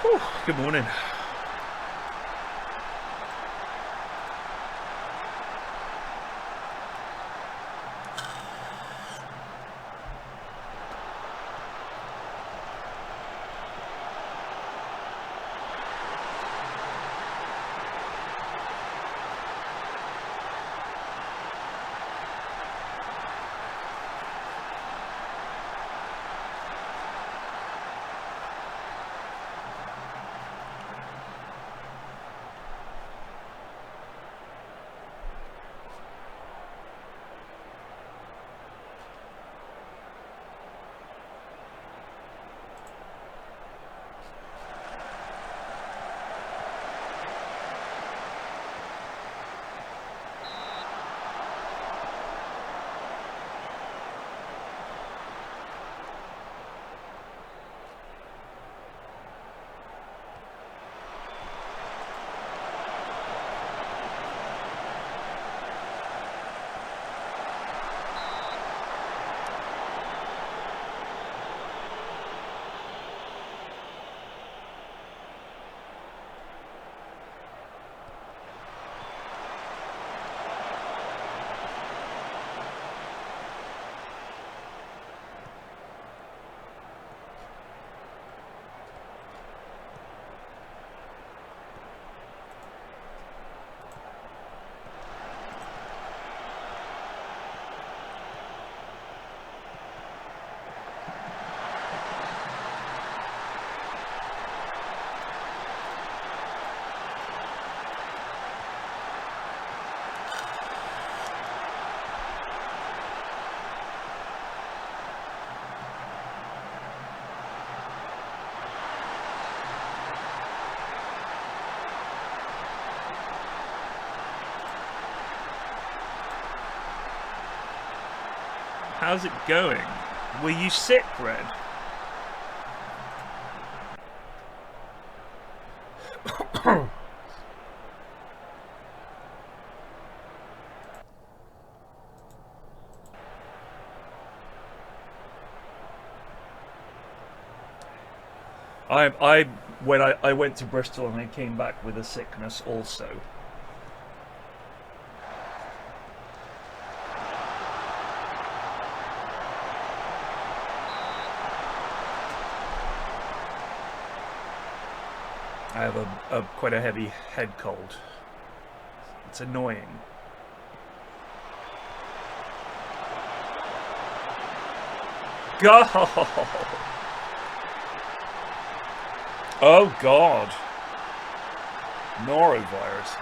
Whew, good morning. How's it going? Were you sick, Red? When I went to Bristol and I came back with a sickness also. I have quite a heavy head cold. It's annoying. God! Oh God! Norovirus.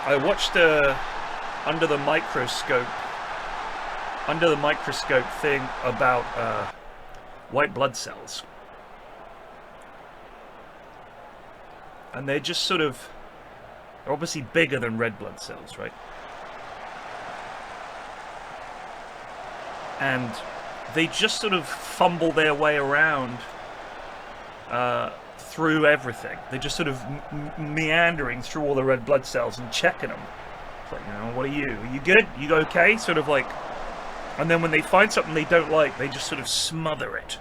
I watched under the microscope thing about white blood cells, and they're just they're obviously bigger than red blood cells, right? And they just sort of fumble their way around through everything. They're just sort of meandering through all the red blood cells and checking them. It's like, what are you? Are you good? You okay? Sort of like, and then when they find something they don't like, they just sort of smother it.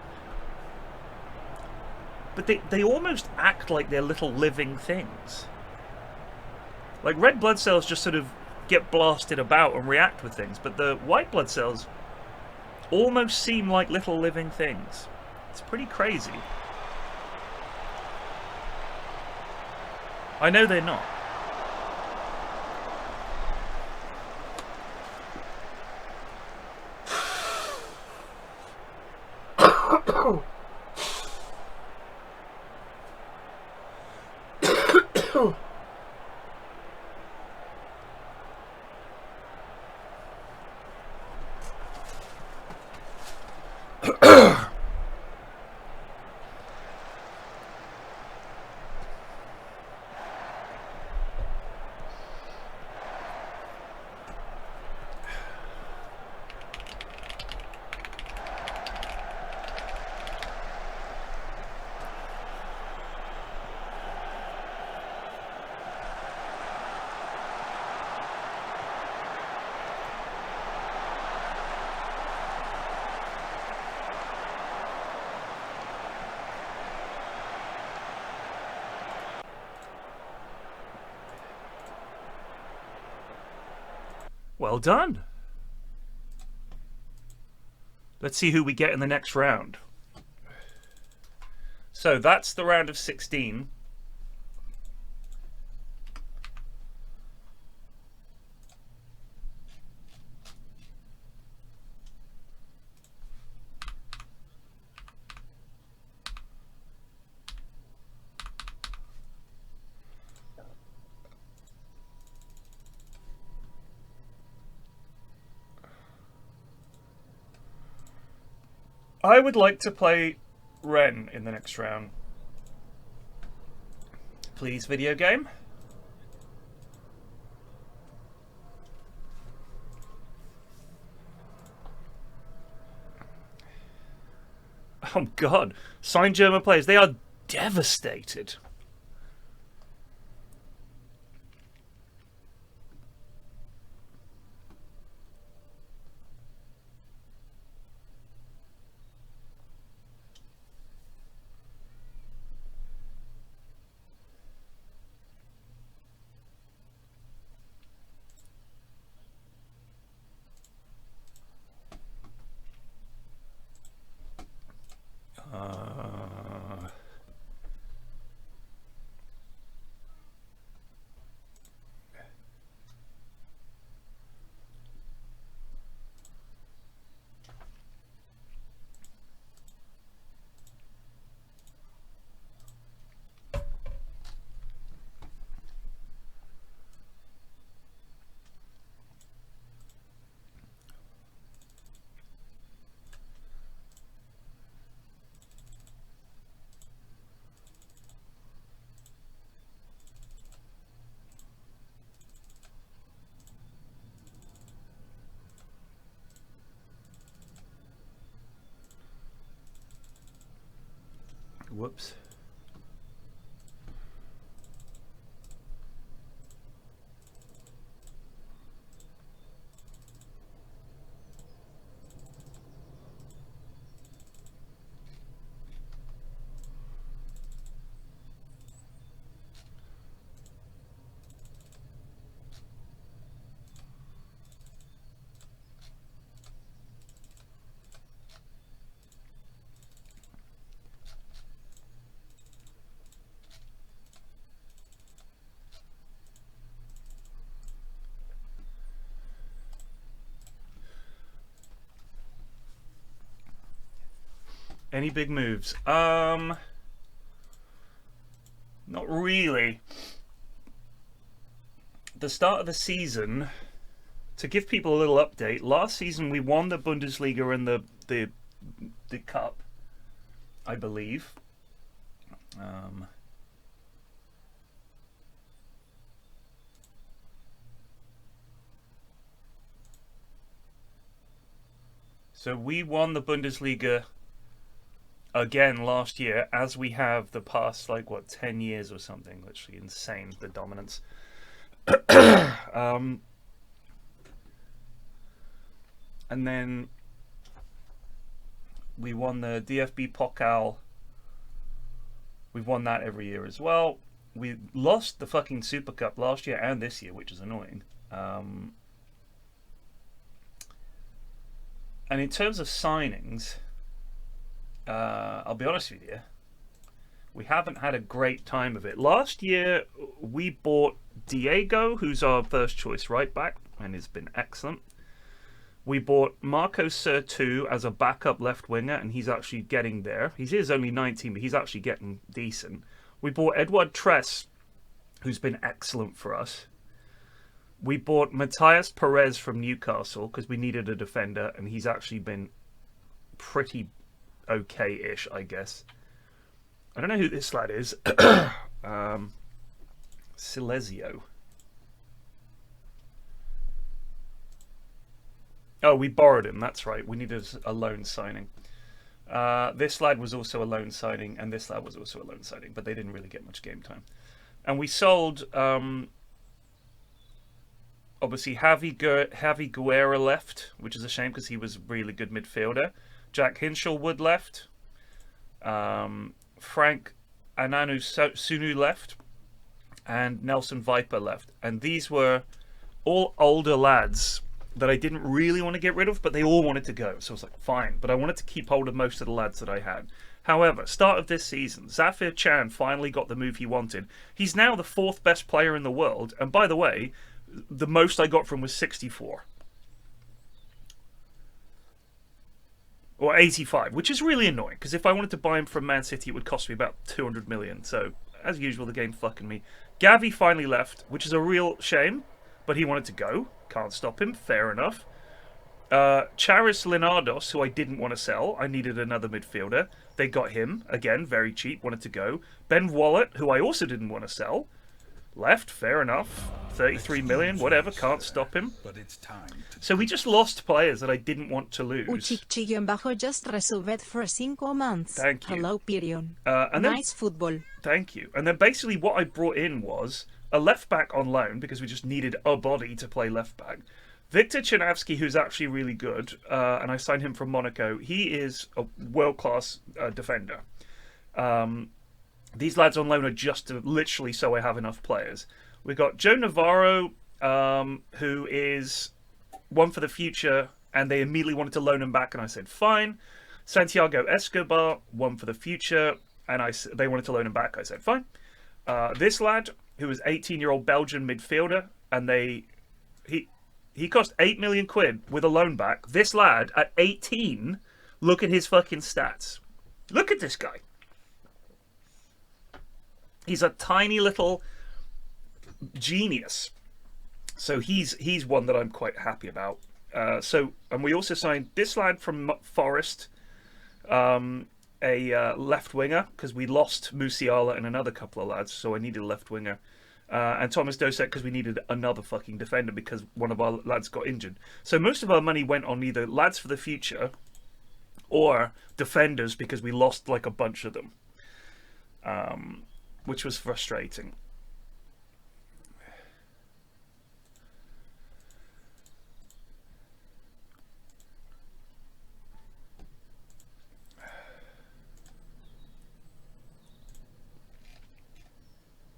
But they almost act like they're little living things. Like red blood cells just sort of get blasted about and react with things, but the white blood cells almost seem like little living things. It's pretty crazy. I know they're not. Well done. Let's see who we get in the next round. So that's the round of 16. I would like to play Ren in the next round. Please, video game. Oh god. Signed German players. They are devastated. Whoops. Any big moves? Not really. The start of the season, to give people a little update, last season we won the Bundesliga and the cup, I believe. So we won the Bundesliga again last year, as we have the past, like, what, 10 years or something. Literally insane, the dominance. And then we won the DFB Pokal. We've won that every year as well. We lost the fucking Super Cup last year and this year, which is annoying. And in terms of signings, I'll be honest with you, we haven't had a great time of it. Last year, we bought Diego, who's our first choice right back, and has been excellent. We bought Marco Sertu as a backup left winger, and he's actually getting there. He is only 19, but he's actually getting decent. We bought Edouard Tress, who's been excellent for us. We bought Matthias Perez from Newcastle because we needed a defender, and he's actually been pretty okay-ish, I guess. I don't know who this lad is. Silesio. Oh, we borrowed him. That's right. We needed a loan signing. This lad was also a loan signing, and this lad was also a loan signing, but they didn't really get much game time. And we sold, obviously, Javi Guerra left, which is a shame because he was a really good midfielder. Jack Hinshelwood left. Frank Ananu Sunu left. And Nelson Viper left. And these were all older lads that I didn't really want to get rid of, but they all wanted to go. So I was like, fine. But I wanted to keep hold of most of the lads that I had. However, start of this season, Zafir Chan finally got the move he wanted. He's now the 4th best player in the world. And by the way, the most I got from was 64. Or 85, which is really annoying. Because if I wanted to buy him from Man City, it would cost me about 200 million. So, as usual, the game's fucking me. Gavi finally left, which is a real shame. But he wanted to go. Can't stop him. Fair enough. Charis Linardos, who I didn't want to sell. I needed another midfielder. They got him. Again, very cheap. Wanted to go. Ben Wallet, who I also didn't want to sell. Left. Fair enough. 33 million. Whatever. Can't stop him. But it's time to so we just lost players that I didn't want to lose. Uchichi-bajo just resubbed for 5 months. Thank you. Hello, Pirion. And nice football. Thank you. And then basically what I brought in was a left back on loan because we just needed a body to play left back. Victor Chernavsky, who's actually really good, and I signed him from Monaco. He is a world-class defender. These lads on loan are just literally so I have enough players. We've got Joe Navarro, who is one for the future, and they immediately wanted to loan him back, and I said, fine. Santiago Escobar, one for the future, and they wanted to loan him back. I said, fine. This lad, who is 18-year-old Belgian midfielder, and he cost 8 million quid with a loan back. This lad, at 18, look at his fucking stats. Look at this guy. He's a tiny little genius. So he's one that I'm quite happy about. And we also signed this lad from Forest, a left winger, because we lost Musiala and another couple of lads, so I needed a left winger. And Thomas Dosek because we needed another fucking defender because one of our lads got injured. So most of our money went on either lads for the future or defenders because we lost like a bunch of them, which was frustrating.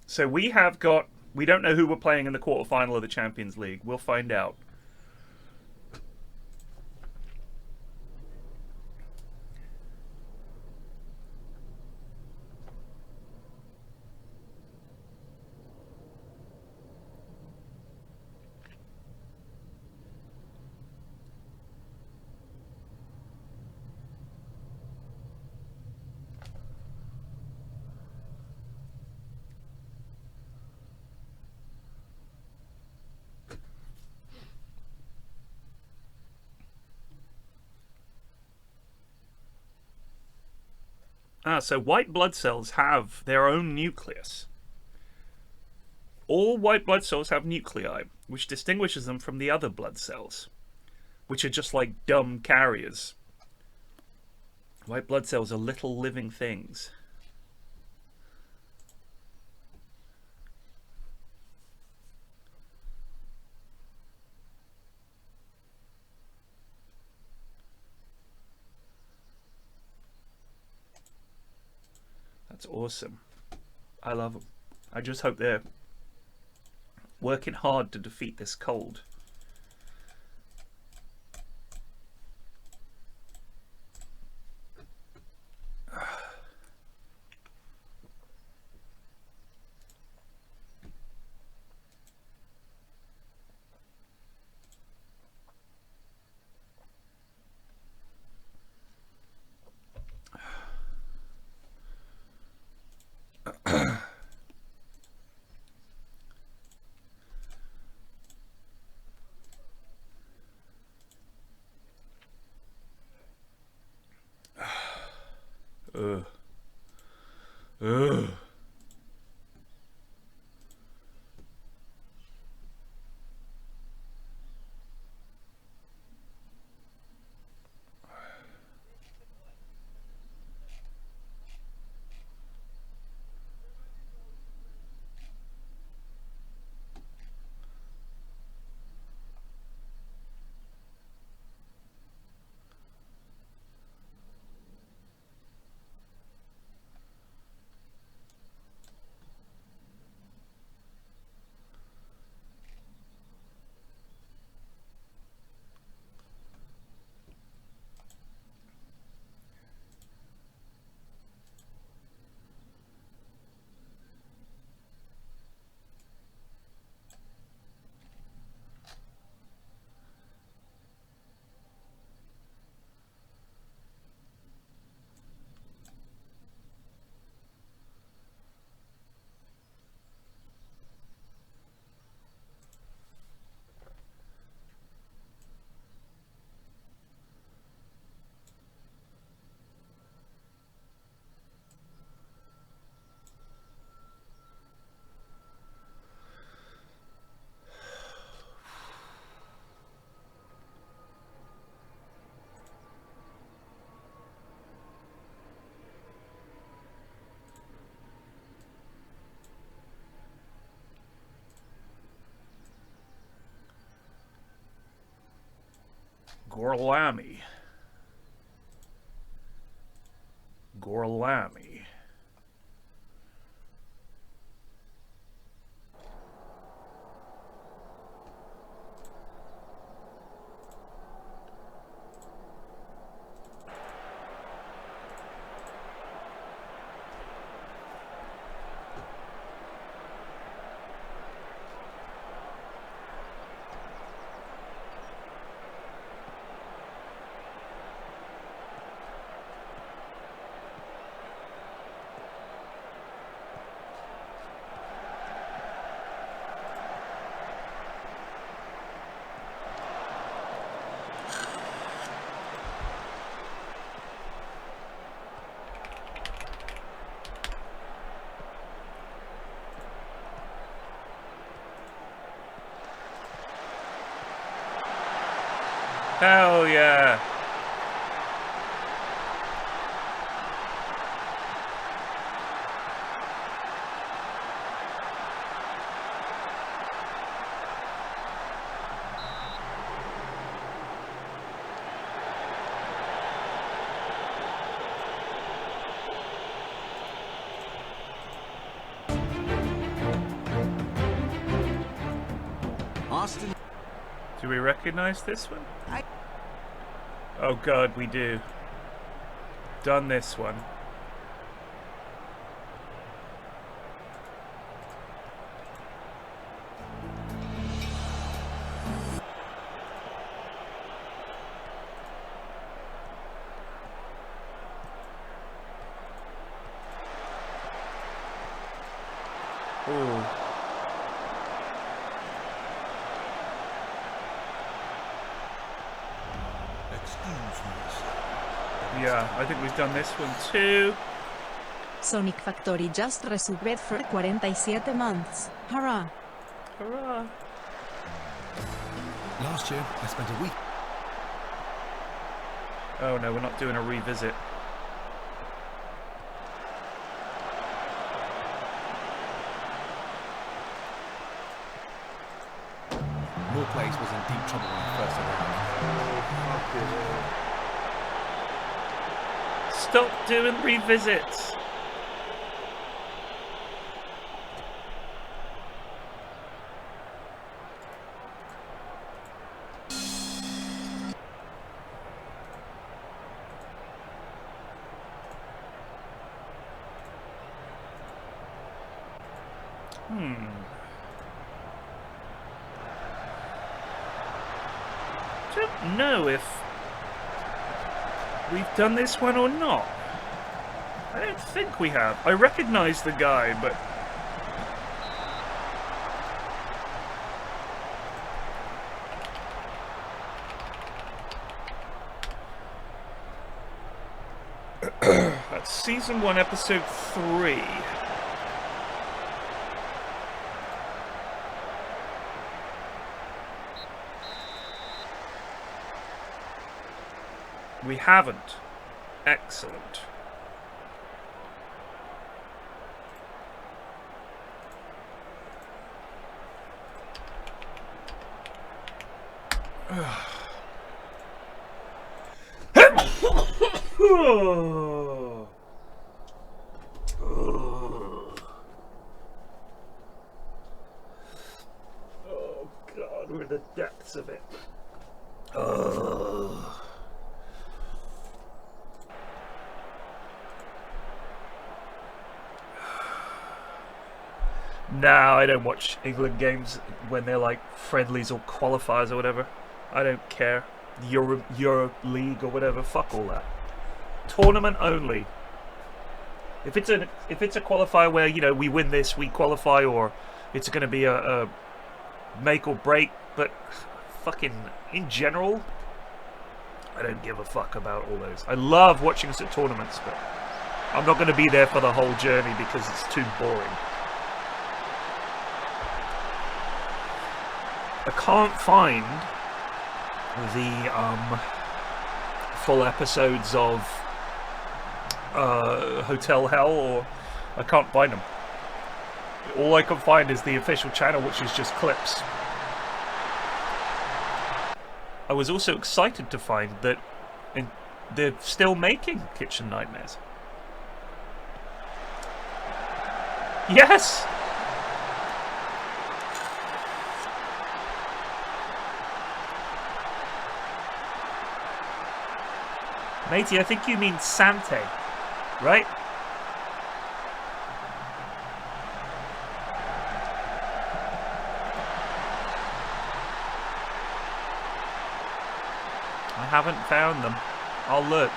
So we don't know who we're playing in the quarterfinal of the Champions League. We'll find out. So white blood cells have their own nucleus. All white blood cells have nuclei, which distinguishes them from the other blood cells, which are just like dumb carriers. White blood cells are little living things. That's awesome. I love them. I just hope they're working hard to defeat this cold. Gorlami. Gorlami. Hell yeah. Austin. Do we recognize this one? Oh god, we do. Done this one. Ooh. Yeah, I think we've done this one too. Sonic Factory just resubbed for 47 months. Hurrah! Hurrah! Last year, I spent a week. Oh no, we're not doing a revisit. More Place was in deep trouble when I first arrived. Stop doing revisits! I don't know if we've done this one or not. I don't think we have. I recognize the guy, but... That's Season 1, Episode 3. We haven't. Excellent. Oh God, we're in the depths of it. No, I don't watch England games when they're like friendlies or qualifiers or whatever. I don't care. Euro League or whatever. Fuck all that. Tournament only. If it's a qualifier where, you know, we win this, we qualify, or it's going to be a make or break, but fucking in general, I don't give a fuck about all those. I love watching us at tournaments, but I'm not going to be there for the whole journey because it's too boring. I can't find the full episodes of Hotel Hell, or I can't find them. All I can find is the official channel, which is just clips. I was also excited to find that they're still making Kitchen Nightmares. Yes! Matey, I think you mean Sante, right? I haven't found them. I'll look.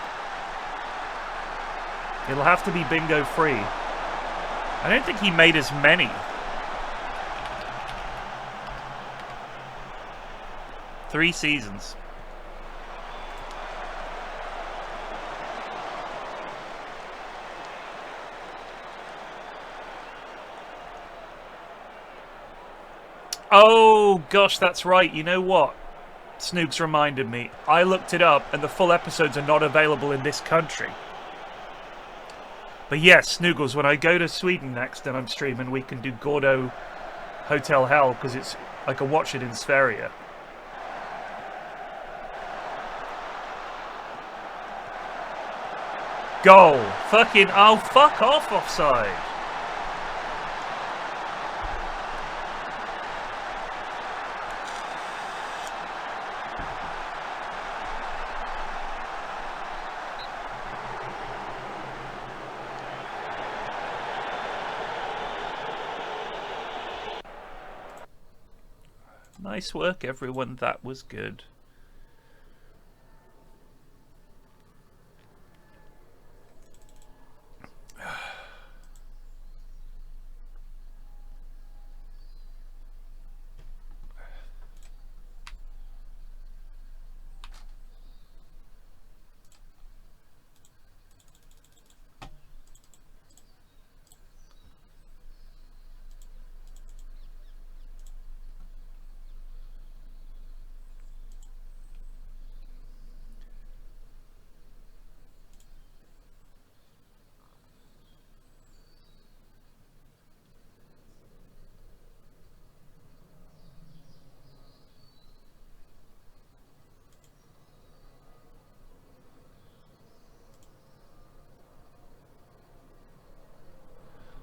It'll have to be bingo free. I don't think he made as many. 3 seasons. Oh, gosh, that's right. You know what? Snooks reminded me. I looked it up, and the full episodes are not available in this country. But yes, Snoogles, when I go to Sweden next and I'm streaming, we can do Gordo Hotel Hell, because I can watch it in Sverige. Goal. Fucking, oh, fuck off, offside. Nice work, everyone. That was good.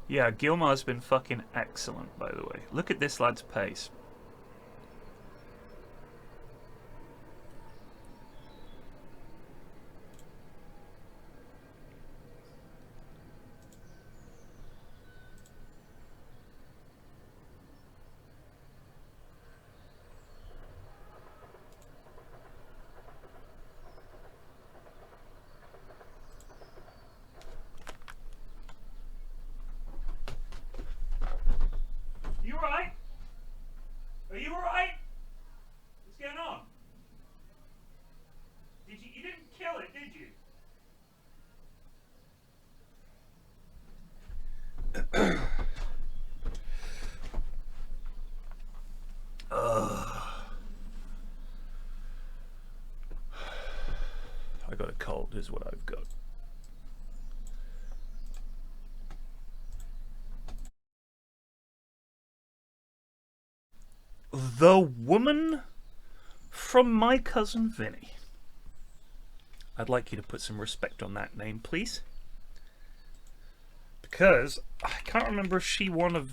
Yeah, Gilmar's been fucking excellent, by the way. Look at this lad's pace. You alright? Are you alright? What's going on? You didn't kill it, did you? I got a cold, is what I've got. The woman from My Cousin Vinny. I'd like you to put some respect on that name, please. Because I can't remember if she won a...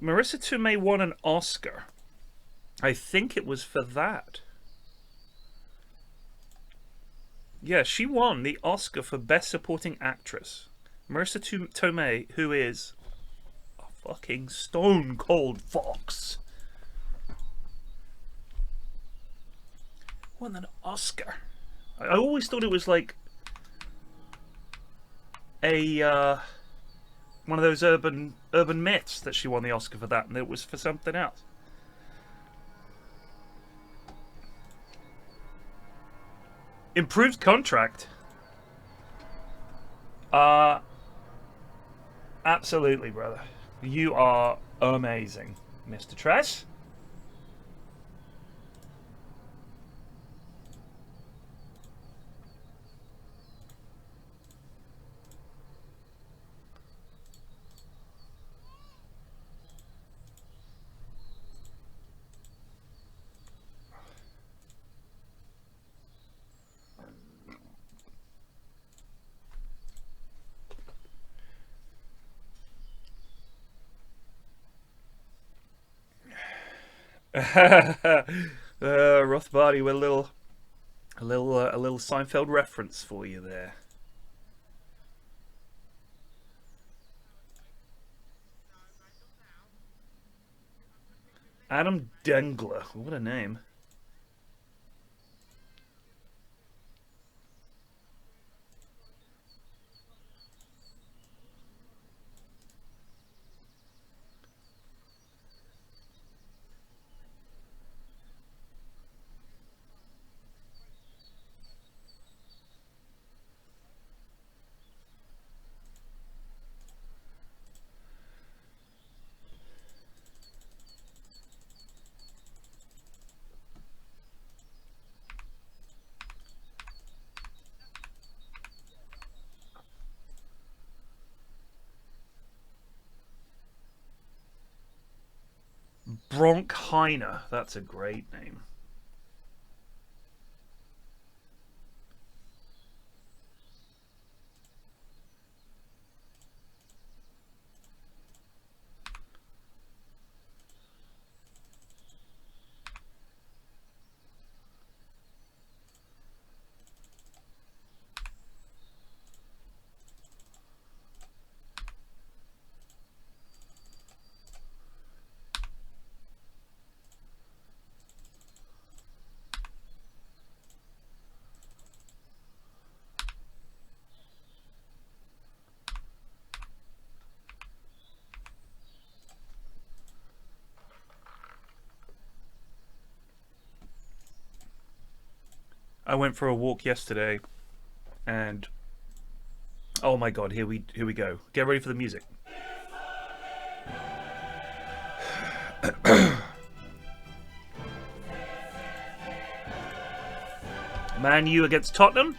Marissa Tomei won an Oscar. I think it was for that. Yeah, she won the Oscar for Best Supporting Actress. Marissa Tomei, who is a fucking stone cold fox, won an Oscar. I always thought it was like a one of those urban myths that she won the Oscar for that, and it was for something else. Improved contract. Absolutely, brother. You are amazing, Mr. Tress. Rothbardie with a little Seinfeld reference for you there. Adam Dengler, what a name. Bronchina, that's a great name. I went for a walk yesterday, and oh my god, here we go. Get ready for the music. Man U against Tottenham.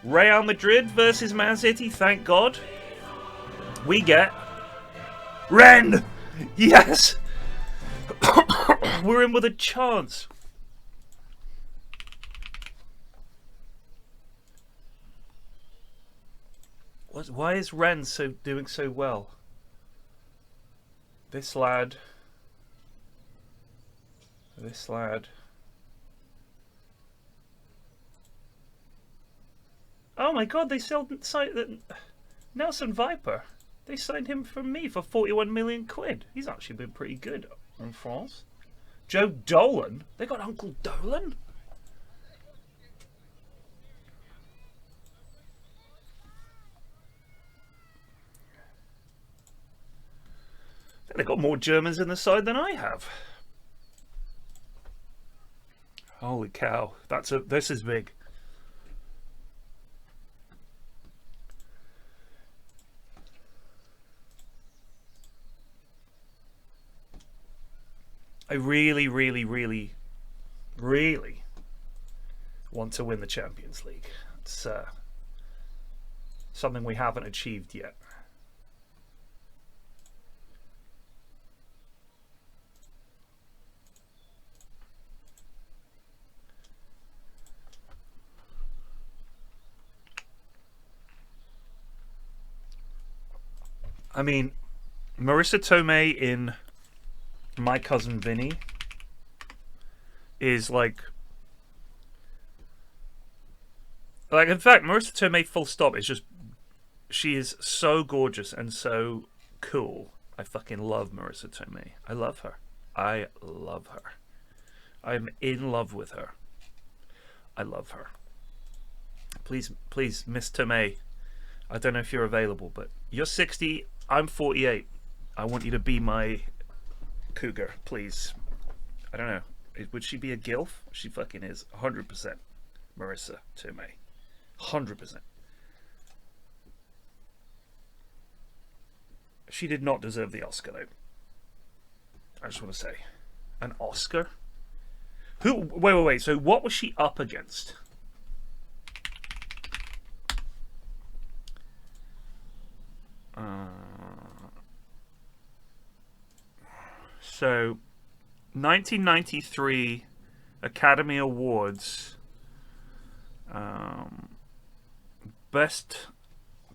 Real Madrid versus Man City. Thank God. We get Ren. Yes. We're in with a chance. Why is Ren doing so well? This lad. Oh my god, they signed Nelson Viper. They signed him from me for 41 million quid. He's actually been pretty good in France. Joe Dolan? They got Uncle Dolan? They've got more Germans in the side than I have. Holy cow. This is big. I really, really, really, really want to win the Champions League. It's something we haven't achieved yet. I mean, Marissa Tomei in My Cousin Vinny is like in fact, Marissa Tomei full stop is just, she is so gorgeous and so cool. I fucking love Marissa Tomei. I love her. I love her. I'm in love with her. I love her. Please, Miss Tomei, I don't know if you're available, but you're 60, I'm 48. I want you to be my cougar, please. I don't know. Would she be a gilf? She fucking is. 100%. Marissa Tomei. 100%. She did not deserve the Oscar, though. I just want to say. An Oscar? Wait. So what was she up against? So, 1993 Academy Awards, best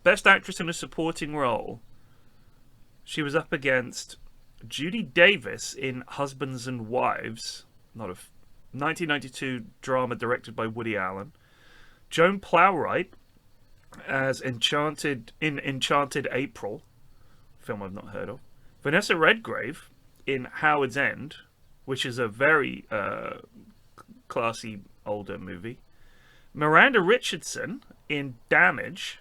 actress in a supporting role. She was up against Judy Davis in Husbands and Wives, 1992 drama directed by Woody Allen. Joan Plowright as Enchanted April, film I've not heard of. Vanessa Redgrave in Howard's End, which is a very classy older movie. Miranda Richardson in Damage,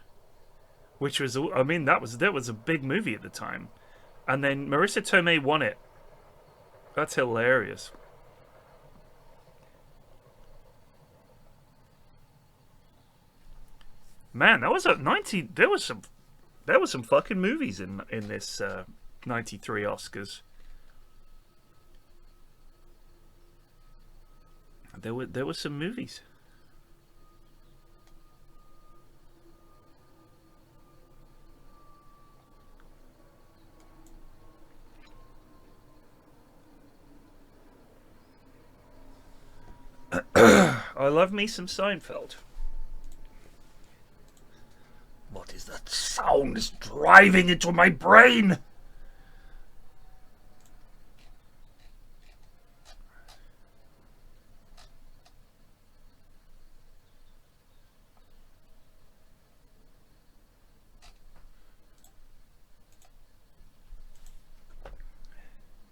which was, I mean, that was a big movie at the time. And then Marissa Tomei won it. That's hilarious. Man, that was a 90. There was some fucking movies in this 93 Oscars. There were some movies. I love me some Seinfeld. What is that sound? It's driving into my brain.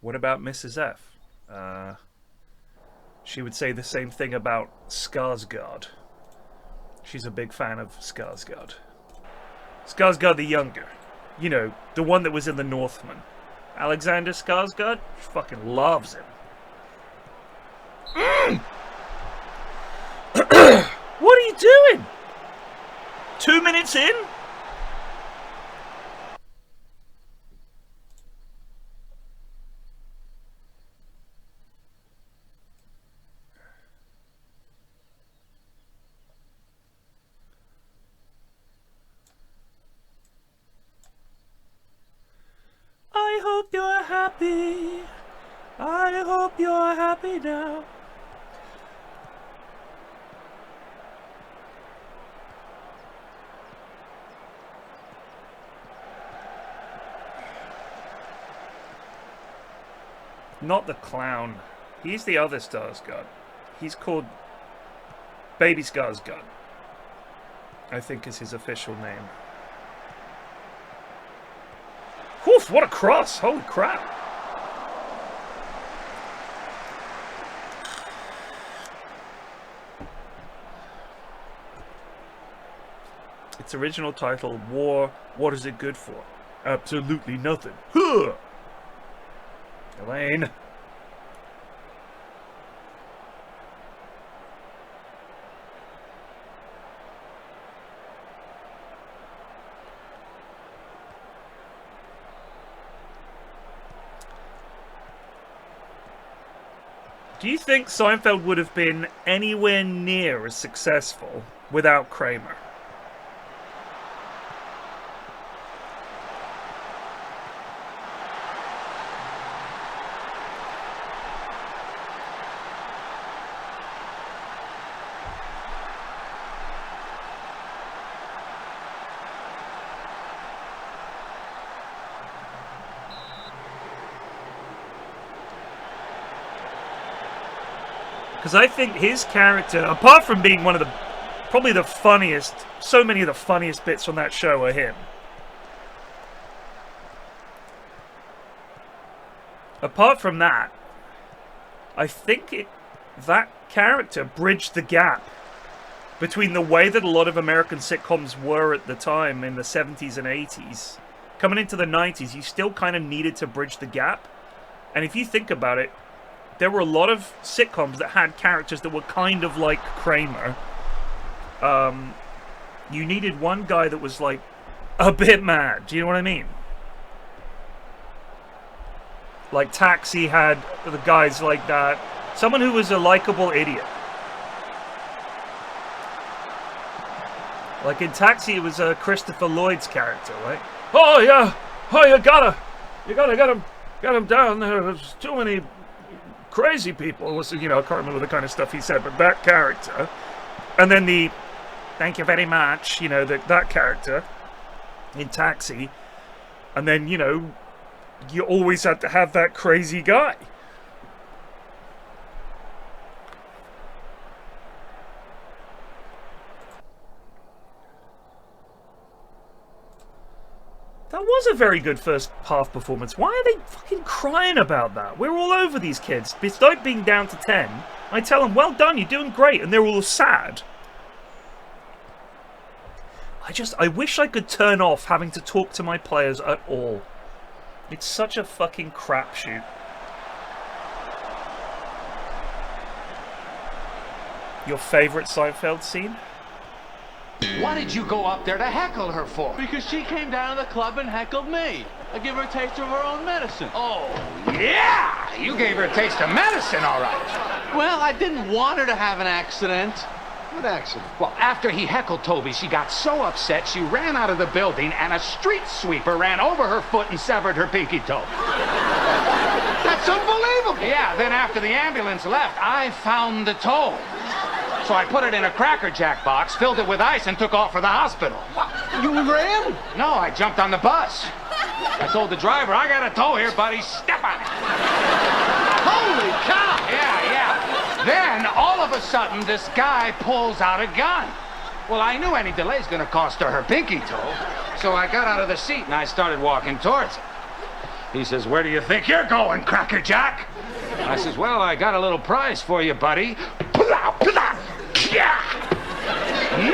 What about Mrs. F? She would say the same thing about Skarsgård. She's a big fan of Skarsgård. Skarsgård the Younger. You know, the one that was in The Northman. Alexander Skarsgård? She fucking loves him. What are you doing? 2 minutes in? I hope you're happy. I hope you're happy now. Not the clown. He's the other Skarsgård. He's called Baby Skarsgård, I think is his official name. Oof, what a cross! Holy crap! Its original title, War, What Is It Good For? Absolutely nothing. Huh! Elaine. Do you think Seinfeld would have been anywhere near as successful without Kramer? Because I think his character, apart from being one of the, probably the funniest, so many of the funniest bits on that show are him. Apart from that, I think that character bridged the gap between the way that a lot of American sitcoms were at the time in the 70s and 80s. Coming into the 90s, you still kind of needed to bridge the gap. And if you think about it, there were a lot of sitcoms that had characters that were kind of like Kramer. You needed one guy that was like a bit mad. Do you know what I mean? Like Taxi had the guys like that. Someone who was a likable idiot. Like in Taxi, it was Christopher Lloyd's character, right? Oh yeah, oh you gotta get him down. There's too many crazy people. You know, I can't remember the kind of stuff he said, but that character. And then the thank you very much, you know, that character in Taxi. And then, you know, you always had to have that crazy guy. That was a very good first half performance. Why are they fucking crying about that? We're all over these kids. Despite being down to 10, I tell them, well done, you're doing great, and they're all sad. I wish I could turn off having to talk to my players at all. It's such a fucking crapshoot. Your favourite Seinfeld scene? Why did you go up there to heckle her for? Because she came down to the club and heckled me. I give her a taste of her own medicine. Oh, yeah! You gave her a taste of medicine, all right. Well, I didn't want her to have an accident. What accident? Well, after he heckled Toby, she got so upset she ran out of the building and a street sweeper ran over her foot and severed her pinky toe. That's unbelievable. Yeah, then after the ambulance left, I found the toe. So I put it in a Cracker Jack box, filled it with ice, and took off for the hospital. You ran? No, I jumped on the bus. I told the driver, I got a toe here, buddy. Step on it. Holy cow! Yeah. Then, all of a sudden, this guy pulls out a gun. Well, I knew any delay's gonna cost her pinky toe, so I got out of the seat and I started walking towards him. He says, where do you think you're going, Cracker Jack? I says, well, I got a little prize for you, buddy.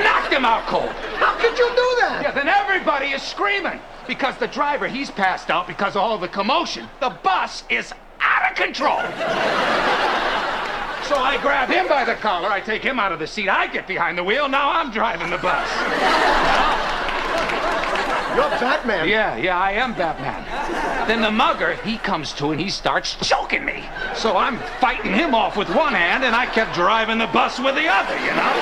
Knocked him out cold. How could you do that? Yeah, then everybody is screaming because the driver, he's passed out because of all the commotion. The bus is out of control. So I grab him by the collar, I take him out of the seat, I get behind the wheel, now I'm driving the bus. You're Batman. Yeah, I am Batman. Then the mugger, he comes to and he starts choking me. So I'm fighting him off with one hand and I kept driving the bus with the other, you know?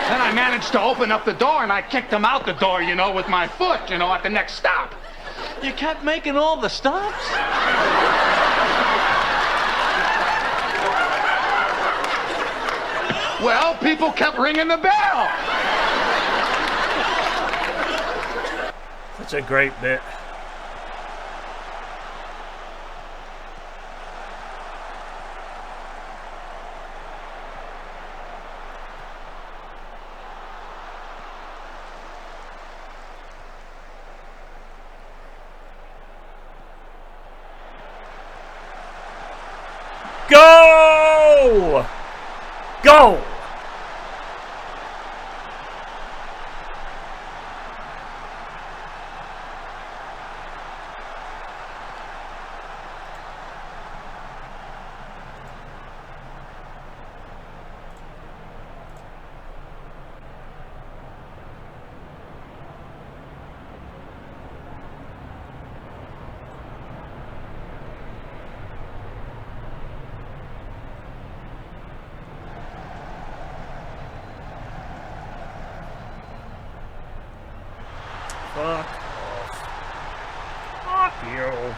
Then I managed to open up the door and I kicked him out the door, you know, with my foot, you know, at the next stop. You kept making all the stops? Well, people kept ringing the bell. Such a great bit. Go! Go! Fuck off. Fuck you.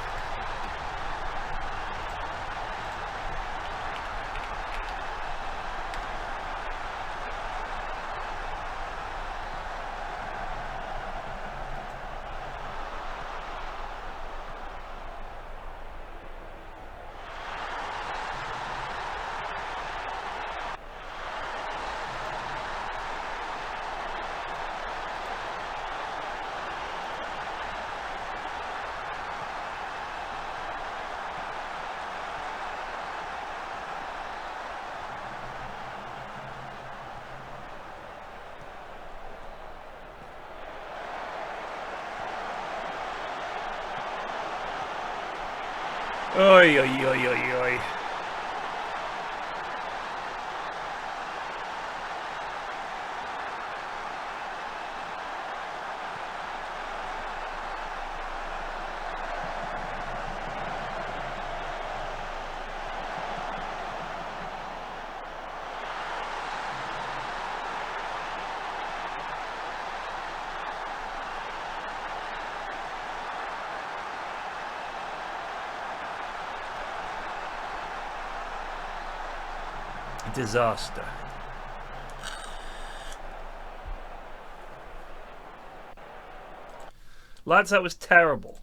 Oi, oi, oi, oi, oi. Disaster. Lads, that was terrible.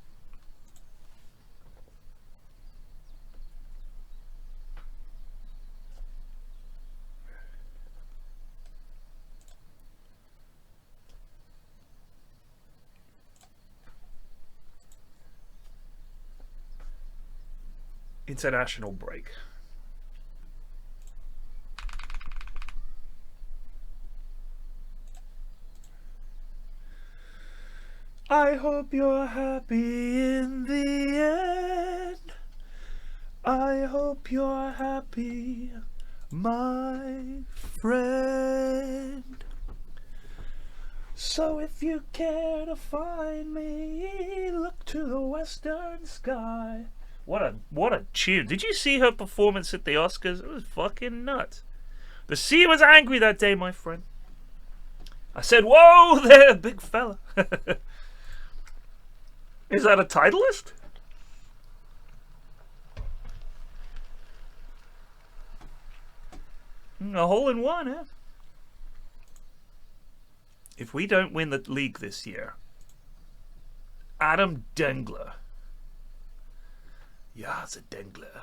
international break. I hope you're happy in the end. I hope you're happy, my friend. So if you care to find me, look to the western sky. What a tune. Did you see her performance at the Oscars? It was fucking nuts. The sea was angry that day, my friend. I said, whoa there, big fella. Is that a Titleist? A hole in one, eh? If we don't win the league this year, Adam Dengler. Yeah, it's a Dengler.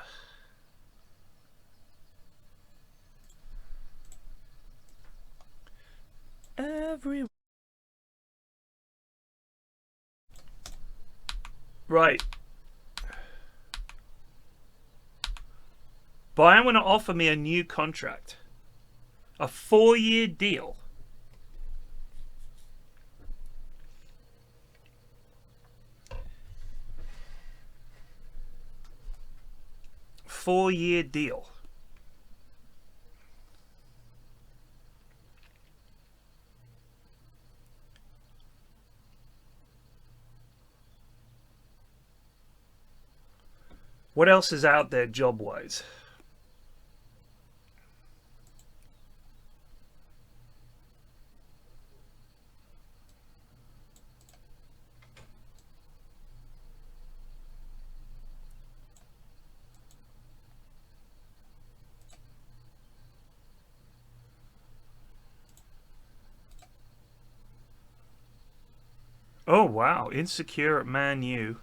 Right. Bayern want to offer me a new contract. A 4-year deal. Four-year deal. What else is out there job-wise? Oh wow, insecure at Man U.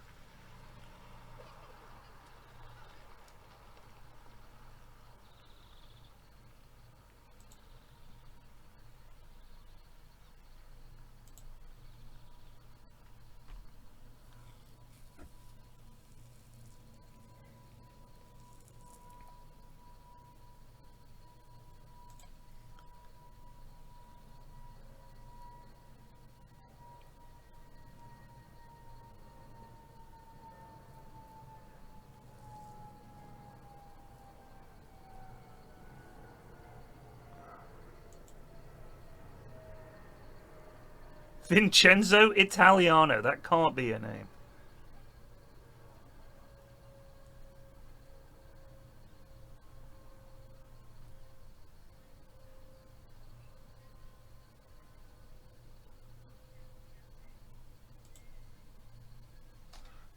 Vincenzo Italiano. That can't be a name.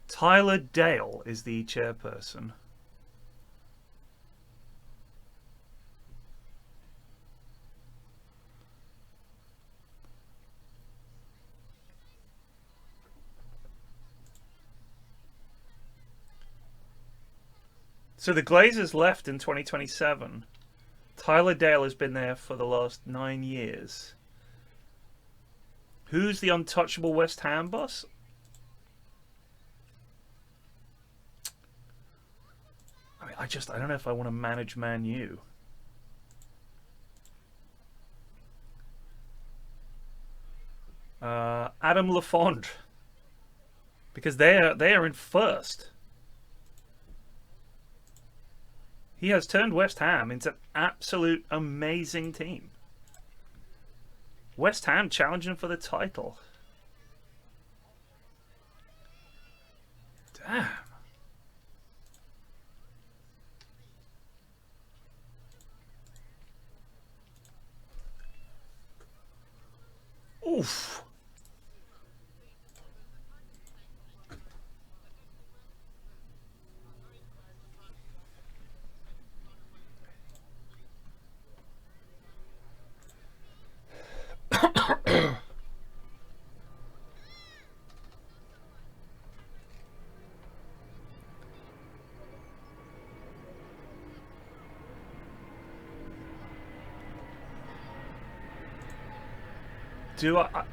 Tyler Dale is the chairperson. So the Glazers left in 2027. Tyler Dale has been there for the last 9 years. Who's the untouchable West Ham boss? I mean, I don't know if I want to manage Man U. Adam Lafond, because they are in first. He has turned West Ham into an absolute amazing team. West Ham challenging for the title. Damn. Oof.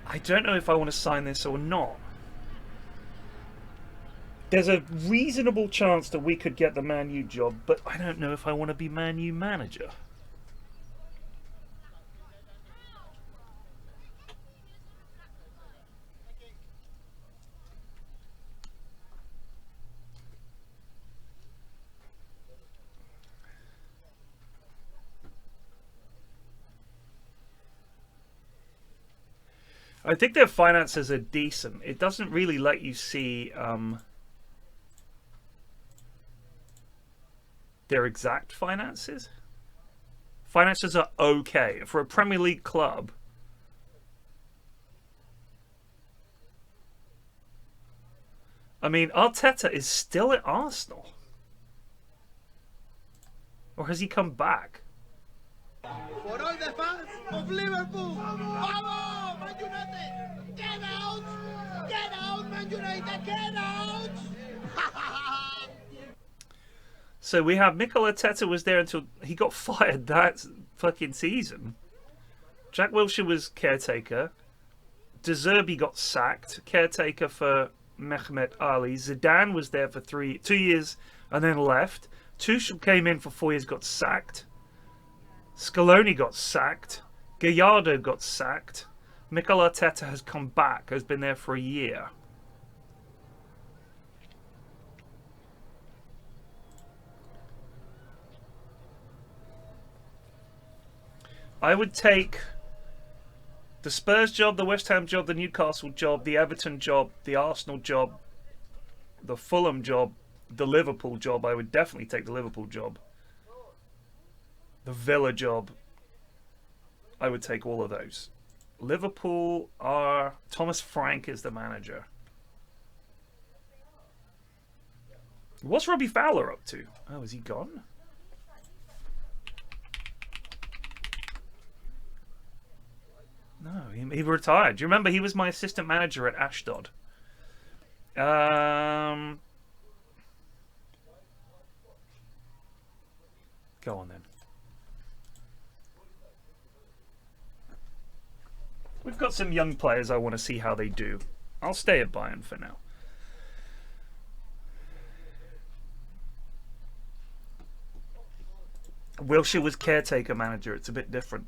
I don't know if I want to sign this or not. There's a reasonable chance that we could get the Man U job, but I don't know if I want to be Man U manager. I think their finances are decent. It doesn't really let you see their exact finances. Finances are okay for a Premier League club. I mean, Arteta is still at Arsenal. Or has he come back? For all the fans of Liverpool, vamos, Man United, get out, Man United, get out. So we have Mikel Arteta was there until he got fired that fucking season. Jack Wilshere was caretaker. De Zerbi got sacked, caretaker for Mehmet Ali. Zidane was there for 2 years and then left. Tuchel came in for 4 years, got sacked. Scaloni got sacked. Gallardo got sacked. Mikel Arteta has come back, has been there for a year. I would take the Spurs job, the West Ham job, the Newcastle job, the Everton job, the Arsenal job, the Fulham job, the Liverpool job. I would definitely take the Liverpool job. The Villa job. I would take all of those. Liverpool are... Thomas Frank is the manager. What's Robbie Fowler up to? Oh, is he gone? No, he retired. Do you remember he was my assistant manager at Ashdod? Go on then. We've got some young players I want to see how they do. I'll stay at Bayern for now. Wilshere was caretaker manager. It's a bit different.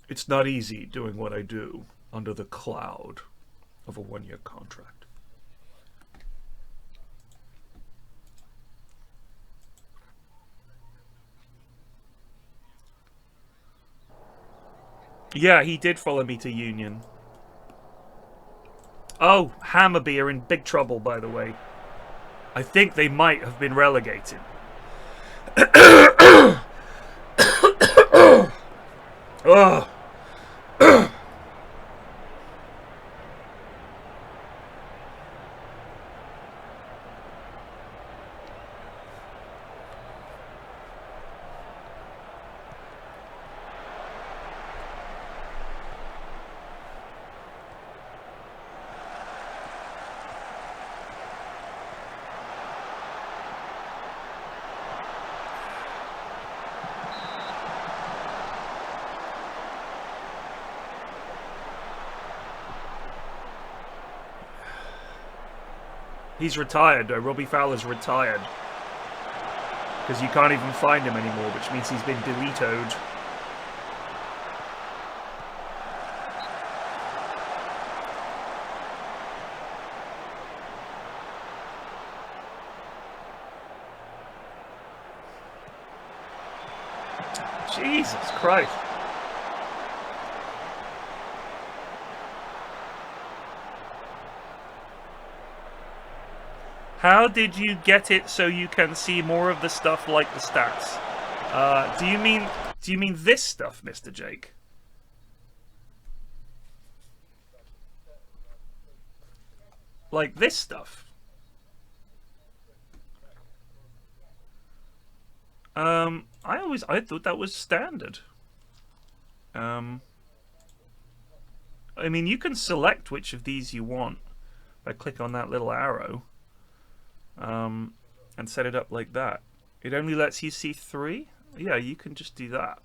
It's not easy doing what I do under the cloud of a one-year contract. Yeah, he did follow me to Union. Oh, Hammarby are in big trouble, by the way. I think they might have been relegated. Oh. He's retired though. Robbie Fowler's retired. Because you can't even find him anymore, which means he's been deleted. Jesus Christ. How did you get it so you can see more of the stuff like the stats? Do you mean this stuff, Mr. Jake? Like this stuff? I thought that was standard. I mean, you can select which of these you want by click on that little arrow. And set it up like that. It only lets you see 3? Yeah, you can just do that.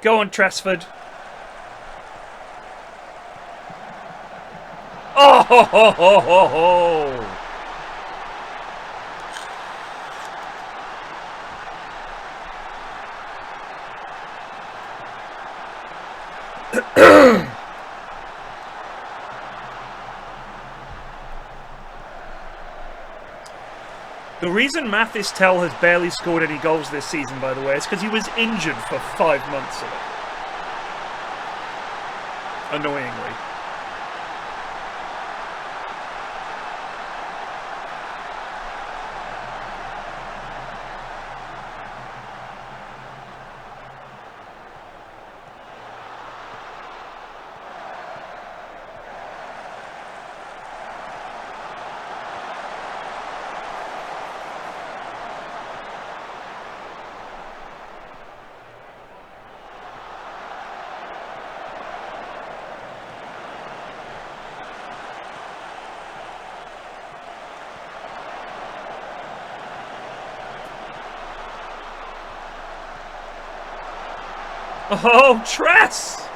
Go on, Tresford. Oh ho ho ho ho ho! The reason Mathis Tell has barely scored any goals this season, by the way, is because he was injured for 5 months of it. Annoyingly. Oh, Tress!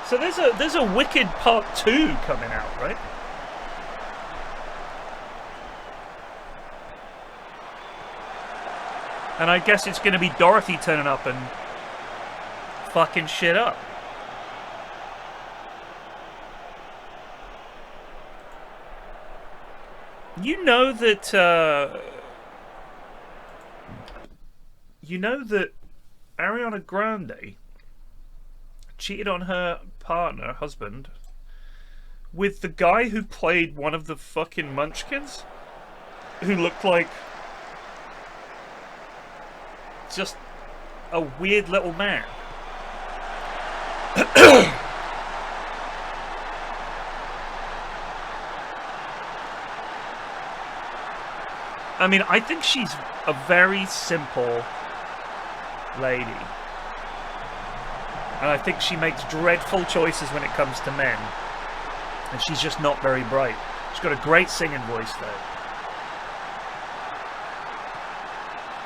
So there's a Wicked Part 2 coming out, right? And I guess it's going to be Dorothy turning up and fucking shit up. You know that Ariana Grande cheated on her husband, with the guy who played one of the fucking Munchkins, who looked like just a weird little man. I mean, I think she's a very simple lady. And I think she makes dreadful choices when it comes to men. And she's just not very bright. She's got a great singing voice, though.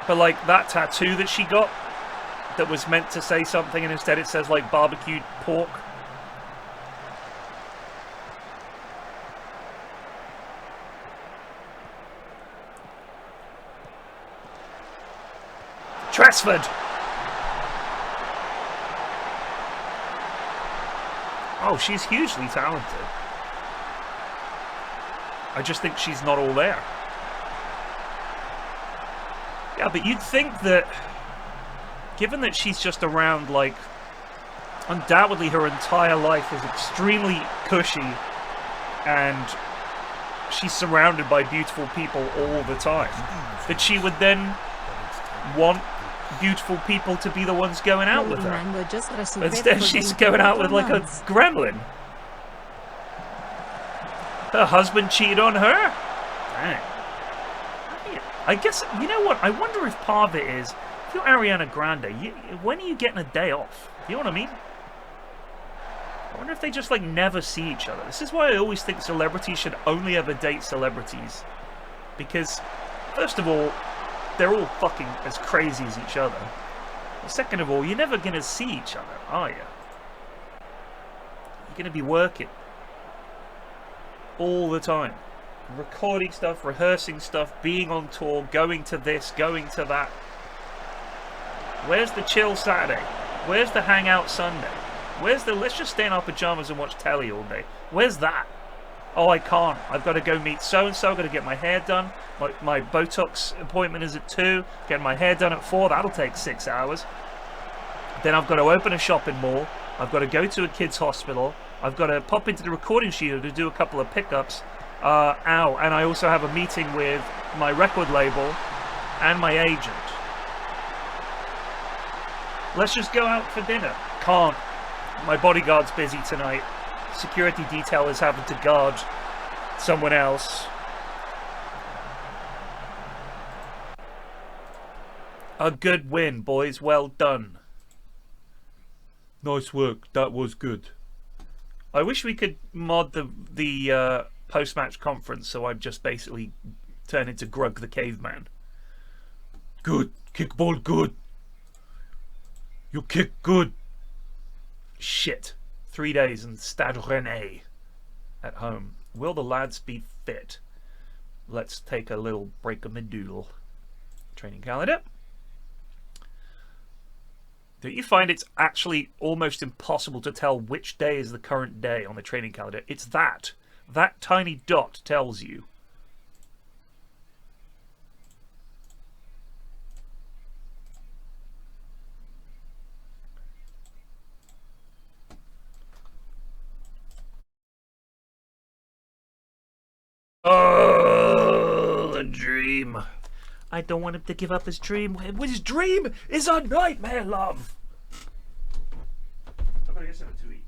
But, like, that tattoo that she got, that was meant to say something, and instead it says, like, barbecued pork. Tresford! Oh, she's hugely talented. I just think she's not all there. Yeah, but you'd think that, given that she's just around, like, undoubtedly her entire life is extremely cushy, and she's surrounded by beautiful people all the time, that she would then want beautiful people to be the ones going out with her. Instead, she's going out with, like, a gremlin. Her husband cheated on her? Dang. I guess, you know what? I wonder if part of it is, if you're Ariana Grande, when are you getting a day off? You know what I mean? I wonder if they just, like, never see each other. This is why I always think celebrities should only ever date celebrities. Because, first of all, they're all fucking as crazy as each other. Second of all, you're never going to see each other, are you? You're going to be working. All the time. Recording stuff, rehearsing stuff, being on tour, going to this, going to that. Where's the chill Saturday? Where's the hangout Sunday? Where's the let's just stay in our pajamas and watch telly all day? Where's that? Oh, I can't. I've got to go meet so-and-so. I've got to get my hair done. My Botox appointment is at 2. Getting my hair done at 4. That'll take 6 hours. Then I've got to open a shopping mall. I've got to go to a kid's hospital. I've got to pop into the recording studio to do a couple of pickups. And I also have a meeting with my record label and my agent. Let's just go out for dinner. Can't. My bodyguard's busy tonight. Security detail is having to guard someone else. A good win, boys. Well done. Nice work. That was good. I wish we could mod the post-match conference so I'd just basically turn into Grug the Caveman. Good. Kickball good. You kick good. Shit. 3 days in Stade Rennais at home. Will the lads be fit? Let's take a little break of the doodle. Training calendar. Don't you find it's actually almost impossible to tell which day is the current day on the training calendar? It's that. That tiny dot tells you. Oh, the dream. I don't want him to give up his dream. His dream is a nightmare, love. I'm gonna get something to eat.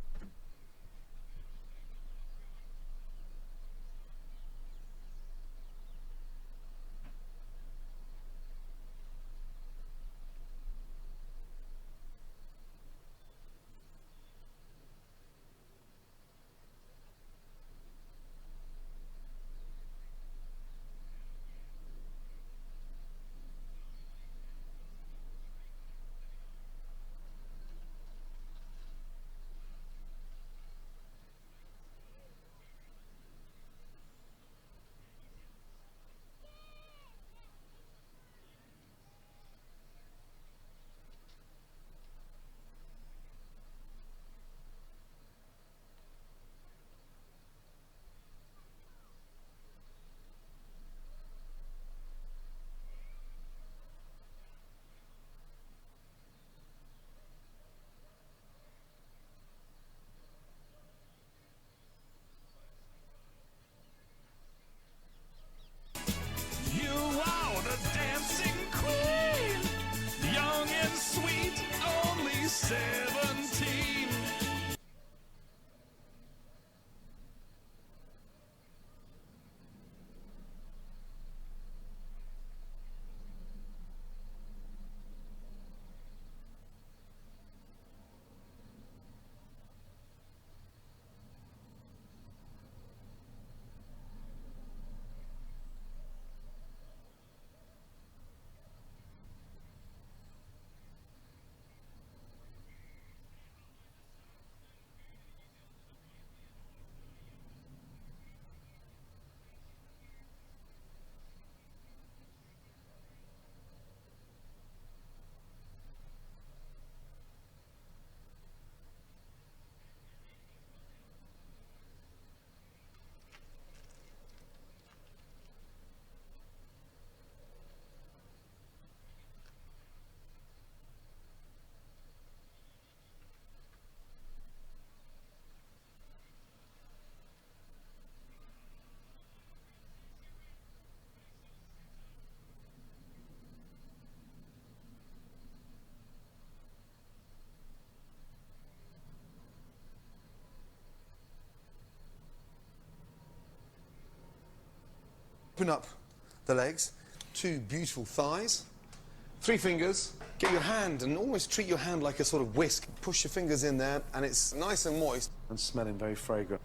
Open up the legs, 2 beautiful thighs, 3 fingers. Get your hand and almost treat your hand like a sort of whisk. Push your fingers in there and it's nice and moist. And smelling very fragrant.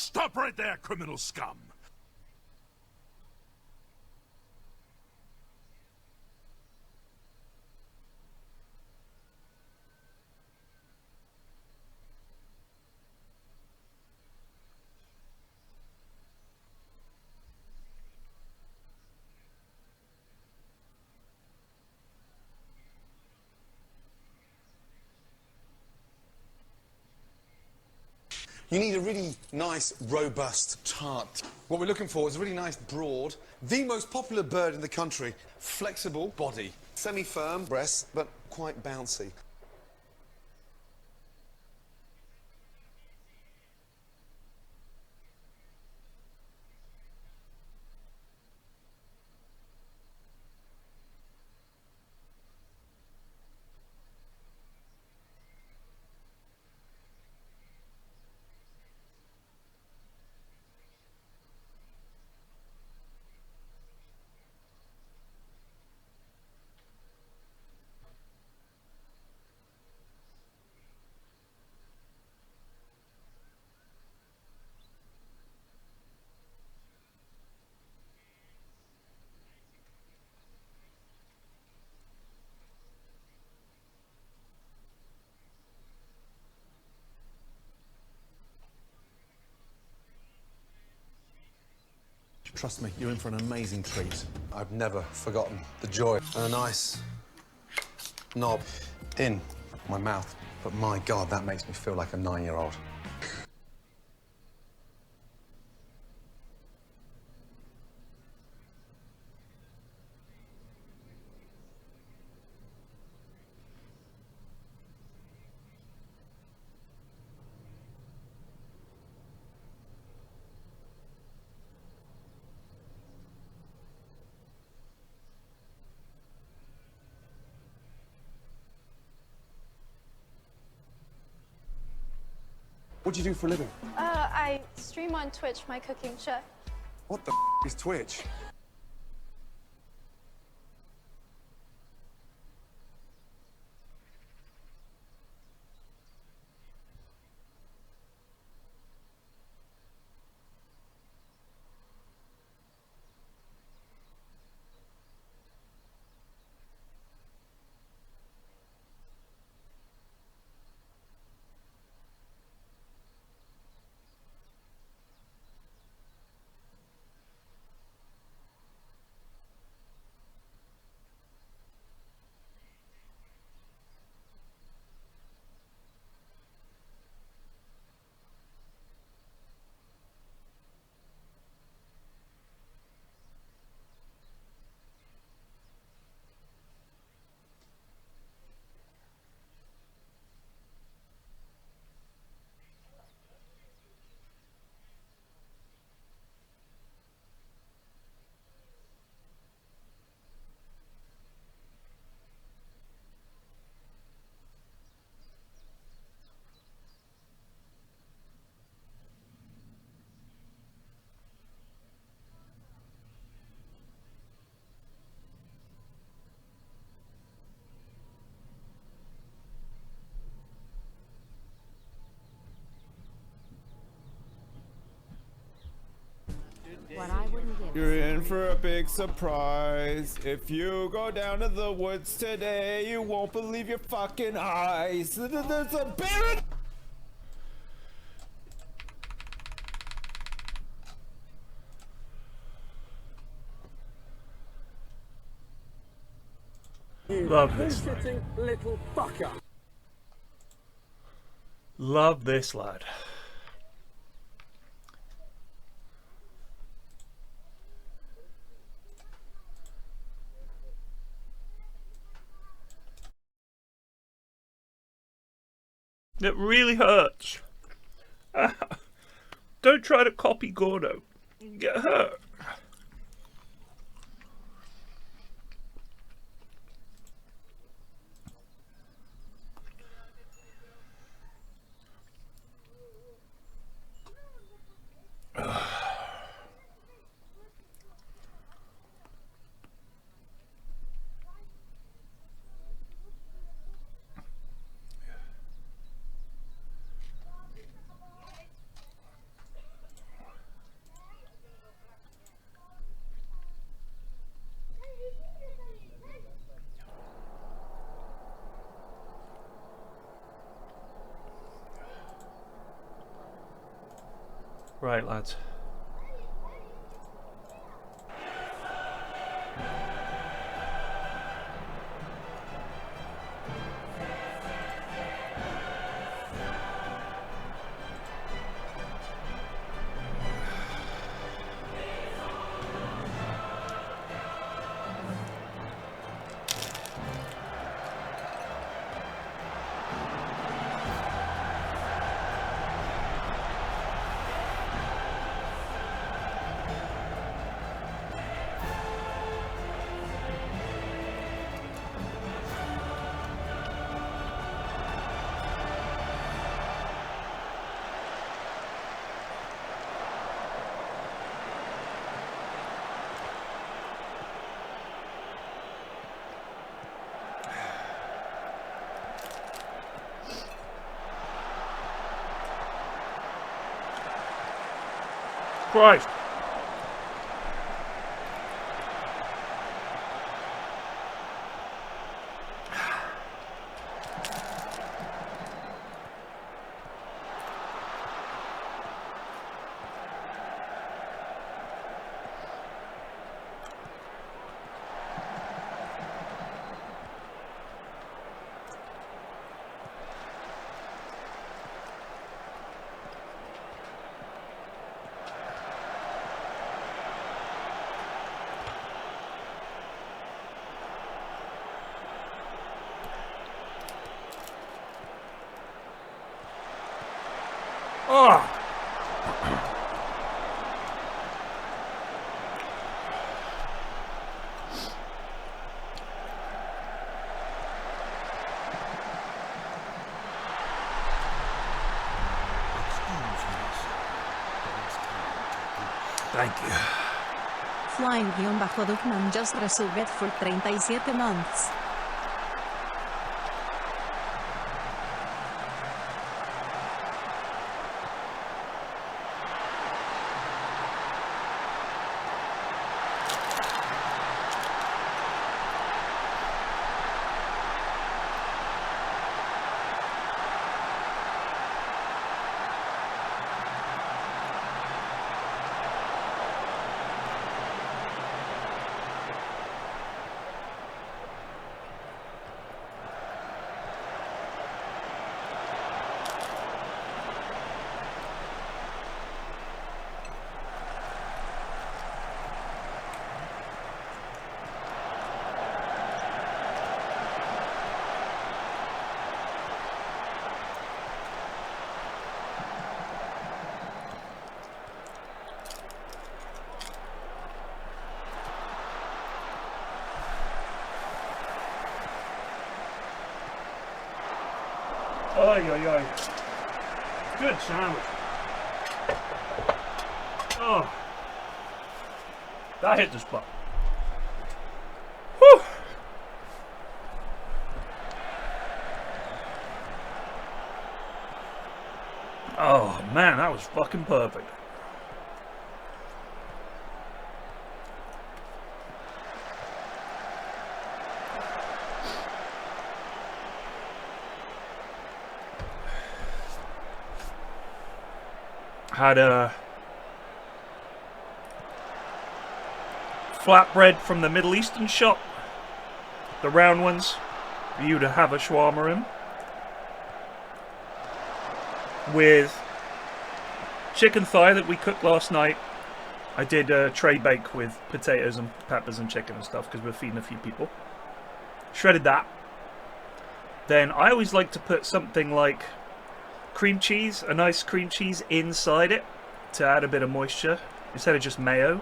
Stop right there, criminal scum! You need a really nice, robust tart. What we're looking for is a really nice, broad, the most popular bird in the country. Flexible body, semi-firm breasts, but quite bouncy. Trust me, you're in for an amazing treat. I've never forgotten the joy and a nice knob in my mouth. But my God, that makes me feel like a 9-year-old. What do you do for a living? I stream on Twitch my cooking show. What the is Twitch? What I wouldn't give. You're in for a big surprise. If you go down to the woods today, you won't believe your fucking eyes. There's a bear. Love this. Little fucker. Love this lad. It really hurts. Don't try to copy Gordo. You get hurt. Right, lads. Christ. Oh. Thank you. Flying-Duckman just resubbed for 37 months. Oy, oy, oy. Good sandwich. Oh. That hit the spot. Whew. Oh, man, that was fucking perfect. Had a flatbread from the Middle Eastern shop, the round ones, for you to have a shawarma in, with chicken thigh that we cooked last night. I did a tray bake with potatoes and peppers and chicken and stuff because we're feeding a few people. Shredded that. Then I always like to put something like cream cheese, a nice cream cheese inside it to add a bit of moisture instead of just mayo.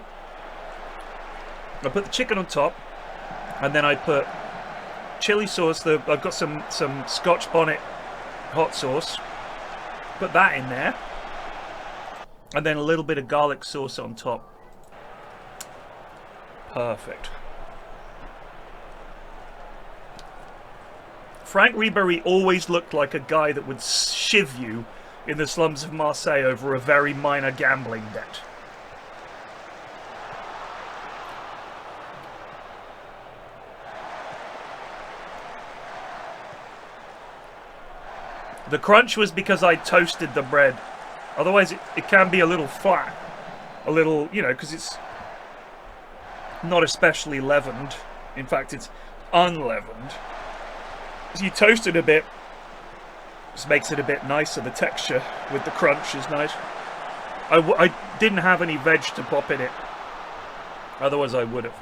I put the chicken on top, and then I put chili sauce. I've got some Scotch bonnet hot sauce. Put that in there, and then a little bit of garlic sauce on top. Perfect. Frank Ribery always looked like a guy that would shiv you in the slums of Marseille over a very minor gambling debt. The crunch was because I toasted the bread Otherwise, it can be a little flat. A little, you know, because it's not especially leavened. In fact, it's unleavened. So you toast it a bit. Just makes it a bit nicer. The texture with the crunch is nice. I didn't have any veg to pop in it. Otherwise, I would have.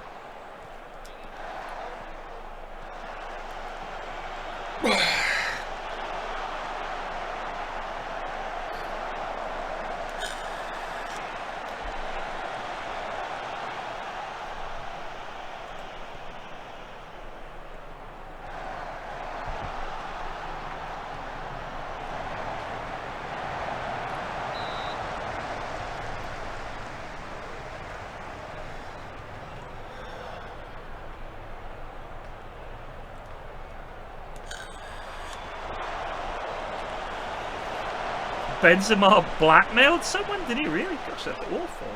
Benzema blackmailed someone? Did he really? Gosh, that's awful.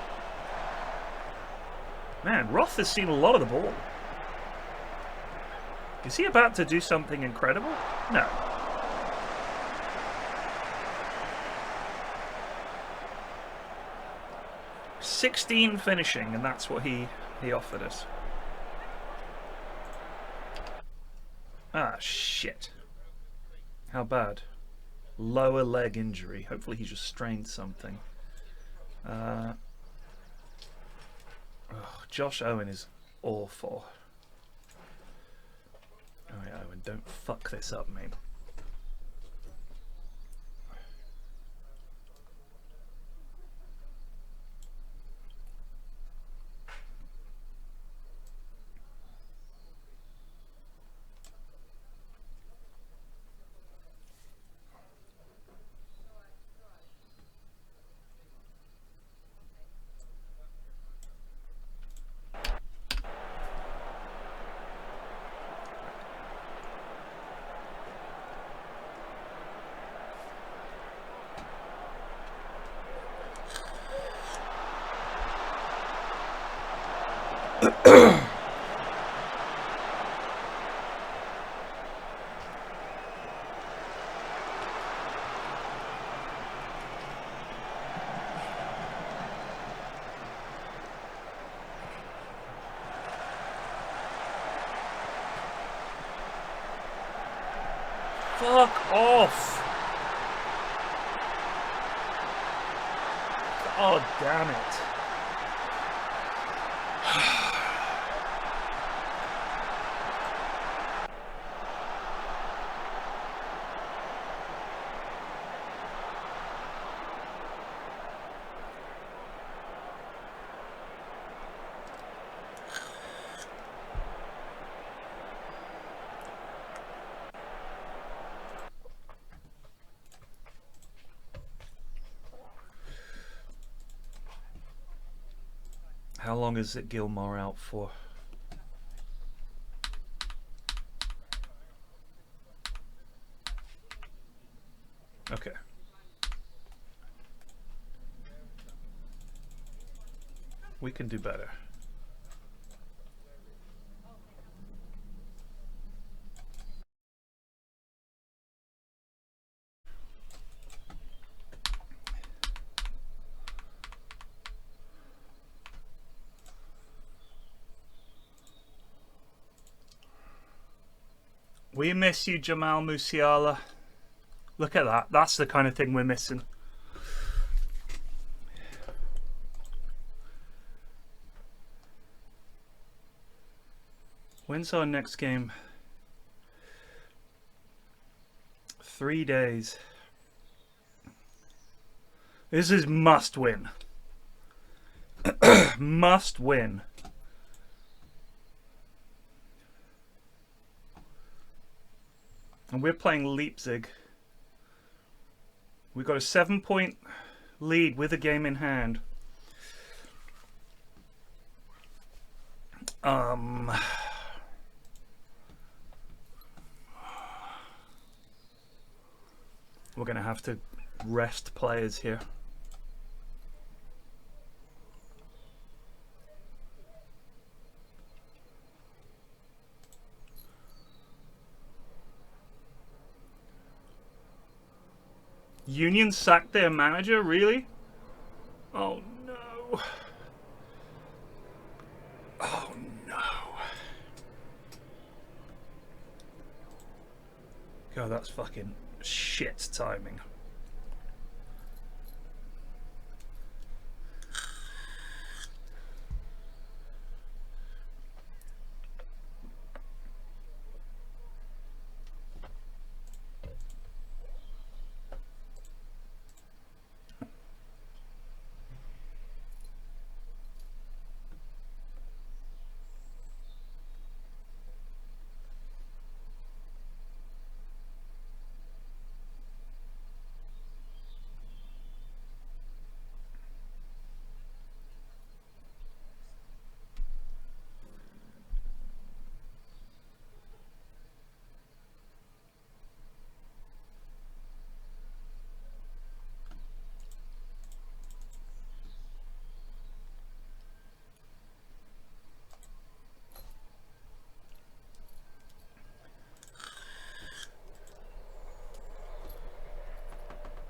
Man, Roth has seen a lot of the ball. Is he about to do something incredible? No. $16 finishing, and that's what he offered us. Ah, shit. How bad? Lower leg injury. Hopefully he just strained something. Oh, Josh Owen is awful. Alright, Owen, don't fuck this up, mate. Fuck off! Oh, damn it. How long is it Gilmore out for? Okay. We can do better. We miss you, Jamal Musiala. Look at that. That's the kind of thing we're missing. When's our next game? 3 days. This is must win. Must win. And we're playing Leipzig. We've got a 7-point lead with a game in hand. We're going to have to rest players here. Union sacked their manager? Really? Oh no. Oh no. God, that's fucking shit timing.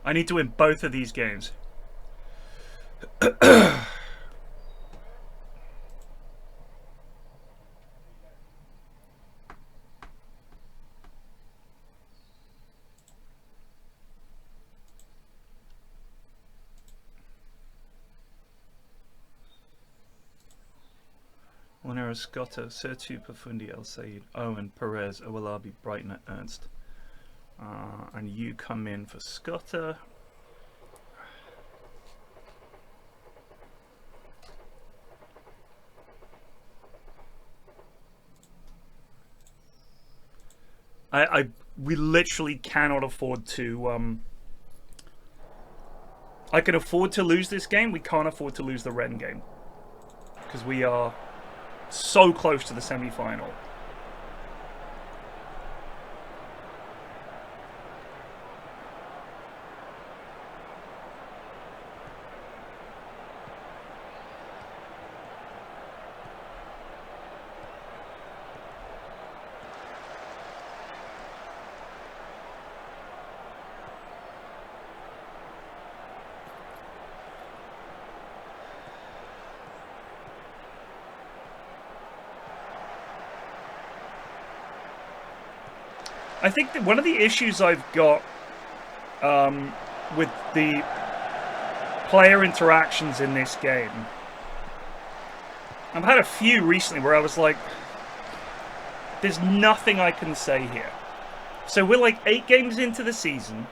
I need to win both of these games. Wanera Scotto, Sertu Profundi El Said, Owen, Perez, Owalabi, Breitner, Ernst. And you come in for Scotta. We literally cannot afford to I can afford to lose this game. We can't afford to lose the Ren game because we are so close to the semi-final. I think that one of the issues I've got with the player interactions in this game, I've had a few recently where I was like, there's nothing I can say here. So we're like 8 games into the season,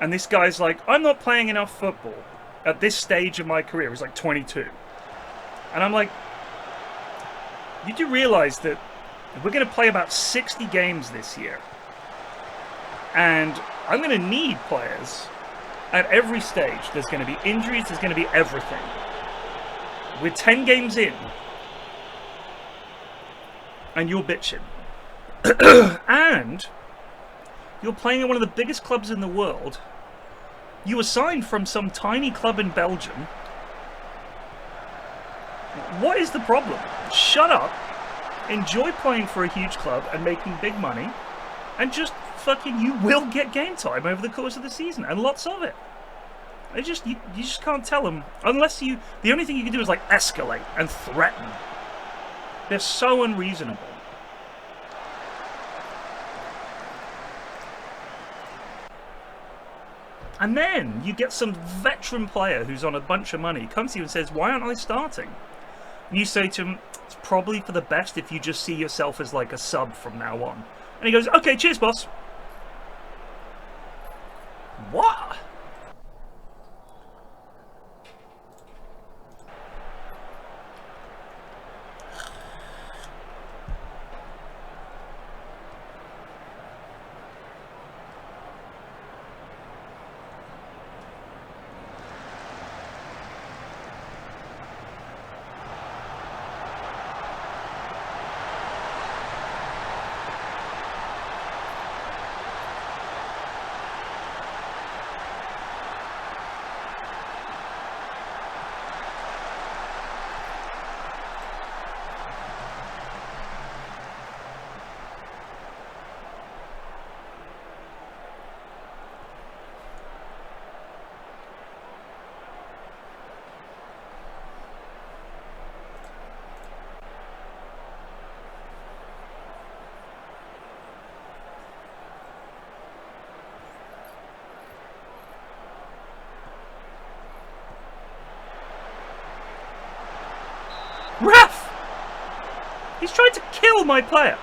and this guy's like, I'm not playing enough football at this stage of my career. He's like 22. And I'm like, you do realize that we're going to play about 60 games this year. And I'm going to need players at every stage. There's going to be injuries. There's going to be everything. We're 10 games in. And you're bitching. And you're playing at one of the biggest clubs in the world. You were signed from some tiny club in Belgium. What is the problem? Shut up. Enjoy playing for a huge club and making big money, and just fucking, you will get game time over the course of the season, and lots of it. You just can't tell them, unless you, the only thing you can do is like escalate and threaten. They're so unreasonable. And then you get some veteran player who's on a bunch of money, comes to you and says, why aren't I starting? And you say to him, it's probably for the best if you just see yourself as like a sub from now on. And he goes, okay, cheers, boss. What? He's trying to kill my player.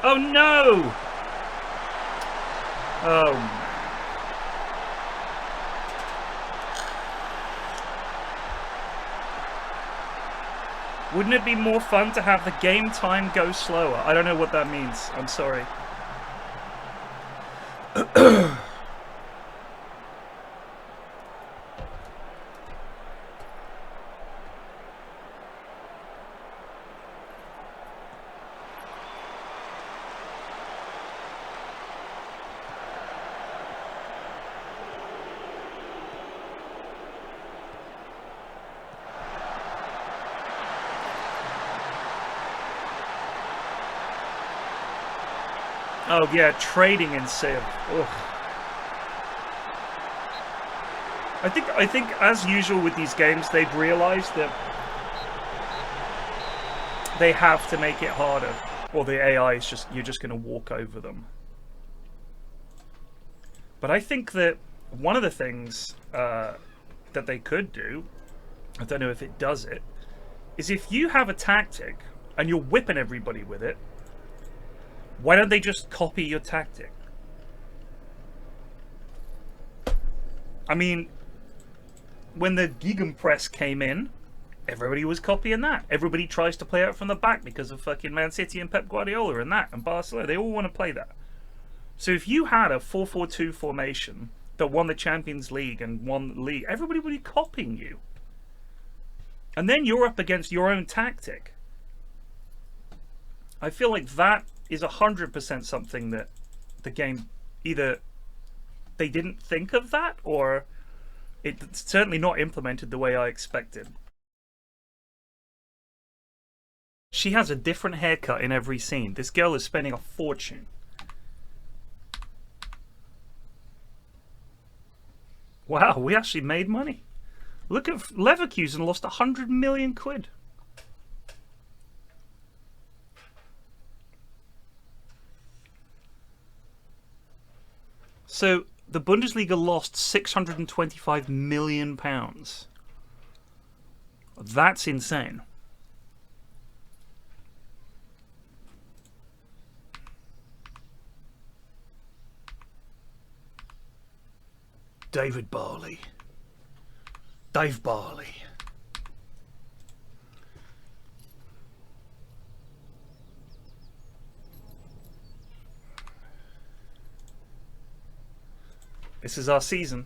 Oh no! Oh. Wouldn't it be more fun to have the game time go slower? I don't know what that means. I'm sorry. Oh yeah, trading in Civ. Ugh. I think as usual with these games, they've realised that they have to make it harder, or the AI is just, you're just going to walk over them. But I think that one of the things that they could do, I don't know if it does it, is if you have a tactic and you're whipping everybody with it, why don't they just copy your tactic? I mean, when the Gegenpress came in, everybody was copying that. Everybody tries to play out from the back because of fucking Man City and Pep Guardiola and that, and Barcelona. They all want to play that. So if you had a 4-4-2 formation that won the Champions League and won the league, everybody would be copying you. And then you're up against your own tactic. I feel like that is 100% something that the game, either they didn't think of that, or it's certainly not implemented the way I expected. She has a different haircut in every scene. This girl is spending a fortune. Wow, we actually made money. Look at Leverkusen lost 100 million quid. So the Bundesliga lost £625 million. That's insane. David Barley. Dave Barley. This is our season.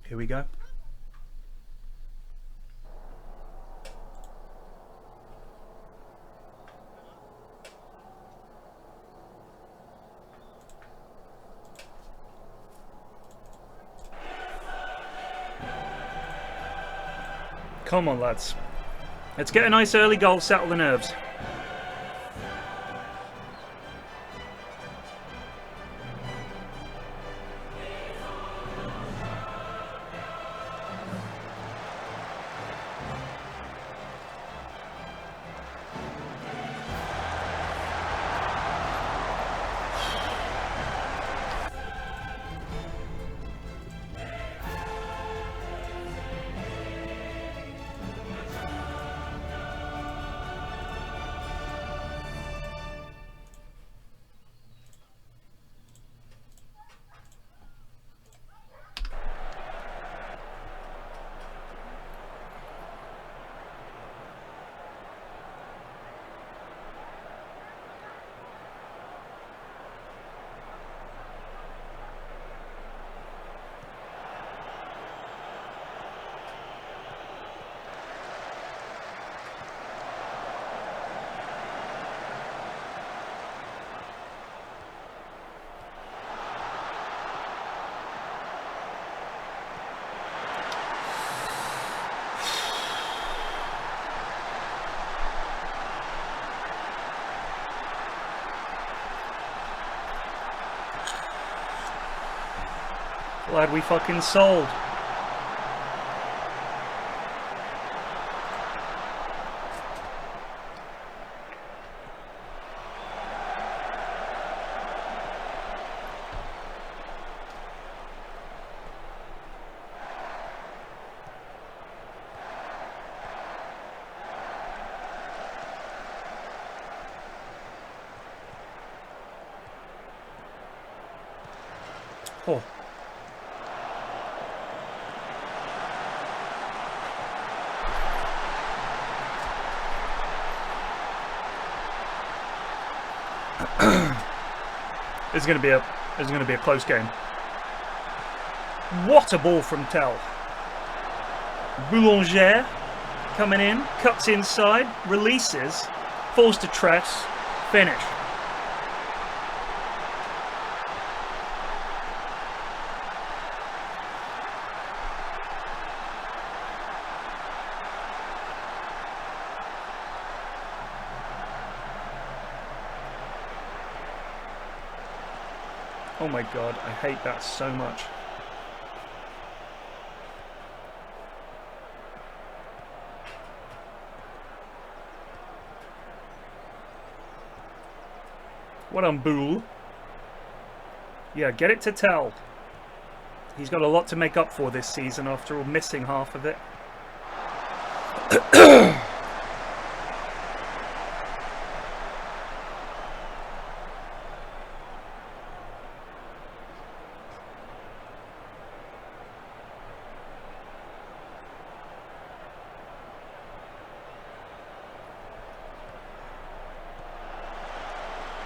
Here we go. Come on, lads. Let's get a nice early goal, settle the nerves. Glad we fucking sold. Oh. It's going to be a close game. What a ball from Tell. Boulanger coming in, cuts inside, releases, falls to Tress, finish. Oh my god, I hate that so much. What on Boole? Yeah, get it to Tell. He's got a lot to make up for this season after all missing half of it.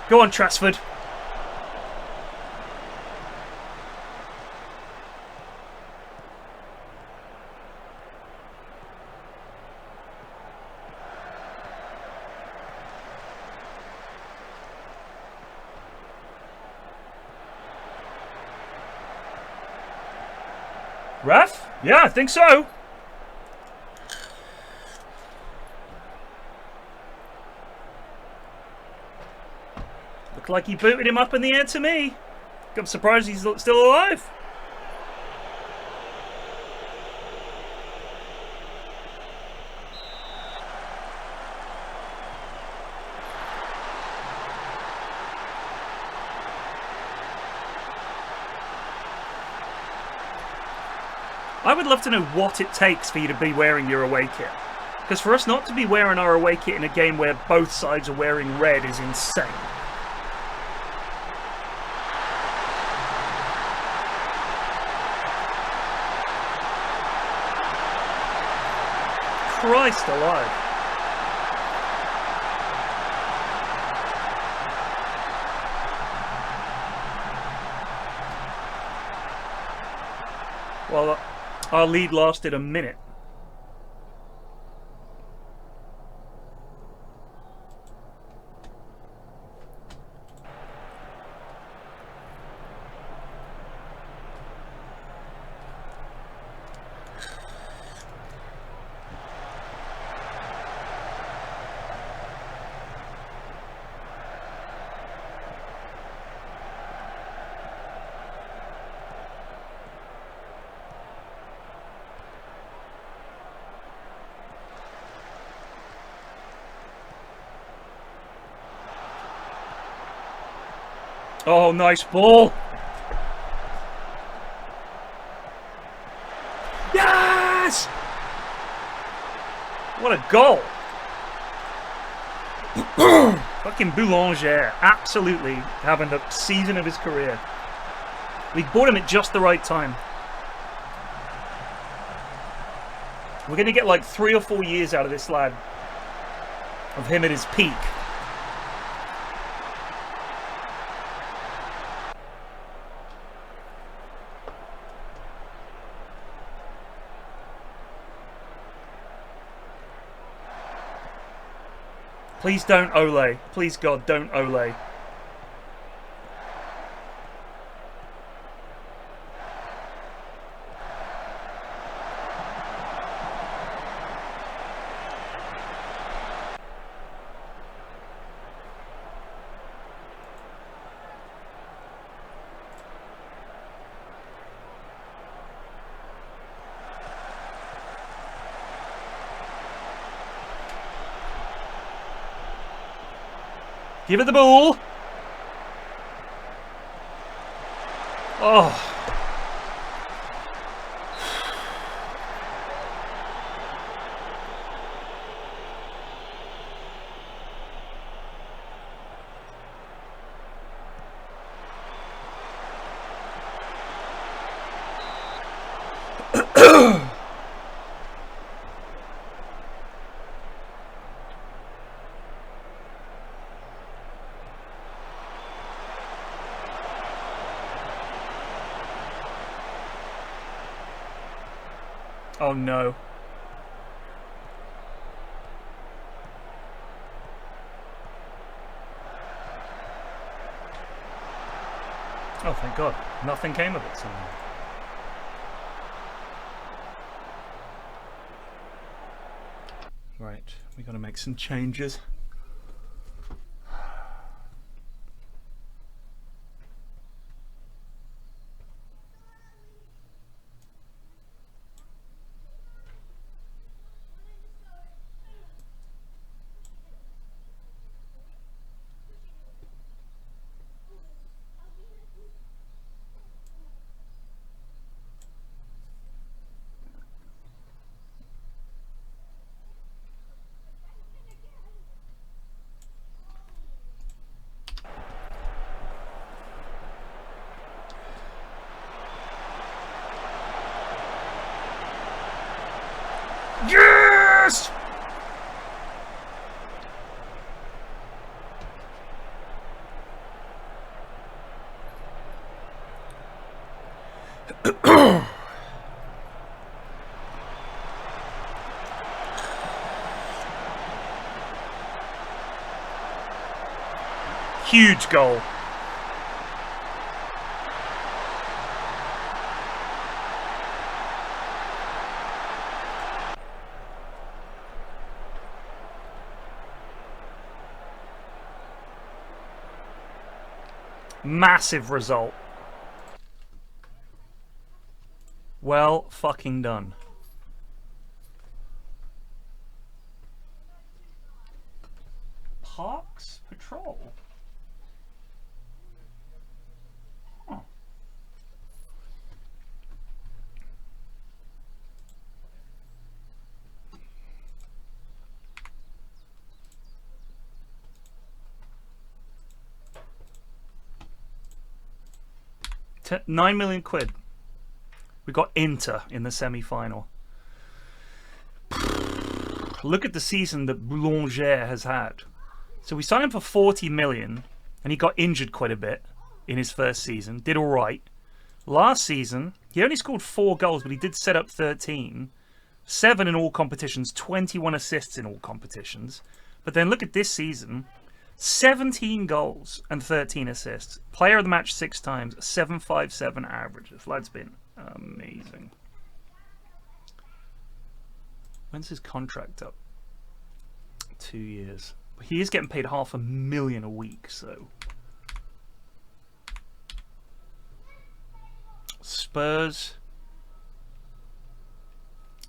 Go on, Trasford. Ref? Yeah, I think so. Looked like he booted him up in the air to me. I'm surprised he's still alive. I would love to know what it takes for you to be wearing your away kit. Because for us not to be wearing our away kit in a game where both sides are wearing red is insane. Christ alive. Well, our lead lasted a minute. Oh, nice ball. Yes! What a goal. Fucking Boulanger. Absolutely having the season of his career. We bought him at just the right time. We're going to get like 3 or 4 years out of this lad. Of him at his peak. Please don't Ole. Please God, don't Ole. Give it the ball. Oh. Oh no. Oh, thank God. Nothing came of it somehow. Right, we gotta make some changes. Yes! Huge goal. Massive result. Well fucking done. Parks Patrol. Huh. £9 million. We got Inter in the semi-final. Look at the season that Boulanger has had. So we signed him for 40 million, and he got injured quite a bit in his first season. Did all right. Last season, he only scored 4 goals, but he did set up 13. 7 in all competitions, 21 assists in all competitions. But then look at this season. 17 goals and 13 assists. Player of the match 6 times. 7.57 average. This lad's been amazing. When's his contract up? 2 years. He is getting paid $500,000 a week, so. Spurs.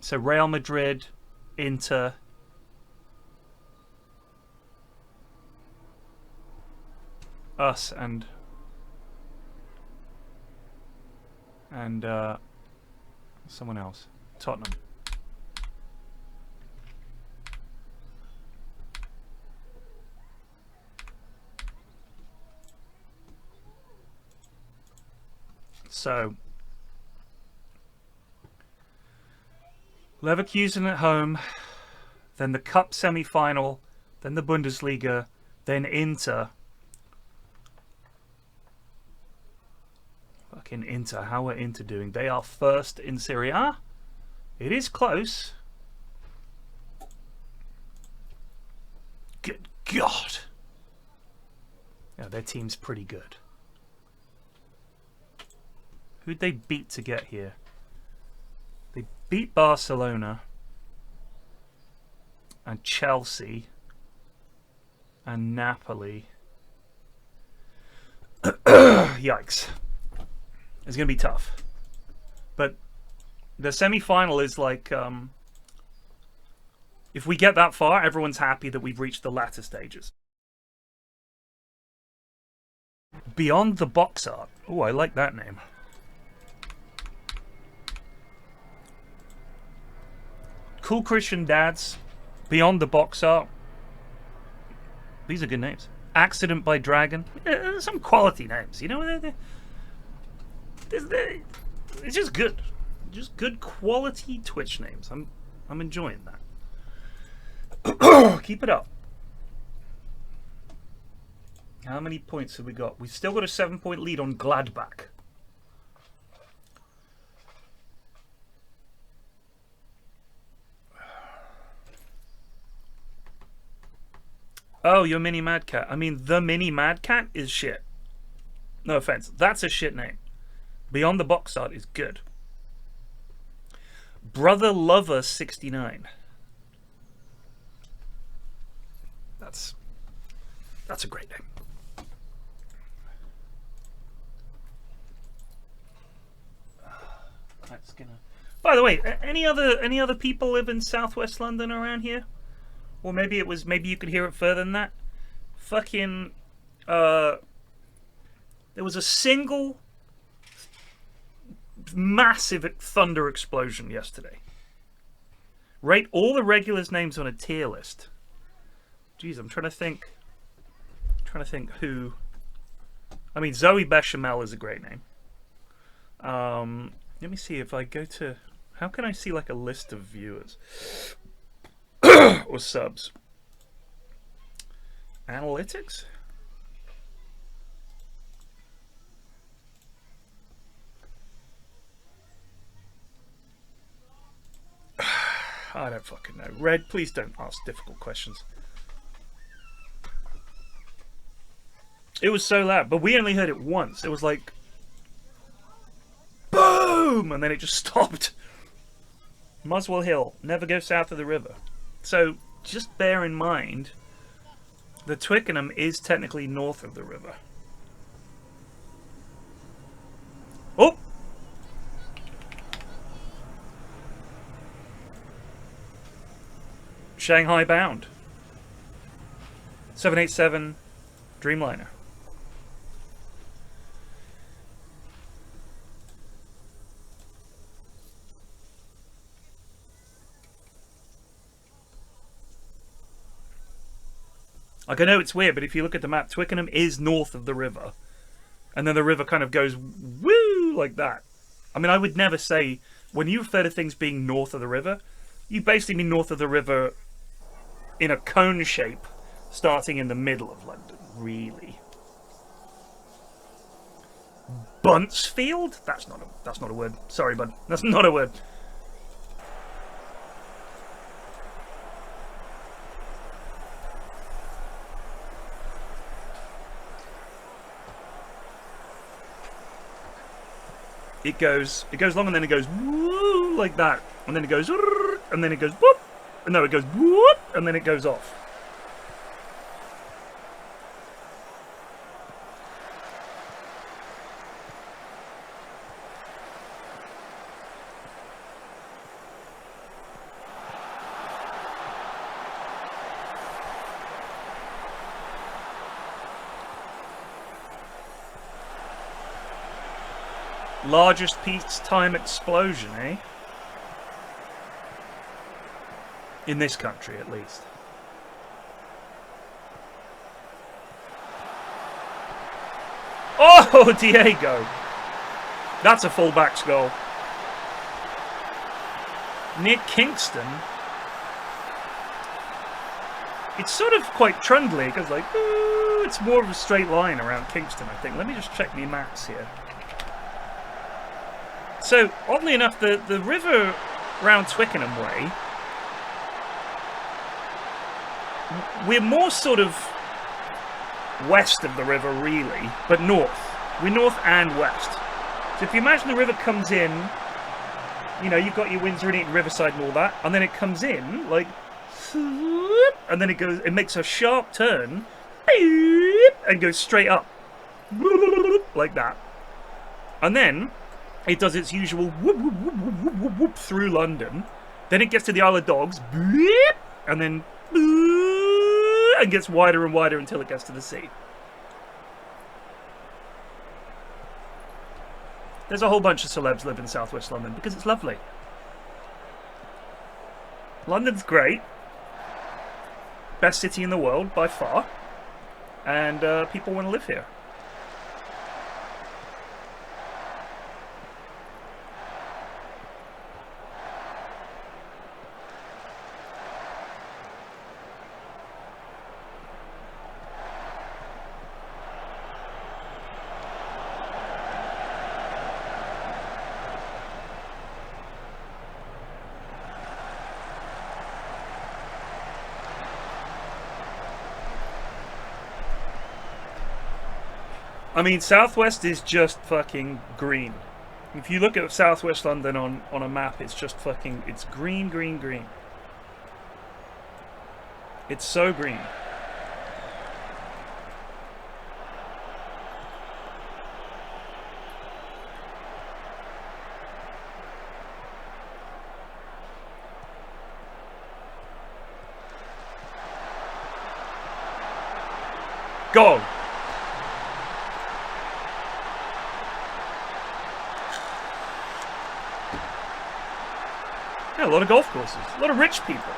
So Real Madrid, Inter. Us and and someone else. Tottenham. So, Leverkusen at home, then the Cup semi-final, then the Bundesliga, then Inter. Fucking Inter, how are Inter doing? They are first in Serie A. It is close. Good God. Yeah, their team's pretty good. Who'd they beat to get here? They beat Barcelona and Chelsea and Napoli. Yikes. It's going to be tough. But the semi-final is like, if we get that far, everyone's happy that we've reached the latter stages. Beyond the Box Art. Oh, I like that name. Cool Christian Dads, Beyond the Box Art. These are good names. Accident by Dragon. Some quality names, you know? It's just good. Just good quality Twitch names. I'm enjoying that. Keep it up. How many points have we got? We've still got a 7-point lead on Gladbach. Oh, you're Mini Mad Cat. I mean, the Mini Mad Cat is shit. No offense. That's a shit name. Beyond the Box Art is good. Brother Lover 69. That's a great name. That's gonna. By the way, any other people live in Southwest London around here? Or maybe you could hear it further than that. Fucking there was a single massive thunder explosion yesterday. Rate all the regulars' names on a tier list. Jeez, I'm trying to think who. I mean, Zoe Bechamel is a great name. Let me see if I go to. How can I see like a list of viewers or subs? Analytics. I don't fucking know. Red, please don't ask difficult questions. It was so loud, but we only heard it once. It was like boom, and then it just stopped. Muswell Hill, never go south of the river. So just bear in mind that Twickenham is technically north of the river. Oh! Shanghai bound. 787 Dreamliner. Like, I know it's weird, but if you look at the map, Twickenham is north of the river. And then the river kind of goes woo like that. I mean, I would never say, when you refer to things being north of the river, you basically mean north of the river in a cone shape, starting in the middle of London, really. Buntsfield? That's not a word. Sorry, bud. That's not a word. It goes long and then it goes woo like that, and then it goes and then it goes whoop, and no, it goes whoop, and then it goes off. Largest peacetime explosion, eh? In this country, at least. Oh, Diego! That's a fullback's goal. Near Kingston, it's sort of quite trundly, because like, ooh, it's more of a straight line around Kingston, I think. Let me just check the maps here. So, oddly enough, the river round Twickenham way, we're more sort of west of the river, really, but north. We're north and west. So if you imagine the river comes in, you know, you've got your Windsor and Eton Riverside and all that, and then it comes in, like, and then it makes a sharp turn, and goes straight up, like that. And then it does its usual whoop, whoop, whoop, whoop, whoop, whoop, whoop through London. Then it gets to the Isle of Dogs, and then and gets wider and wider until it gets to the sea. There's a whole bunch of celebs live in southwest London because it's lovely. London's great. Best city in the world by far. And people want to live here. I mean, southwest is just fucking green. If you look at southwest London on a map, it's just fucking, it's green, green, green. It's so green. Go! Yeah, a lot of golf courses, a lot of rich people.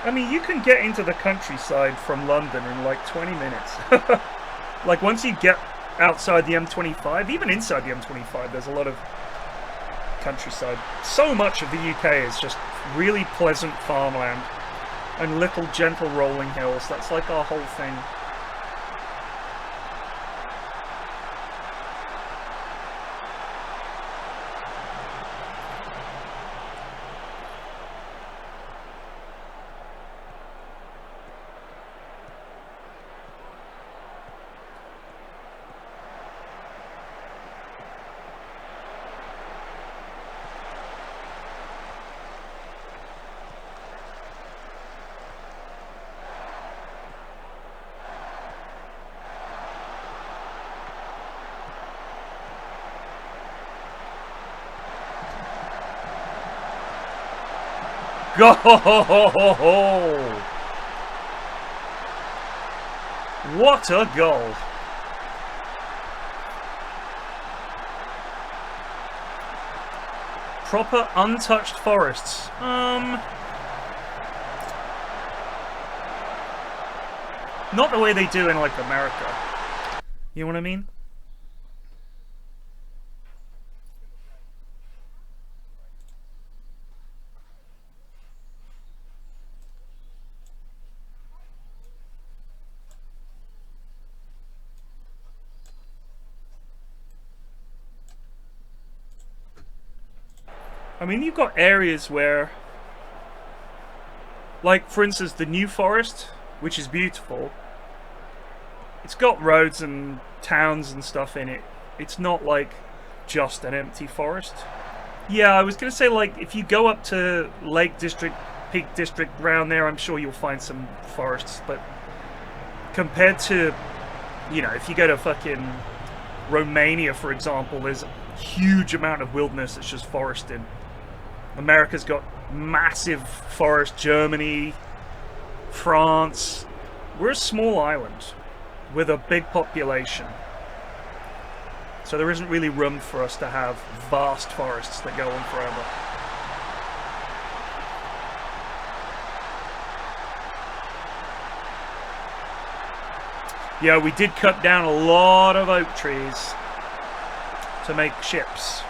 I mean, you can get into the countryside from London in like 20 minutes. Like, once you get outside the M25, even inside the M25, there's a lot of countryside. So much of the UK is just really pleasant farmland and little gentle rolling hills. That's like our whole thing. Go! What a goal! Proper untouched forests. Not the way they do in, like, America. You know what I mean? I mean, you've got areas where, like, for instance, the New Forest, which is beautiful. It's got roads and towns and stuff in it. It's not like just an empty forest. Yeah, I was going to say, like, if you go up to Lake District, Peak District, around there, I'm sure you'll find some forests, but compared to, you know, if you go to fucking Romania, for example, there's a huge amount of wilderness that's just forested. America's got massive forest, Germany, France. We're a small island with a big population. So there isn't really room for us to have vast forests that go on forever. Yeah, we did cut down a lot of oak trees to make ships.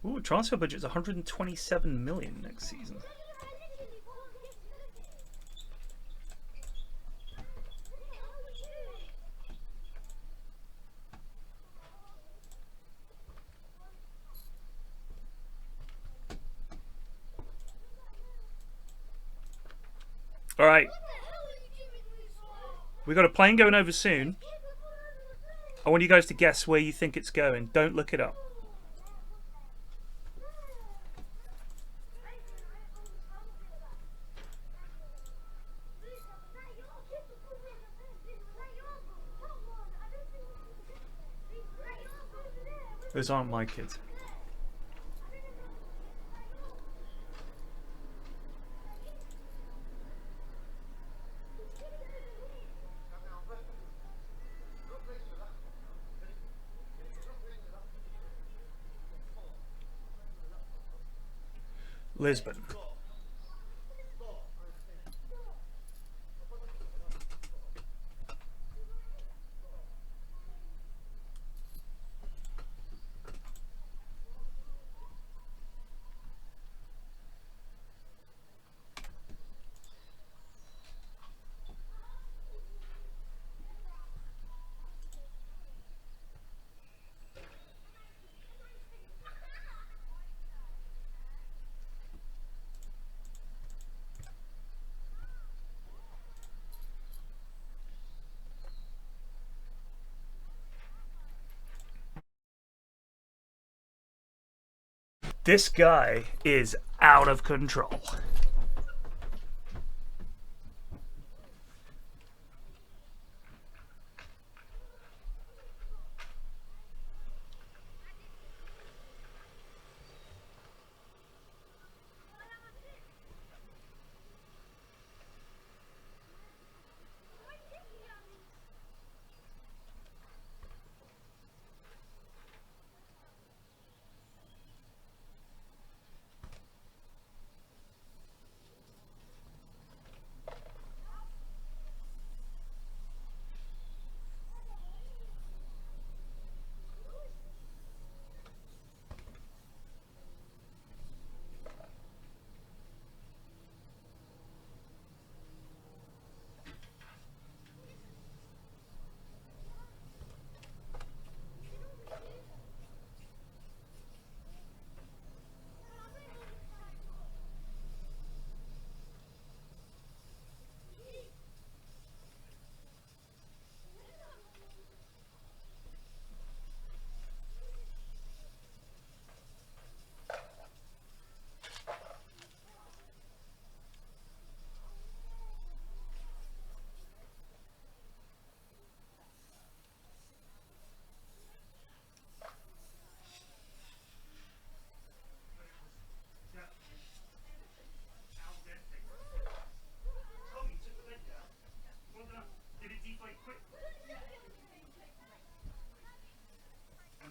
Ooh, transfer budget's 127 million next season. All right. We got a plane going over soon. I want you guys to guess where you think it's going. Don't look it up. Those aren't my kids. Lisbon. This guy is out of control.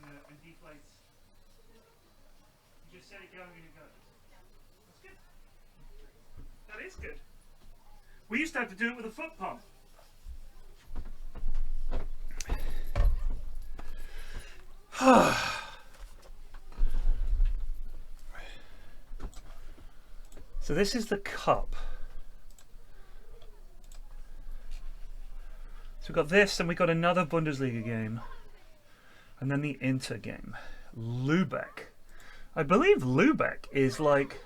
and deflates. You just set it going and it goes. That's good. That is good. We used to have to do it with a foot pump. So this is the cup. So we've got this, and we've got another Bundesliga game. And then the Inter game. Lübeck. I believe Lübeck is like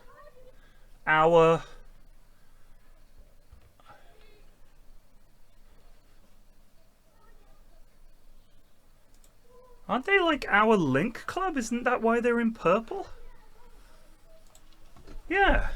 our... Aren't they like our Link Club? Isn't that why they're in purple? Yeah.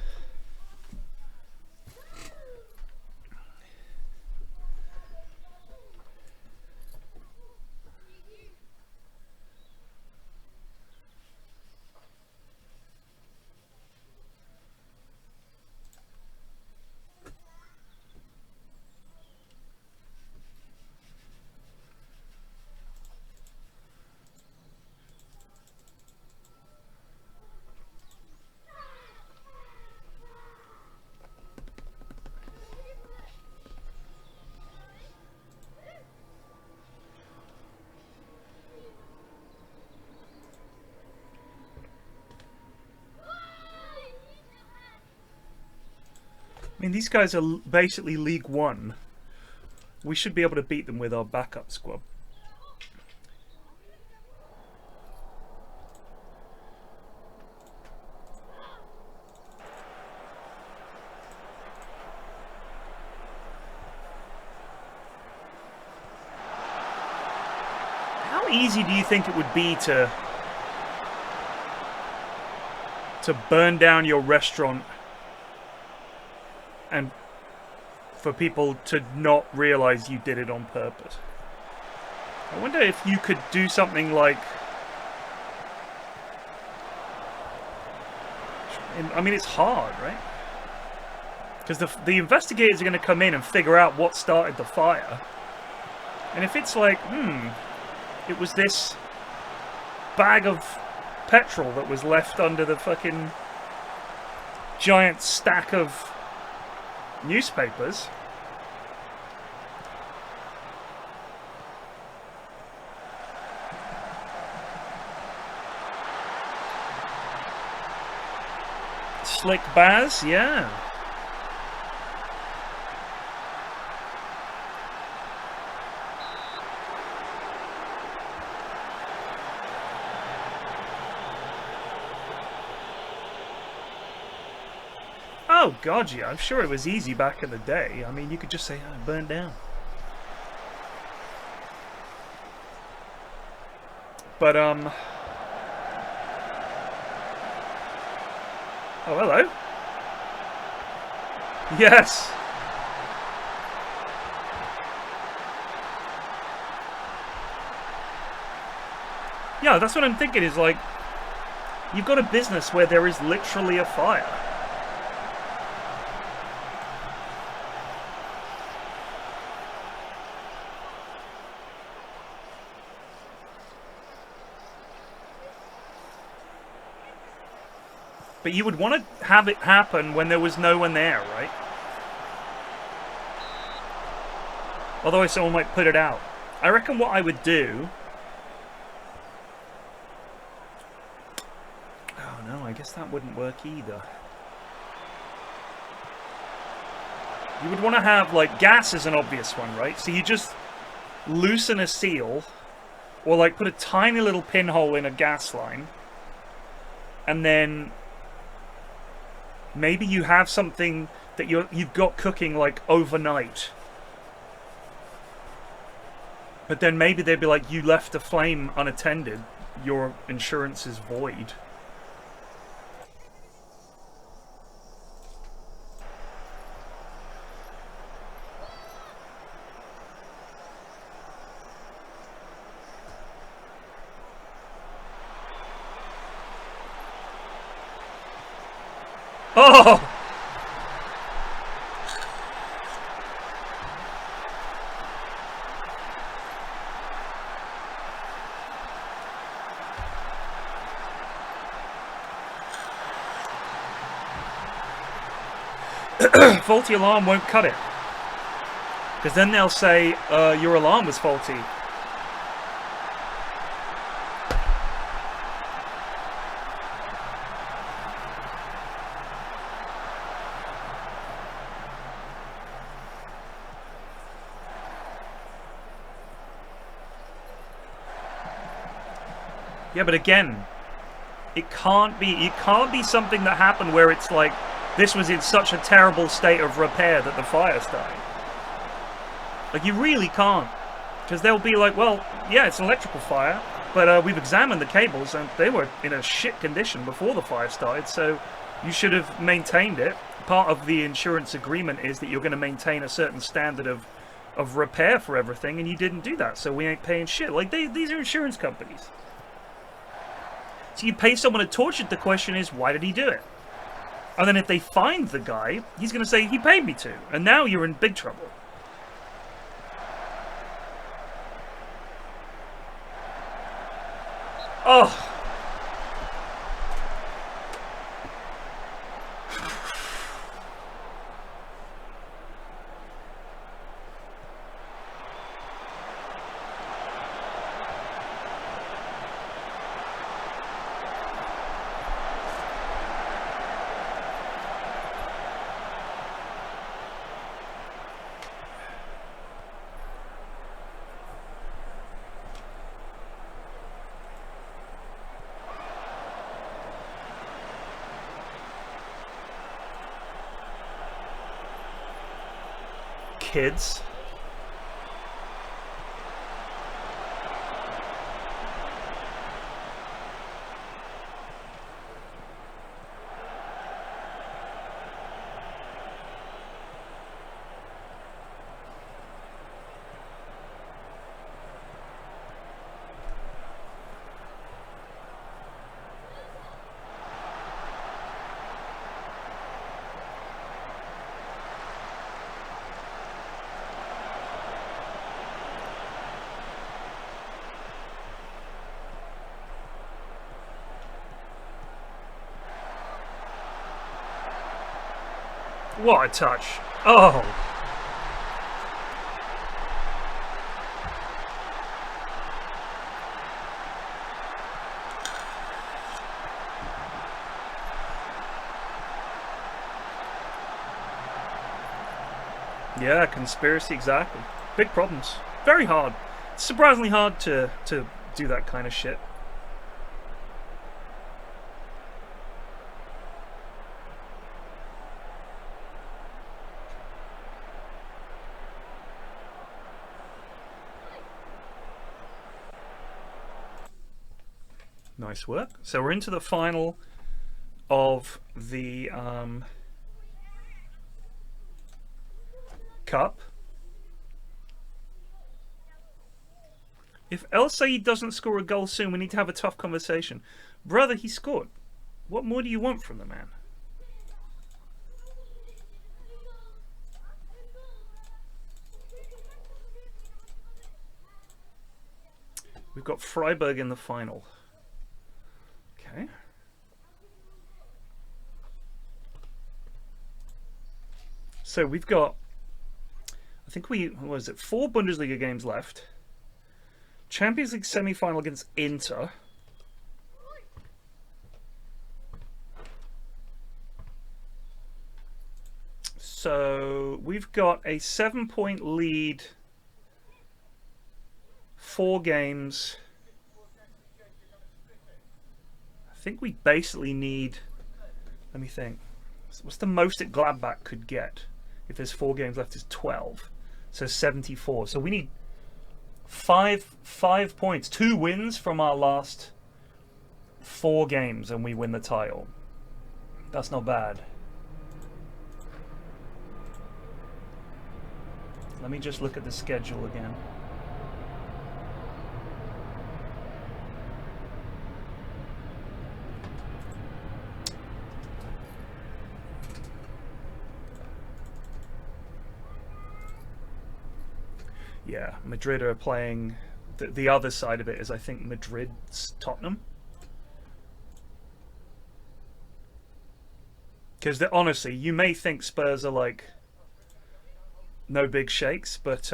I mean, these guys are basically League One. We should be able to beat them with our backup squad. How easy do you think it would be to burn down your restaurant and for people to not realize you did it on purpose? I wonder if you could do something like... I mean, it's hard, right? Because the investigators are going to come in and figure out what started the fire. And if it's like, it was this bag of petrol that was left under the fucking giant stack of newspapers. Slick Baz, yeah. Oh god, yeah, I'm sure it was easy back in the day. I mean, you could just say, oh, burn down. But, oh, hello. Yes. Yeah, that's what I'm thinking is like, you've got a business where there is literally a fire. But you would want to have it happen when there was no one there, right? Otherwise someone might put it out. I reckon what I would do... Oh no, I guess that wouldn't work either. You would want to have, like, gas is an obvious one, right? So you just loosen a seal, or like put a tiny little pinhole in a gas line, and then... maybe you have something that you've got cooking like overnight. But then maybe they'd be like, you left a flame unattended. Your insurance is void. Oh! Faulty alarm won't cut it. Because then they'll say, your alarm was faulty. Yeah, but again, it can't be something that happened where it's like, this was in such a terrible state of repair that the fire started. Like, you really can't. Because they'll be like, well, yeah, it's an electrical fire, but we've examined the cables and they were in a shit condition before the fire started, so you should have maintained it. Part of the insurance agreement is that you're going to maintain a certain standard of repair for everything, and you didn't do that, so we ain't paying shit. Like, these are insurance companies. So you pay someone to torture it, the question is, why did he do it? And then if they find the guy, he's going to say, he paid me to. And now you're in big trouble. Oh! Kids. What a touch. Oh. Yeah, conspiracy, exactly. Big problems. Very hard. Surprisingly hard to do that kind of shit. Nice work. So we're into the final of the cup. If El Said doesn't score a goal soon, we need to have a tough conversation. Brother, he scored. What more do you want from the man? We've got Freiburg in the final. Okay. So we've got, I think what was it, 4 Bundesliga games left. Champions League semi-final against Inter. So we've got a 7-point lead, 4 games. I think we basically need, let me think, what's the most that Gladbach could get if there's 4 games left? Is 12, so 74. So we need 5 points, 2 wins from our last 4 games, and we win the title. That's not bad. Let me just look at the schedule again. Yeah, Madrid are playing, the other side of it is, I think, Madrid's Tottenham. Because honestly, you may think Spurs are like no big shakes, but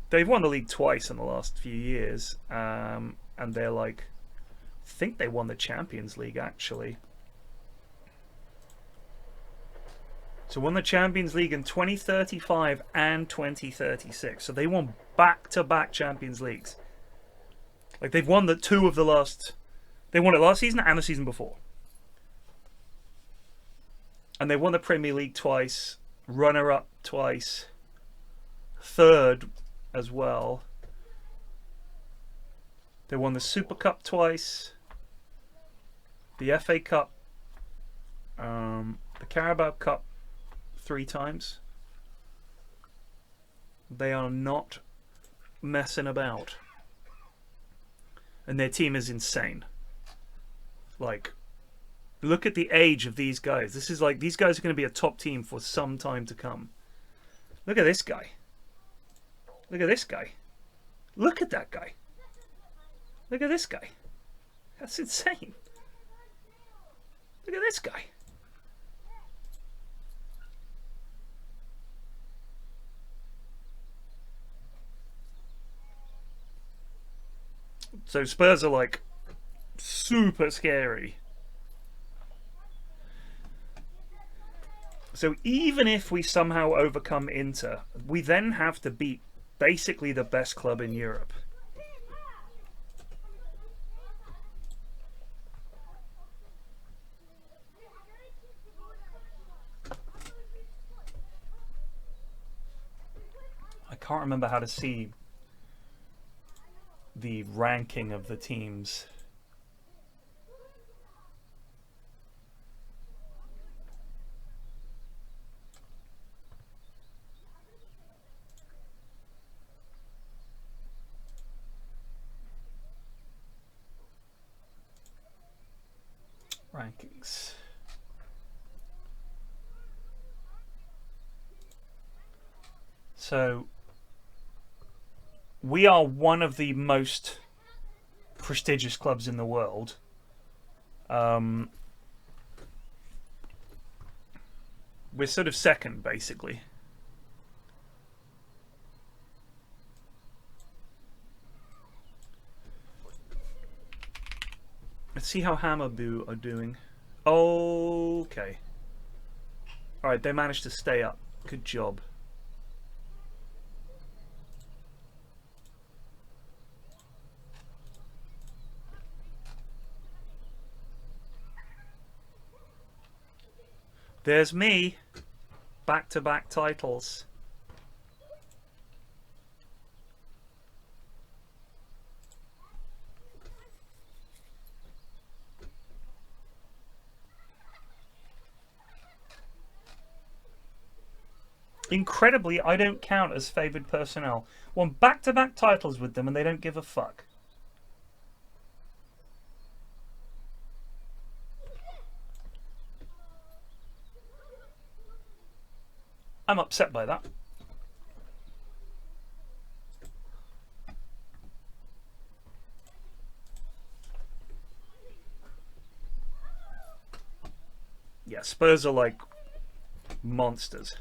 they've won the league twice in the last few years, and they're like, I think they won the Champions League actually. So won the Champions League in 2035 and 2036. So they won back-to-back Champions Leagues. Like they've won the two of the last. They won it last season and the season before. And they won the Premier League twice, runner-up twice, third as well. They won the Super Cup twice, the FA Cup, the Carabao Cup 3 times. They are not messing about. And their team is insane. Like, look at the age of these guys. This is like, these guys are going to be a top team for some time to come. Look at this guy. Look at this guy. Look at that guy. Look at this guy. That's insane. Look at this guy. So Spurs are like super scary. So even if we somehow overcome Inter, we then have to beat basically the best club in Europe. I can't remember how to see the ranking of the teams. Rankings. So we are one of the most prestigious clubs in the world. We're sort of second, basically. Let's see how Hammarby are doing. Okay. Alright, they managed to stay up. Good job. There's me. Back-to-back titles. Incredibly, I don't count as favoured personnel. Won back-to-back titles with them and they don't give a fuck. I'm upset by that. Yeah, Spurs are like monsters.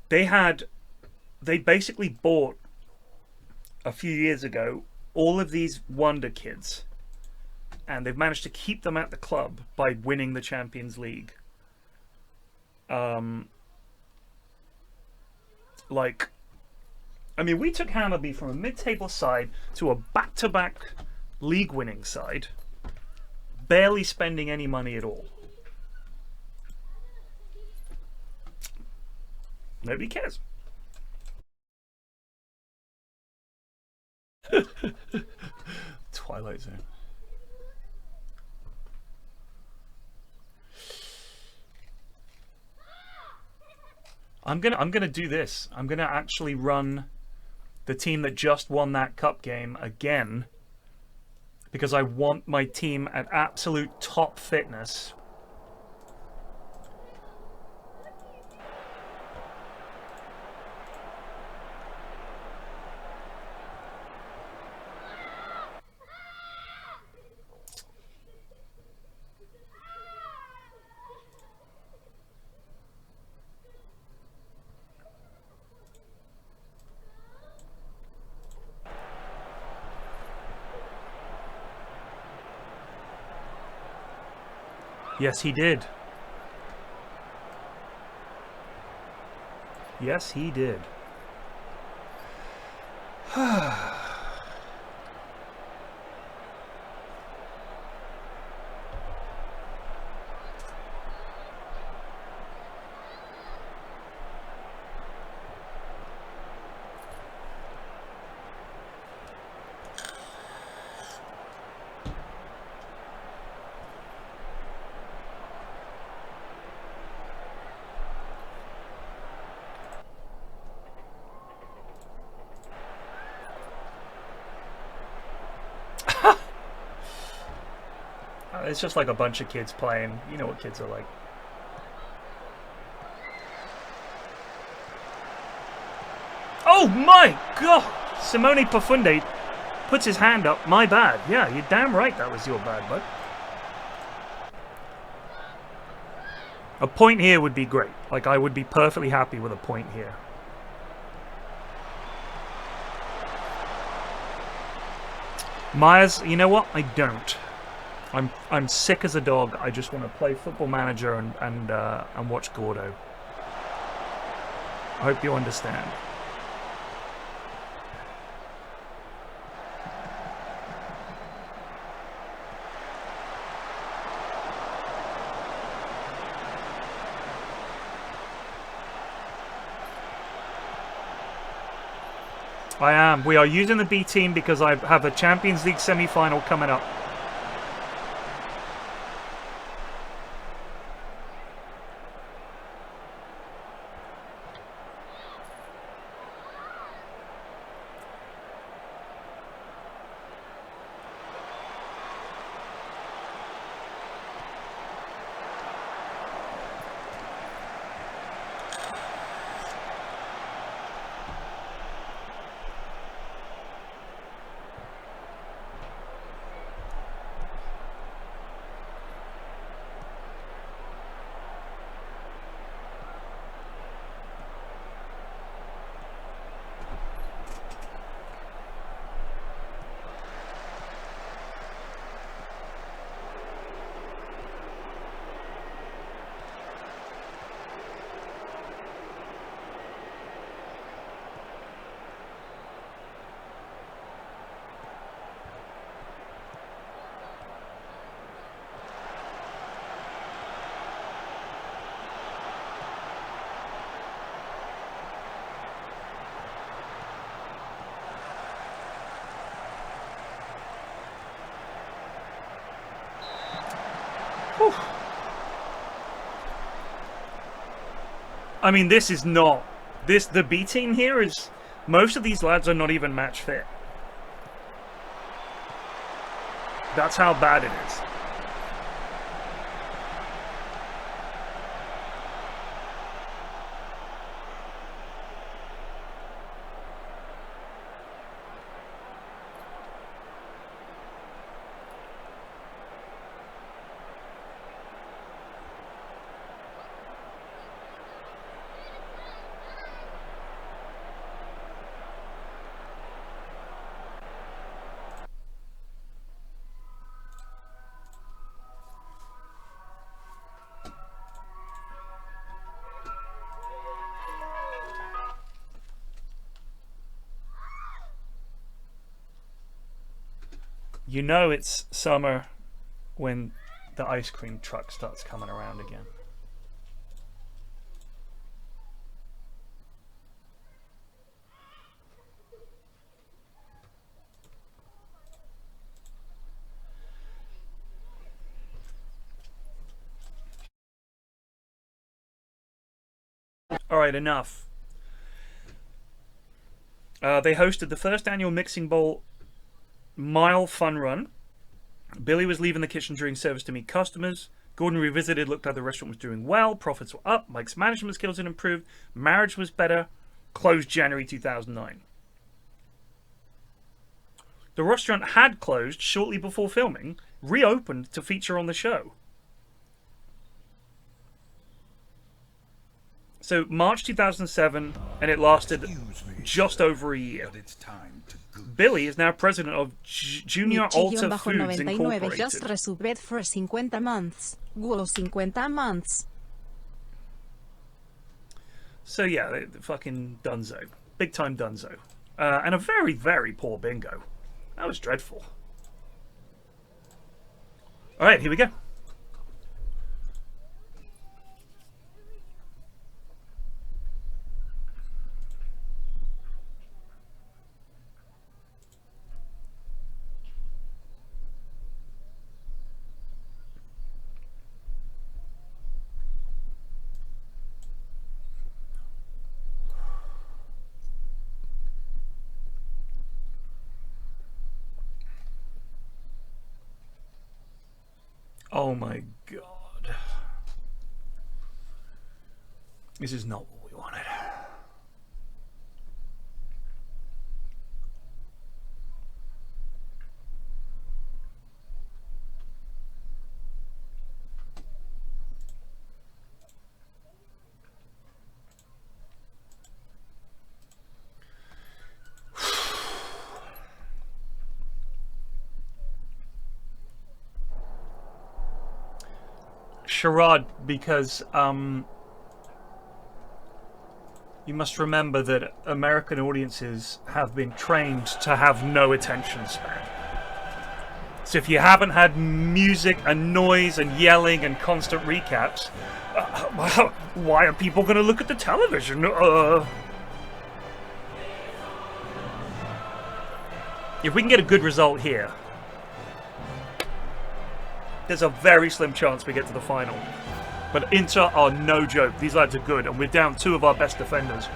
They basically bought a few years ago all of these wonder kids, and they've managed to keep them at the club by winning the Champions League. Like, I mean, we took Hammarby from a mid-table side to a back-to-back league-winning side, barely spending any money at all. Nobody cares. Twilight Zone. I'm gonna do this. I'm gonna actually run the team that just won that cup game again, because I want my team at absolute top fitness. Yes, he did. Yes, he did. It's just like a bunch of kids playing. You know what kids are like. Oh my god! Simone Profunde puts his hand up. My bad. Yeah, you're damn right that was your bad, bud. A point here would be great. Like, I would be perfectly happy with a point here. Myers, you know what? I don't. I'm sick as a dog. I just want to play Football Manager and watch Gordo. I hope you understand. I am. We are using the B team because I have a Champions League semi-final coming up. Whew. I mean, this is not... The B team here is... Most of these lads are not even match fit. That's how bad it is. You know it's summer when the ice cream truck starts coming around again. Alright, enough. They hosted the first annual Mixing Bowl mile fun run. Billy was leaving the kitchen during service to meet customers. Gordon revisited, looked like the restaurant was doing well. Profits were up. Mike's management skills had improved. Marriage was better. Closed January 2009. The restaurant had closed shortly before filming, reopened to feature on the show. So March 2007, and it lasted just over a year. Billy is now president of Junior Alta Foods Incorporated. Just resubbed for 50 months. Gulo 50 months. So yeah, fucking dunzo. Big time dunzo. And a very, very poor bingo. That was dreadful. Alright, here we go. Oh my god. This is not what we wanted. Charade, because you must remember that American audiences have been trained to have no attention span. So if you haven't had music and noise and yelling and constant recaps, well, why are people going to look at the television? If we can get a good result here, there's a very slim chance we get to the final. But Inter are no joke. These lads are good, and we're down 2 of our best defenders.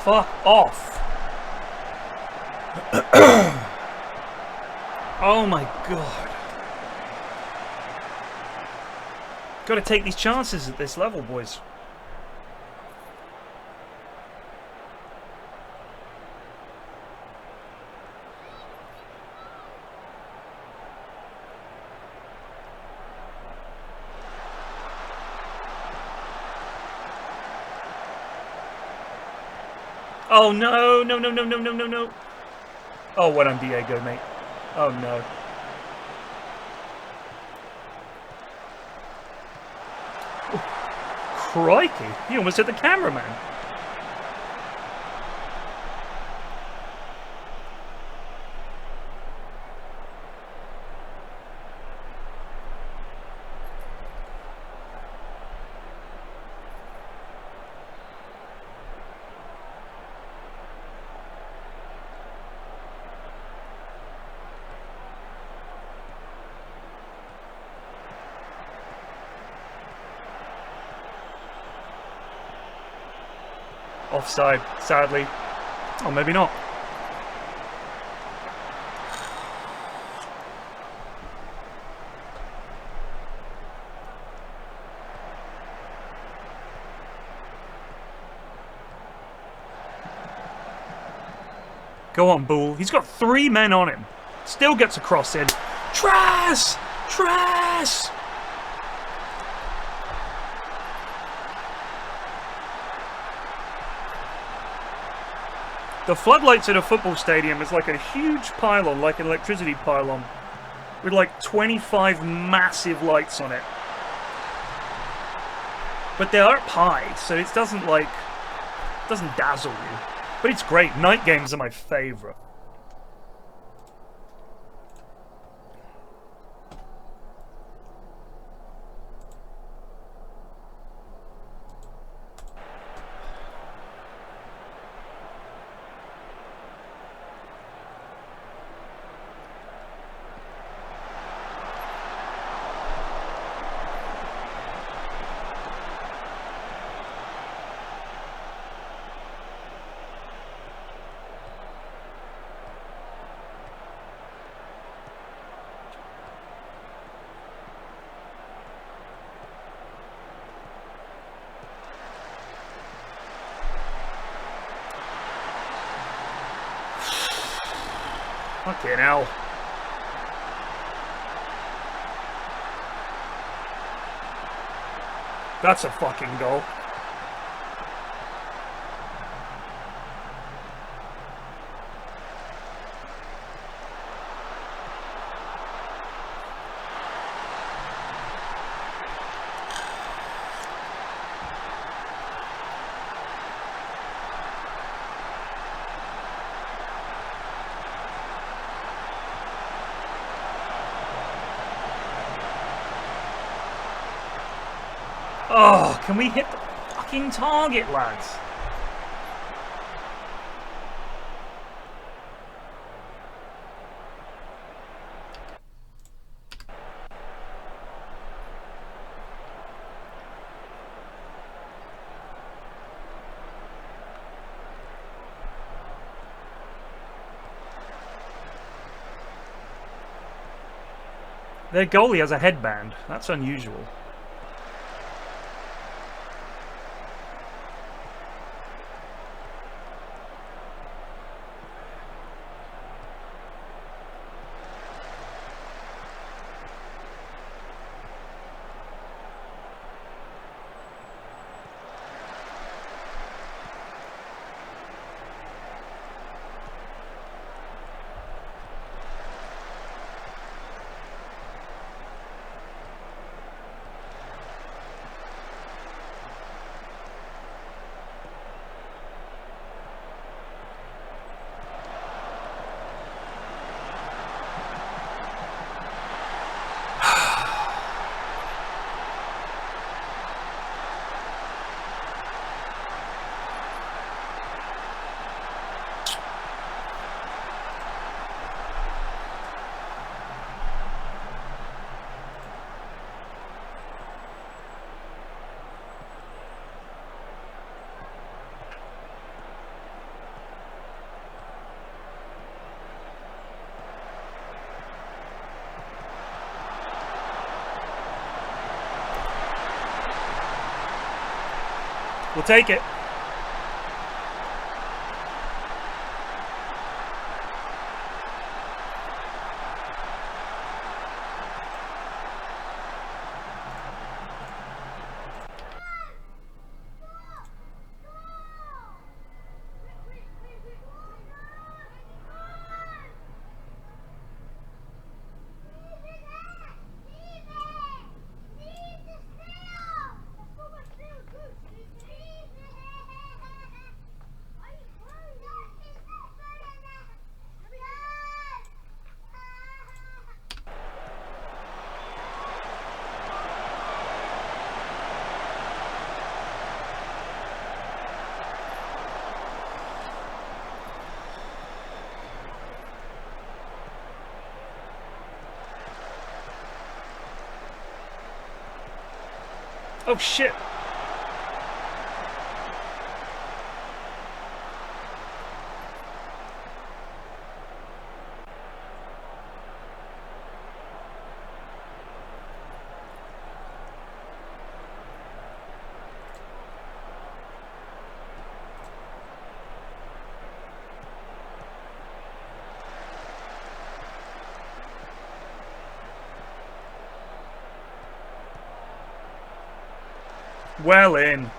Fuck off. Oh my god. Gotta take these chances at this level, boys. Oh no, no, no, no, no, no, no, no. Oh, what on Diego, mate. Oh no. Ooh, crikey, he almost hit the cameraman. Offside, sadly. Or maybe not. Go on, Bull. He's got 3 men on him. Still gets a cross in. Trash! Trash! The floodlights at a football stadium is like a huge pylon, like an electricity pylon, with like 25 massive lights on it. But they're up high, so it doesn't dazzle you. But it's great. Night games are my favorite. Fucking hell. That's a fucking goal. Oh, can we hit the fucking target, lads? Their goalie has a headband. That's unusual. We'll take it. Oh shit! Well in.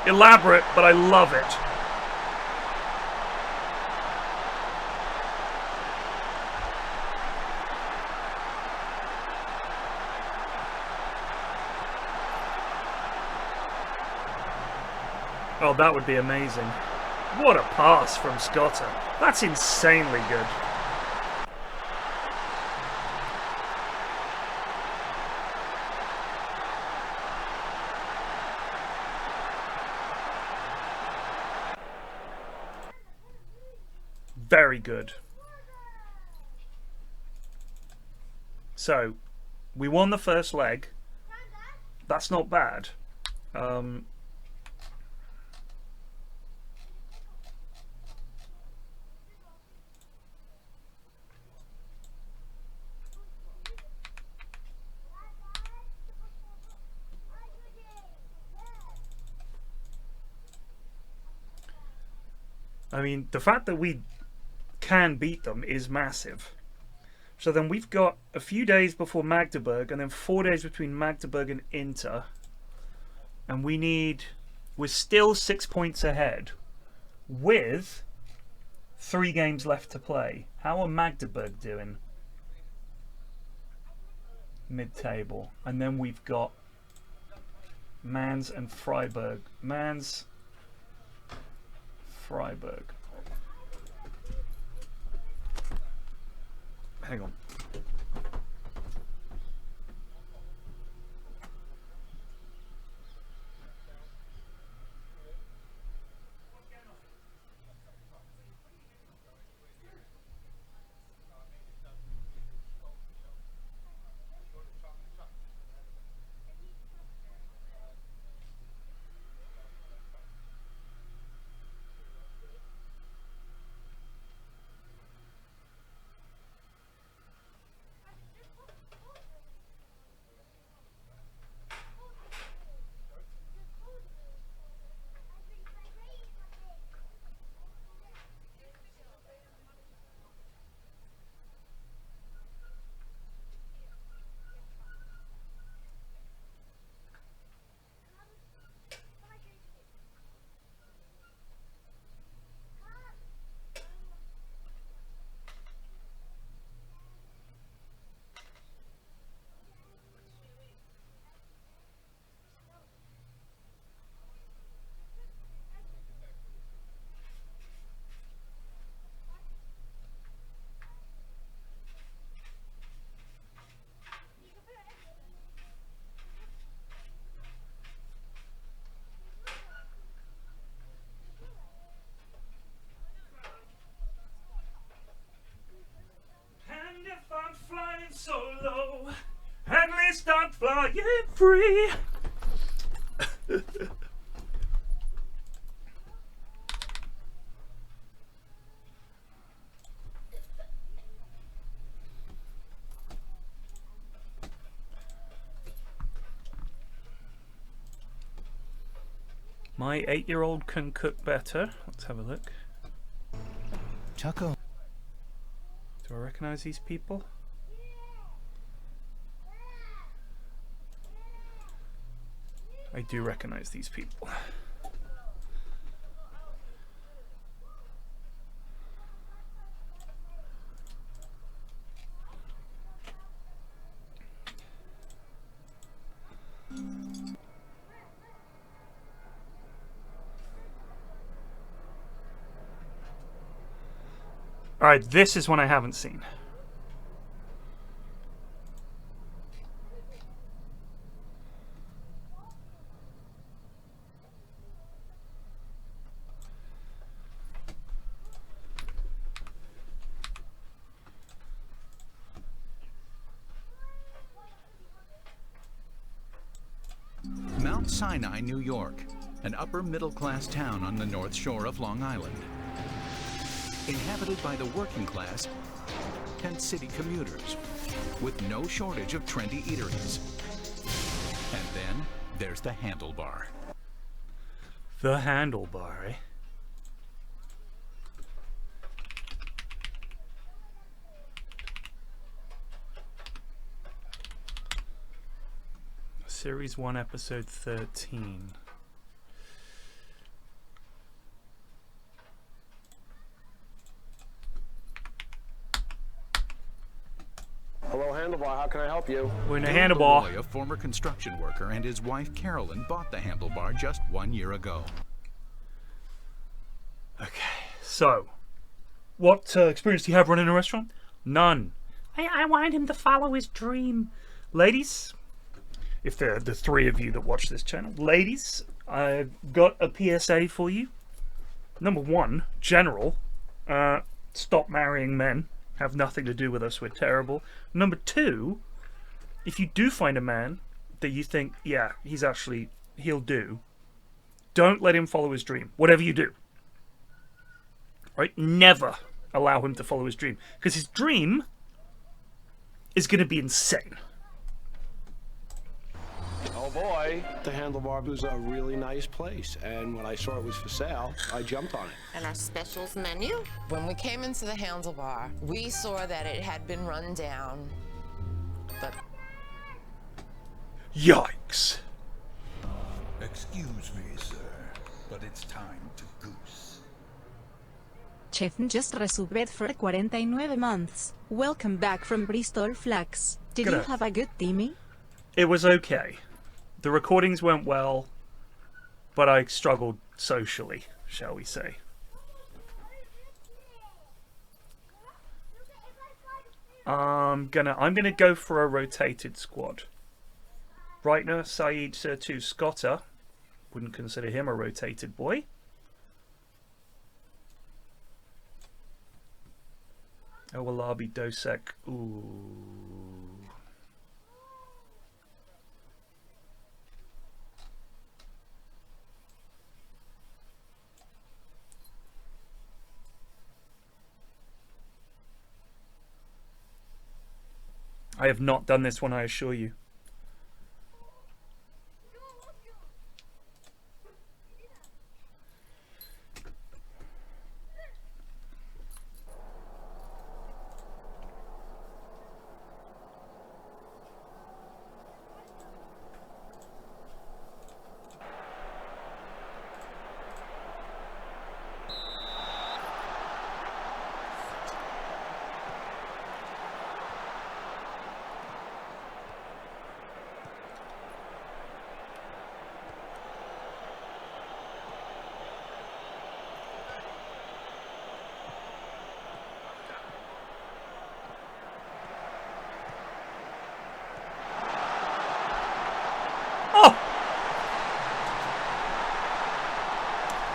Elaborate, but I love it. Oh, that would be amazing. What a pass from Scotta. That's insanely good. Very good. So, we won the first leg. That's not bad. I mean, the fact that we can beat them is massive. So then we've got a few days before Magdeburg, and then 4 days between Magdeburg and Inter. And we're still 6 points ahead, with 3 games left to play. How are Magdeburg doing? Mid-table. And then we've got Mainz and Freiburg. Mainz, Freiburg. Hang on. Flying so low, at least I'm flying free. My 8-year-old can cook better. Let's have a look. Choco. Do I recognize these people? I do recognize these people. Alright, this is one I haven't seen. Mount Sinai, New York, an upper-middle-class town on the North Shore of Long Island. Inhabited by the working class and city commuters, with no shortage of trendy eateries. And then there's the Handlebar. The Handlebar, eh? Series 1, Episode 13. Hello, Handlebar. How can I help you? We're in a Bill Handlebar. Malloy, a former construction worker, and his wife Carolyn bought the Handlebar just 1 year ago. Okay, so what experience do you have running a restaurant? None. I wanted him to follow his dream. Ladies, if there are the 3 of you that watch this channel, ladies, I've got a PSA for you. Number 1, general, stop marrying men. Have nothing to do with us, we're terrible. Number 2, if you do find a man that you think, yeah, he'll do, don't let him follow his dream, whatever you do. Right? Never allow him to follow his dream, because his dream is going to be insane. Oh, boy, the Handlebar was a really nice place. And when I saw it was for sale, I jumped on it. And our specials menu? When we came into the Handlebar, we saw that it had been run down. But yikes. Excuse me, sir, but it's time to goose. Chef just resubbed for 49 months. Welcome back from Bristol, Flax. Did you have a good Timmy? It was okay. The recordings went well, but I struggled socially, shall we say. I'm gonna go for a rotated squad. Breitner, Saeed, Surtu, Scotter. Wouldn't consider him a rotated boy. Owalabi, Dosek. Ooh. I have not done this one, I assure you.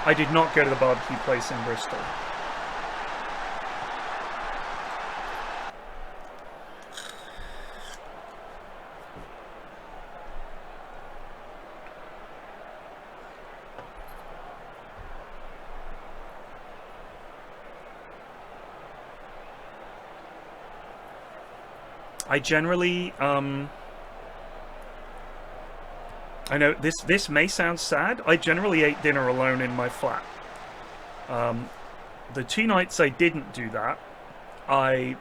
I did not go to the barbecue place in Bristol. I generally, I know this may sound sad. I generally ate dinner alone in my flat. The 2 nights I didn't do that, I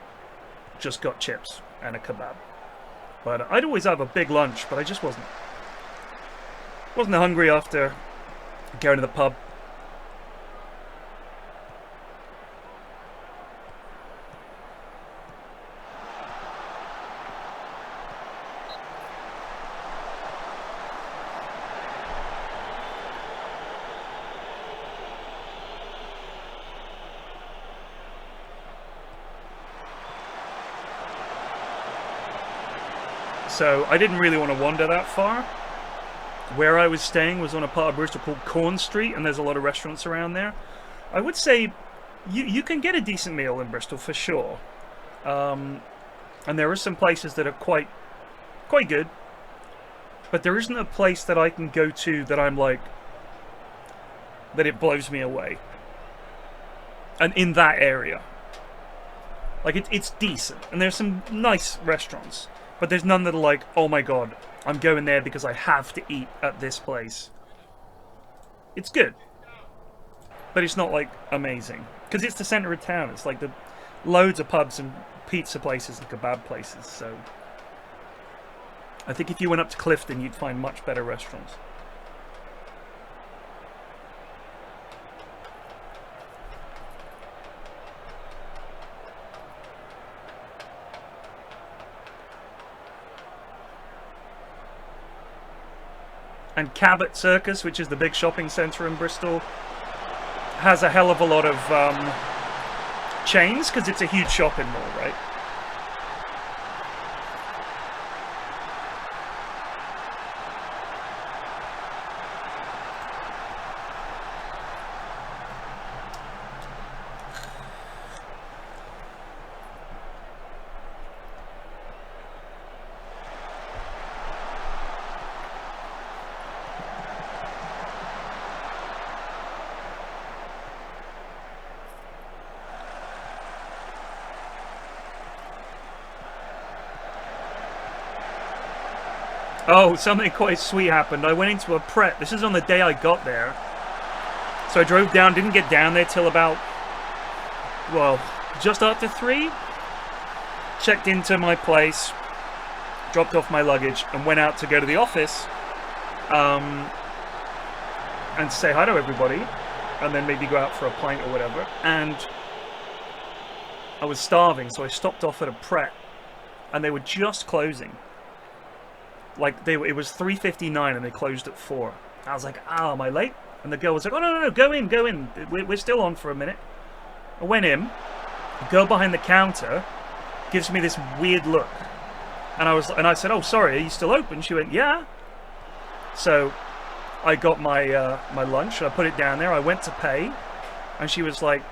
just got chips and a kebab. But I'd always have a big lunch, but I just wasn't hungry after going to the pub. So I didn't really want to wander that far. Where I was staying was on a part of Bristol called Corn Street, and there's a lot of restaurants around there. I would say you can get a decent meal in Bristol for sure. And there are some places that are quite good. But there isn't a place that I can go to that I'm like, that it blows me away. And in that area. Like, it's decent. And there's some nice restaurants. But there's none that are like, oh my god, I'm going there because I have to eat at this place. It's good. But it's not, like, amazing. Because it's the centre of town. It's like the loads of pubs and pizza places and kebab places. So I think if you went up to Clifton, you'd find much better restaurants. And Cabot Circus, which is the big shopping centre in Bristol, has a hell of a lot of chains, because it's a huge shopping mall, right? Oh, something quite sweet happened. I went into a prep. This is on the day I got there. So I drove down, didn't get down there till about, well, just after 3. Checked into my place, dropped off my luggage, and went out to go to the office and say hi to everybody, and then maybe go out for a pint or whatever. And I was starving, so I stopped off at a Pret, and they were just closing. Like, it was 3:59 and they closed at 4. I was like, oh, am I late? And the girl was like, oh, no, go in. We're still on for a minute. I went in. The girl behind the counter gives me this weird look. And I said, oh, sorry, are you still open? She went, yeah. So I got my my lunch, and I put it down there. I went to pay, and she was like,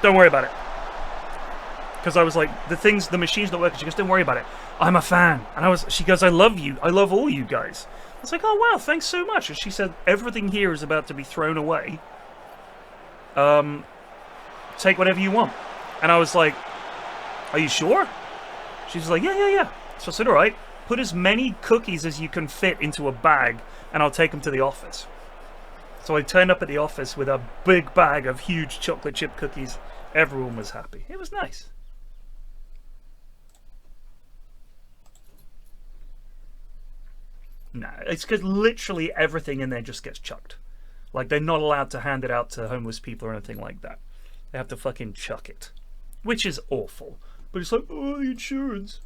don't worry about it. Because I was like, the machine's not working. She goes, don't worry about it. I'm a fan. And she goes, I love you. I love all you guys. I was like, oh, wow, thanks so much. And she said, everything here is about to be thrown away. Take whatever you want. And I was like, are you sure? She was like, yeah. So I said, all right, put as many cookies as you can fit into a bag, and I'll take them to the office. So I turned up at the office with a big bag of huge chocolate chip cookies. Everyone was happy. It was nice. No, it's because literally everything in there just gets chucked. Like, they're not allowed to hand it out to homeless people or anything like that. They have to fucking chuck it. Which is awful. But it's like, oh, the insurance.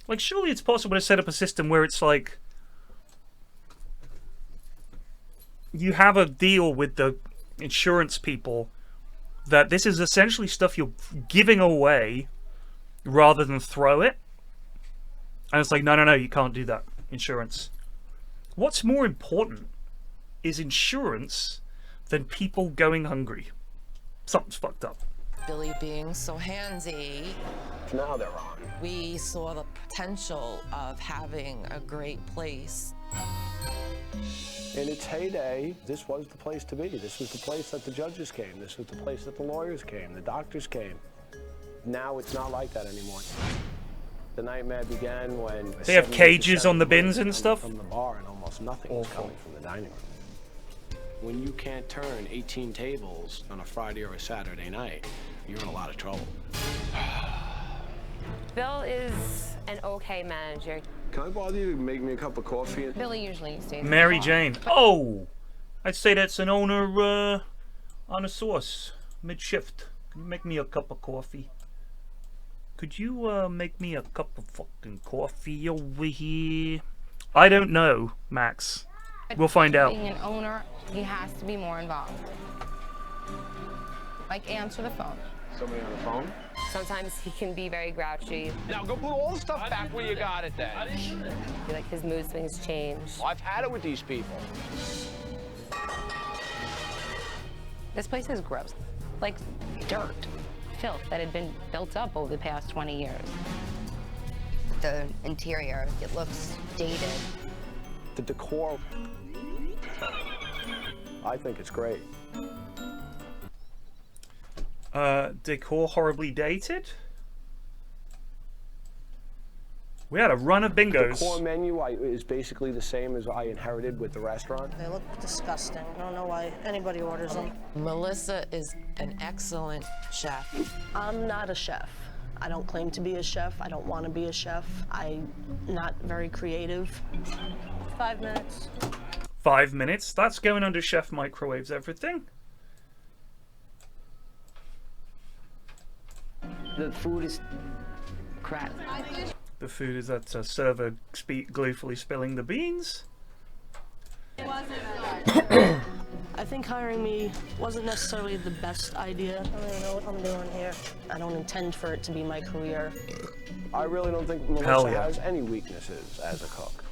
Like, surely it's possible to set up a system where it's like, you have a deal with the insurance people that this is essentially stuff you're giving away rather than throw it. And it's like, no, you can't do that. Insurance. What's more important is insurance than people going hungry. Something's fucked up. Billy being so handsy. Now they're on. We saw the potential of having a great place. In its heyday, this was the place to be. This was the place that the judges came. This was the place that the lawyers came, the doctors came. Now it's not like that anymore. The nightmare began when they have cages on the bins and stuff. From the bar, and almost nothing was coming from the dining room. When you can't turn 18 tables on a Friday or a Saturday night, you're in a lot of trouble. Bill is an okay manager. Can I bother you to make me a cup of coffee? Billy usually stays. Mary Jane. Oh, I'd say that's an owner on a sauce mid-shift. Can you make me a cup of coffee? Could you make me a cup of fucking coffee over here? I don't know, Max. We'll find out. Being an owner, he has to be more involved. Like, answer the phone. Somebody on the phone? Sometimes he can be very grouchy. Now go put all the stuff back where you got it then. Like, his mood swings change. Well, I've had it with these people. This place is gross. Like dirt, filth that had been built up over the past 20 years. The interior, it looks dated. The decor, I think it's great. Decor horribly dated? We had a run of bingos. The core menu is basically the same as I inherited with the restaurant. They look disgusting. I don't know why anybody orders them. Melissa is an excellent chef. I'm not a chef. I don't claim to be a chef. I don't want to be a chef. I'm not very creative. 5 minutes. 5 minutes? That's going under chef microwaves everything. The food is crap. The food is that server gleefully spilling the beans. I think hiring me wasn't necessarily the best idea. I don't even know what I'm doing here. I don't intend for it to be my career. I really don't think Melissa has any weaknesses as a cook.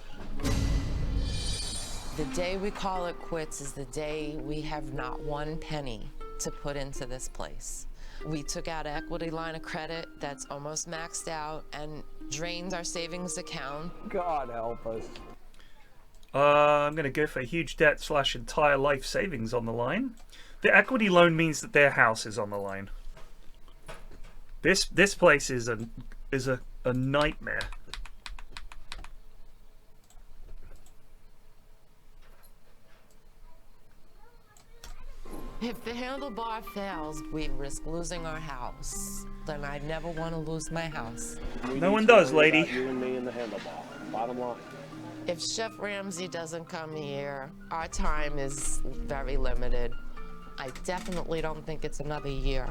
The day we call it quits is the day we have not one penny to put into this place. We took out an equity line of credit that's almost maxed out and drained our savings account. God help us. I'm going to go for huge debt / entire life savings on the line. The equity loan means that their house is on the line. This place is a nightmare. If the handlebar fails, we risk losing our house. Then I'd never want to lose my house. No one does, lady. You and me and the handlebar. Bottom line. If Chef Ramsay doesn't come here, our time is very limited. I definitely don't think it's another year.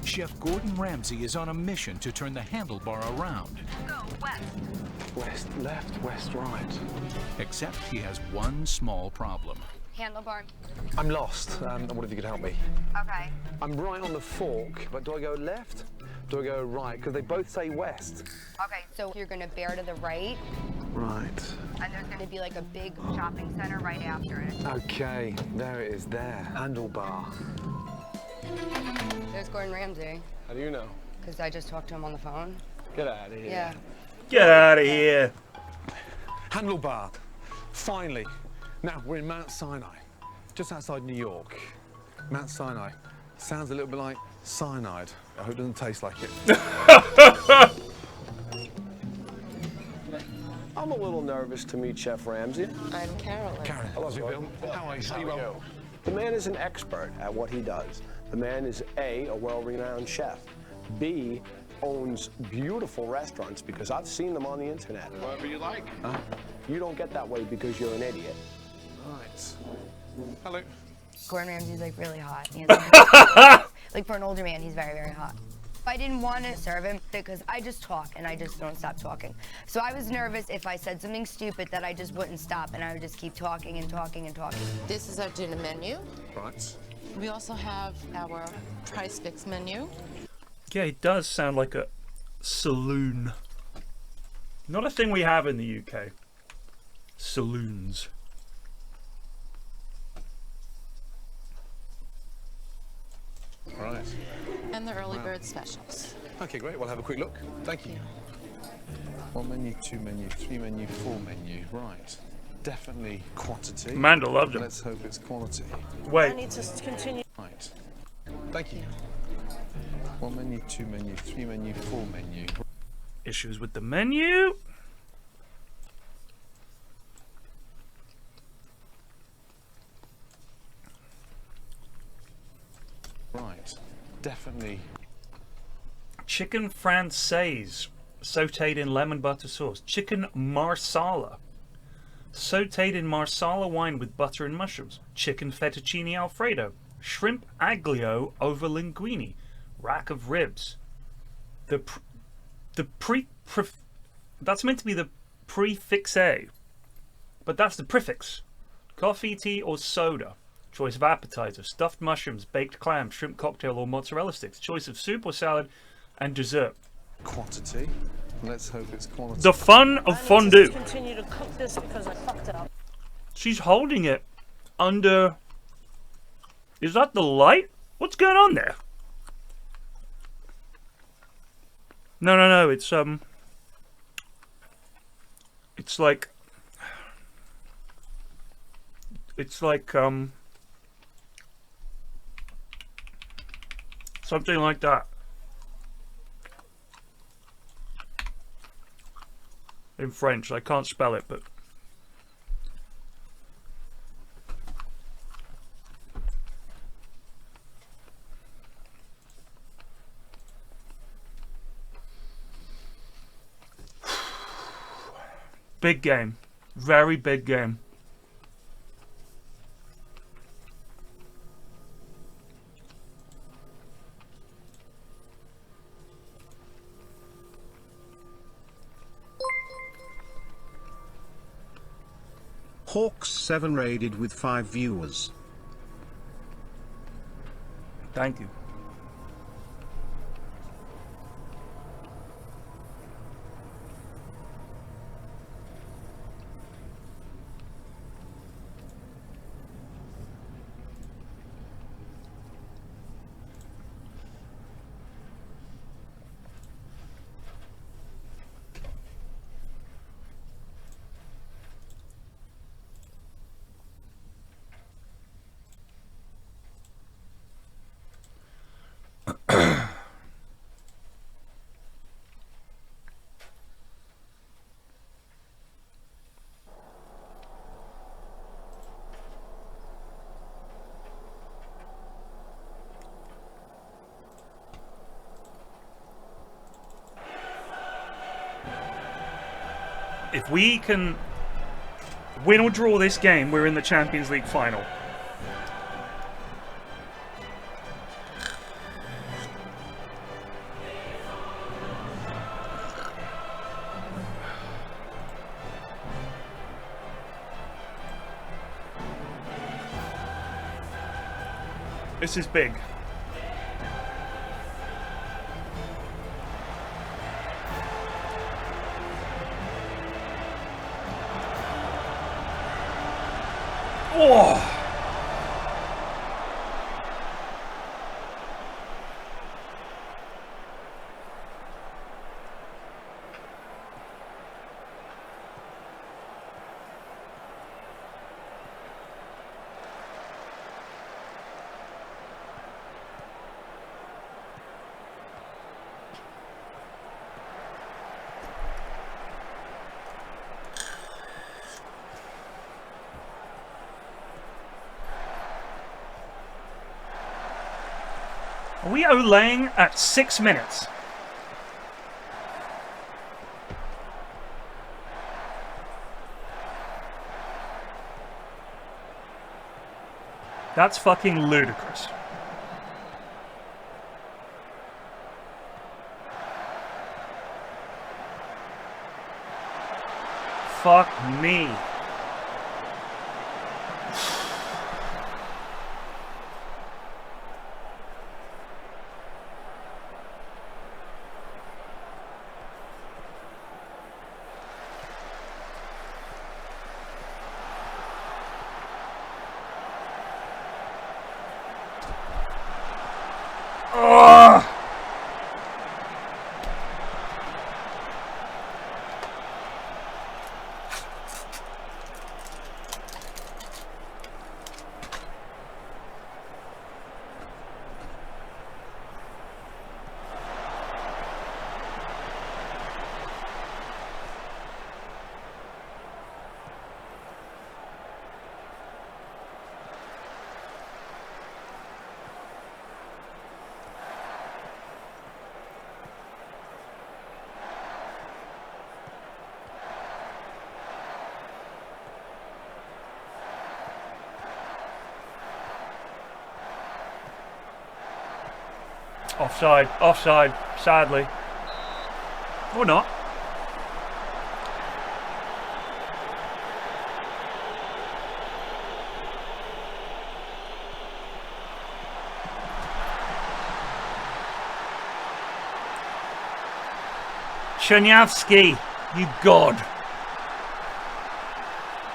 Chef Gordon Ramsay is on a mission to turn the handlebar around. Go west. West, left, west, right. Except he has one small problem. Handlebar. I'm lost. I wonder if you could help me. Okay. I'm right on the fork, but do I go left? Do I go right? Because they both say west. Okay, so you're gonna bear to the right, Right. and there's gonna be like a big shopping center right after it. Okay, there it is there. Handlebar. There's Gordon Ramsay, How do you know? because I just talked to him on the phone. Get out of here. Yeah. Get out of here. Handlebar. Finally. Now, we're in Mount Sinai, just outside New York. Mount Sinai. Sounds a little bit like cyanide. I hope it doesn't taste like it. I'm a little nervous to meet Chef Ramsay. I'm Carolyn. Karen, hello, Bill. How are you? The man is an expert at what he does. The man is A, a well-renowned chef. B, owns beautiful restaurants because I've seen them on the internet. Whatever you like. You don't get that way because you're an idiot. Right. Hello. Gordon Ramsay's like really hot. Like for an older man, he's very, very hot. I didn't want to serve him because I just talk and I just don't stop talking. So I was nervous if I said something stupid that I just wouldn't stop and I would just keep talking and talking and talking. This is our dinner menu. Right. We also have our price fix menu. Yeah, it does sound like a saloon. Not a thing we have in the UK. Saloons. Right. And the early bird specials. Okay, great. We'll have a quick look. Thank you. One menu, two menu, three menu, four menu. Right. Definitely quantity. Amanda loved it. Let's hope it's quality. Wait. I need to continue. Right. Thank you. One menu, two menu, three menu, four menu. Issues with the menu. Right. Definitely. Chicken francaise, sautéed in lemon butter sauce. Chicken marsala, sautéed in marsala wine with butter and mushrooms. Chicken fettuccine alfredo. Shrimp aglio over linguine. Rack of ribs. That's meant to be the prefix A, but that's the prefix. Coffee, tea, or soda. Choice of appetizer: stuffed mushrooms, baked clam, shrimp cocktail, or mozzarella sticks. Choice of soup or salad, and dessert. Quantity. Let's hope it's quality. The fun of fondue. Continue to cook this because I fucked it up. She's holding it under. Is that the light? What's going on there? No. It's like. It's like something like that. In French, I can't spell it, but big game, very big game. Hawks7 raided with 5 viewers. Thank you. If we can win or draw this game, we're in the Champions League final. This is big. Oh! Are we olaying at 6 minutes? That's fucking ludicrous. Fuck me. Offside, offside, sadly. Or not. Chernyavsky, you god.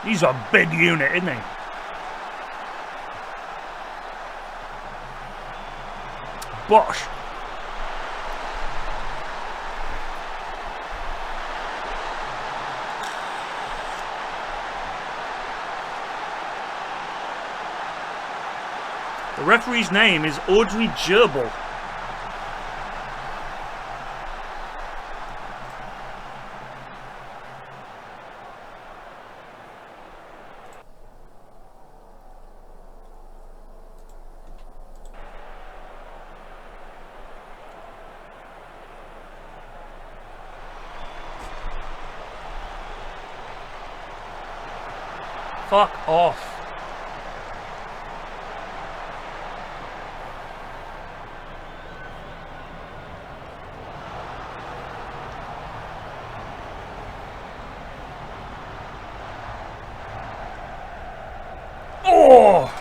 He's a big unit, isn't he? Bosh. The referee's name is Audrey Gerbil. Fuck off. Oh!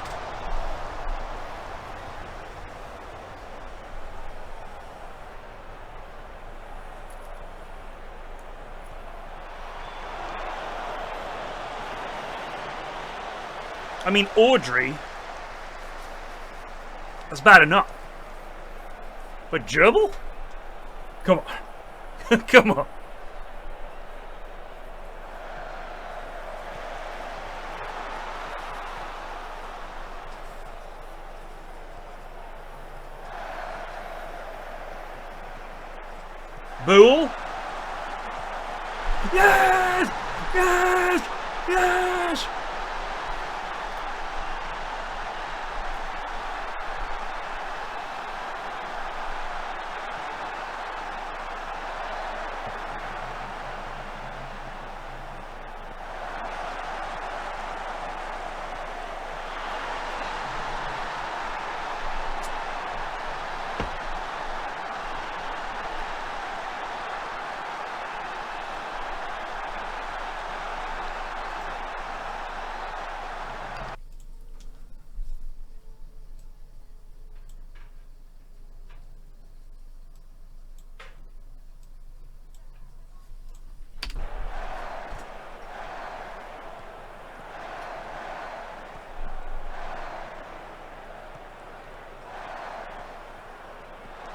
I mean, Audrey, that's bad enough. But Gerbil? Come on. Come on. Bool. Yes! Yes! Yes!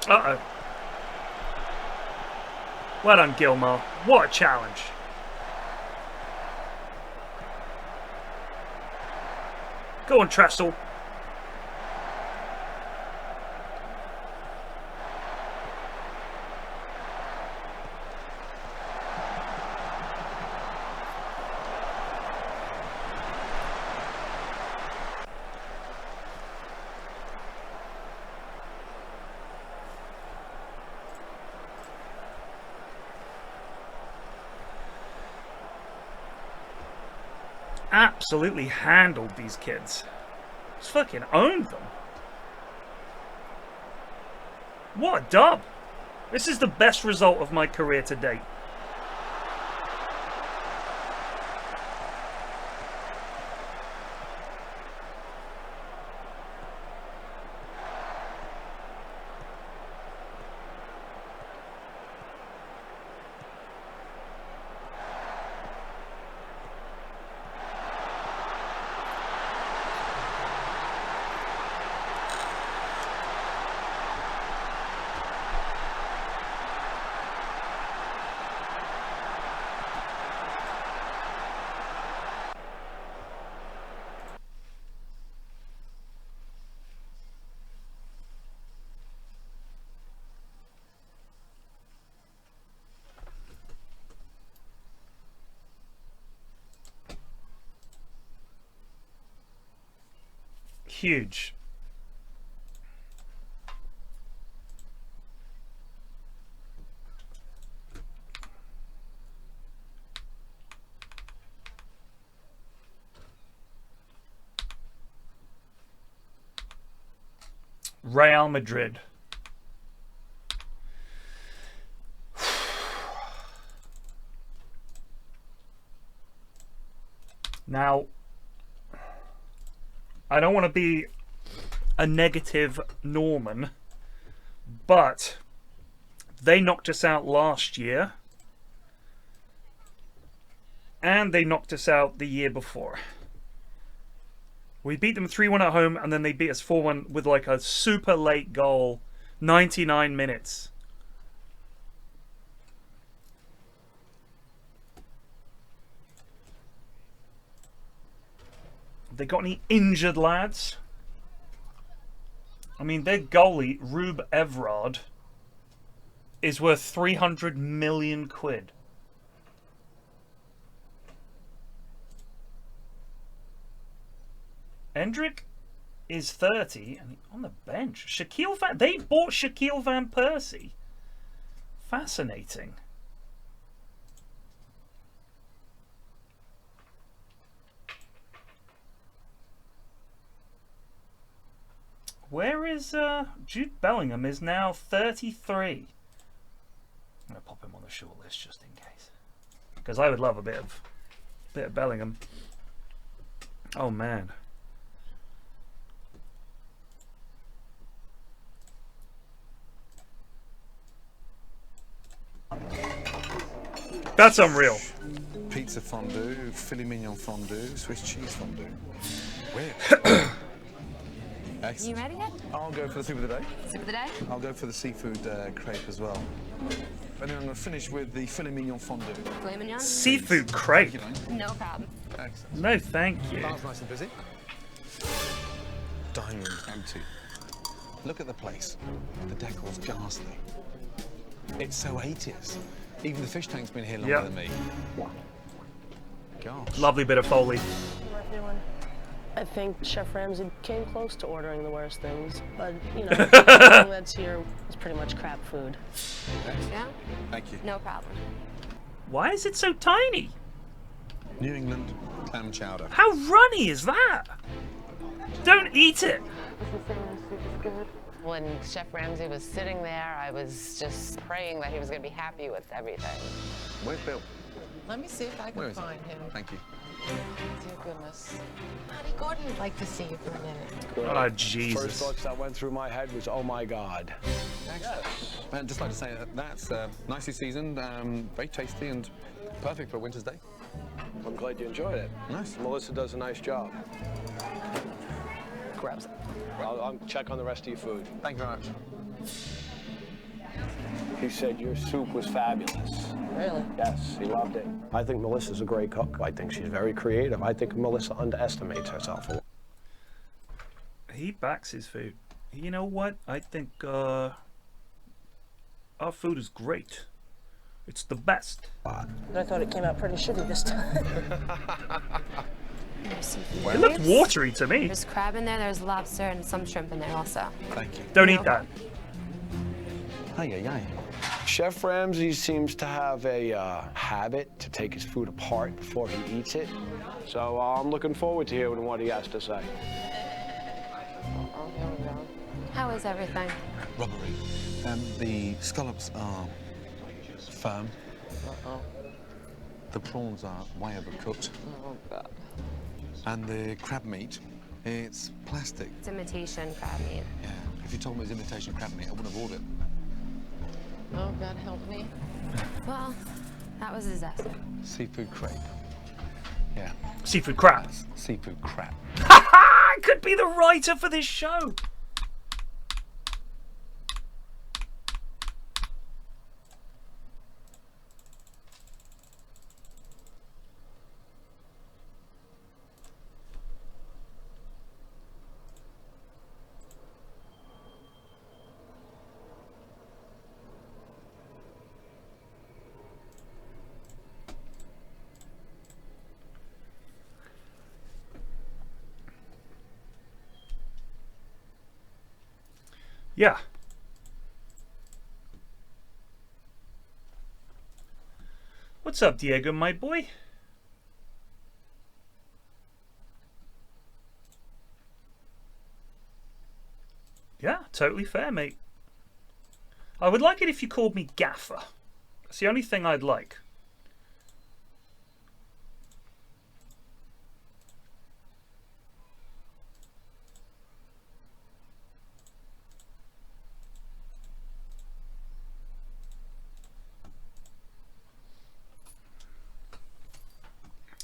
Uh-oh. Well done, Gilmore. What a challenge. Go on, Trestle. Absolutely handled these kids. Just fucking owned them. What a dub. This is the best result of my career to date. Huge. Real Madrid. Now, I don't want to be a negative Norman, but they knocked us out last year, and they knocked us out the year before. We beat them 3-1 at home, and then they beat us 4-1 with like a super late goal, 99 minutes. Have they got any injured lads? I mean, their goalie, Rube Evrard, is worth 300 million quid. Hendrick is 30 and on the bench. They bought Shaquille Van Persie. Fascinating. Where is Jude Bellingham is now 33. I'm gonna pop him on the short list just in case, because I would love a bit of Bellingham. Oh man. That's unreal. Pizza fondue, filet mignon fondue, Swiss cheese fondue. Where? You ready yet? I'll go for the soup of the day. Soup of the day? I'll go for the seafood crepe as well. And then I'm going to finish with the filet mignon fondue. Filet mignon? Seafood crepe? No problem. Excellent. No, thank you. Bar's nice and busy. Dining room's empty. Look at the place. The decor's ghastly. It's so 80s. Even the fish tank's been here longer than me. Gosh. Lovely bit of Foley. Everyone. I think Chef Ramsay came close to ordering the worst things, but, you know, everything that's here is pretty much crap food. Yeah? Thank you. No problem. Why is it so tiny? New England clam chowder. How runny is that? Don't eat it. When Chef Ramsay was sitting there, I was just praying that he was going to be happy with everything. Where's Bill? Let me see if I Where can is find he? him. Thank you. Dear goodness. Honey, Gordon would like to see you for a minute. Oh, Jesus. First thoughts that went through my head was, oh my God. I'd just like to say that that's nicely seasoned, very tasty and perfect for a winter's day. I'm glad you enjoyed it. Nice. Melissa does a nice job. Grabs it. I'll check on the rest of your food. Thank you very much. He said your soup was fabulous. Really? Yes, he loved it. I think Melissa's a great cook. I think she's very creative. I think Melissa underestimates herself a lot. He backs his food. You know what? I think our food is great. It's the best. But I thought it came out pretty shitty this time. It looked watery to me. There's crab in there, there's lobster, and some shrimp in there also. Thank you. Don't eat that. Chef Ramsay seems to have a habit to take his food apart before he eats it. So I'm looking forward to hearing what he has to say. How is everything? Rubbery. The scallops are firm. The prawns are way overcooked. Oh, God. And the crab meat, it's plastic. It's imitation crab meat. Yeah. If you told me it was imitation crab meat, I wouldn't have ordered it. Oh, God help me. Well, that was a disaster. Seafood crepe. Yeah. Seafood crab. Seafood crab. I could be the writer for this show. Yeah. What's up, Diego, my boy? Yeah, totally fair, mate. I would like it if you called me Gaffer. That's the only thing I'd like.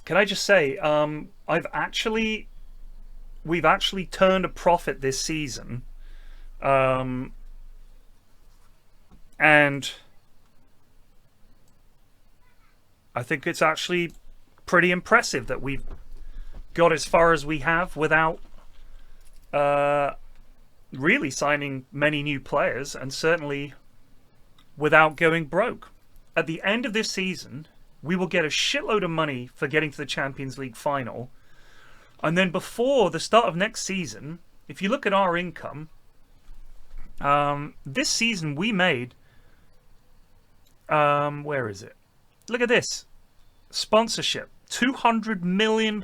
Can I just say, we've actually turned a profit this season, and I think it's actually pretty impressive that we've got as far as we have without really signing many new players, and certainly without going broke. At the end of this season, we will get a shitload of money for getting to the Champions League final. And then before the start of next season, if you look at our income, this season we made, where is it? Look at this. Sponsorship. £200 million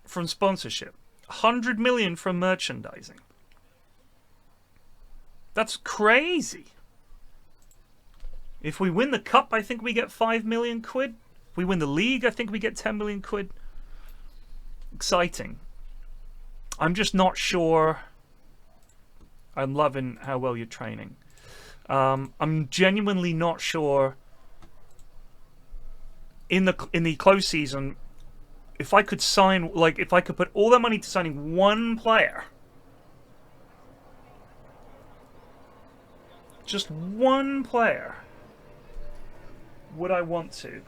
from sponsorship. 100 million from merchandising. That's crazy. If we win the cup, I think we get 5 million quid. If we win the league, I think we get 10 million quid. Exciting. I'm just not sure. I'm loving how well you're training. I'm genuinely not sure in the close season if I could sign, like, if I could put all that money to signing one player, just one player, would I want to?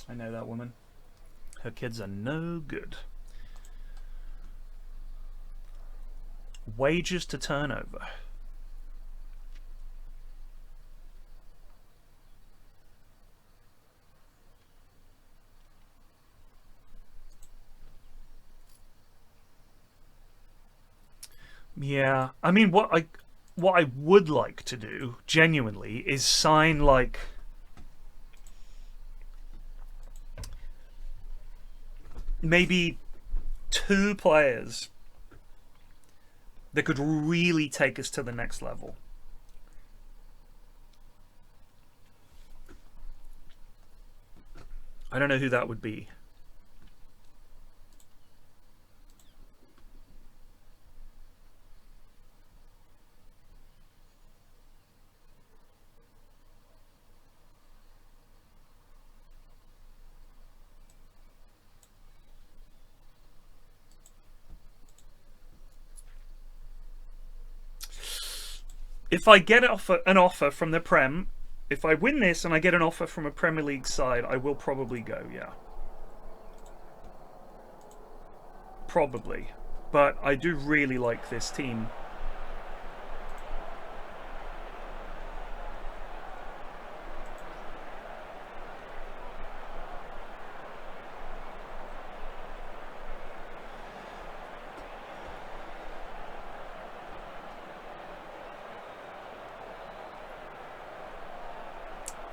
I know that woman. Her kids are no good. Wages to turnover. Yeah, I mean, what I would like to do, genuinely, is sign, like, maybe 2 players that could really take us to the next level. I don't know who that would be. If I get an offer from the Prem, if I win this and I get an offer from a Premier League side, I will probably go, yeah. Probably. But I do really like this team.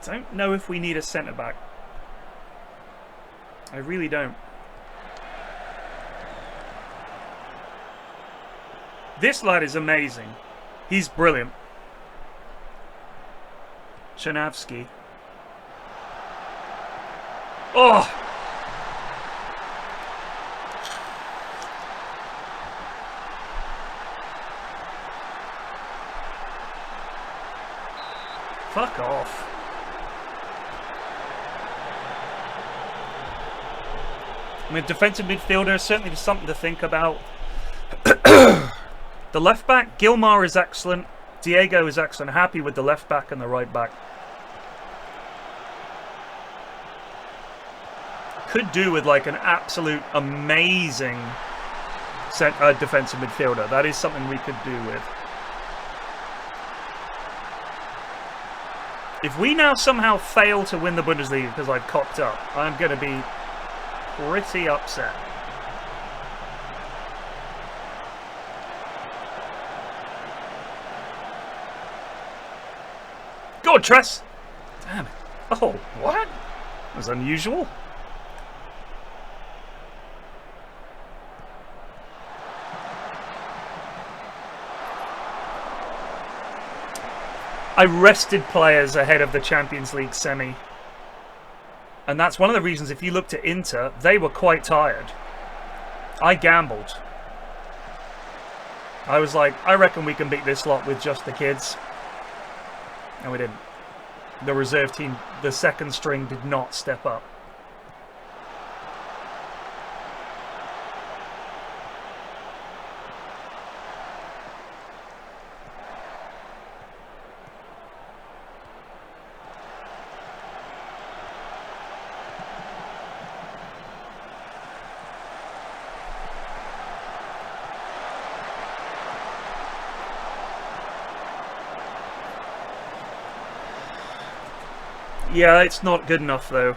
Don't know if we need a centre-back. I really don't. This lad is amazing. He's brilliant. Chanavsky. Oh! Fuck off. I mean, defensive midfielder is certainly something to think about. The left back, Gilmar is excellent. Diego is excellent. Happy with the left back and the right back. Could do with like an absolute amazing defensive midfielder. That is something we could do with. If we now somehow fail to win the Bundesliga because I've cocked up, I'm going to be pretty upset. Go on, Tress! Damn it. Oh, what? That was unusual. I rested players ahead of the Champions League semi. And that's one of the reasons, if you looked at Inter, they were quite tired. I gambled. I was like, I reckon we can beat this lot with just the kids. And we didn't. The reserve team, the second string, did not step up. Yeah, it's not good enough though.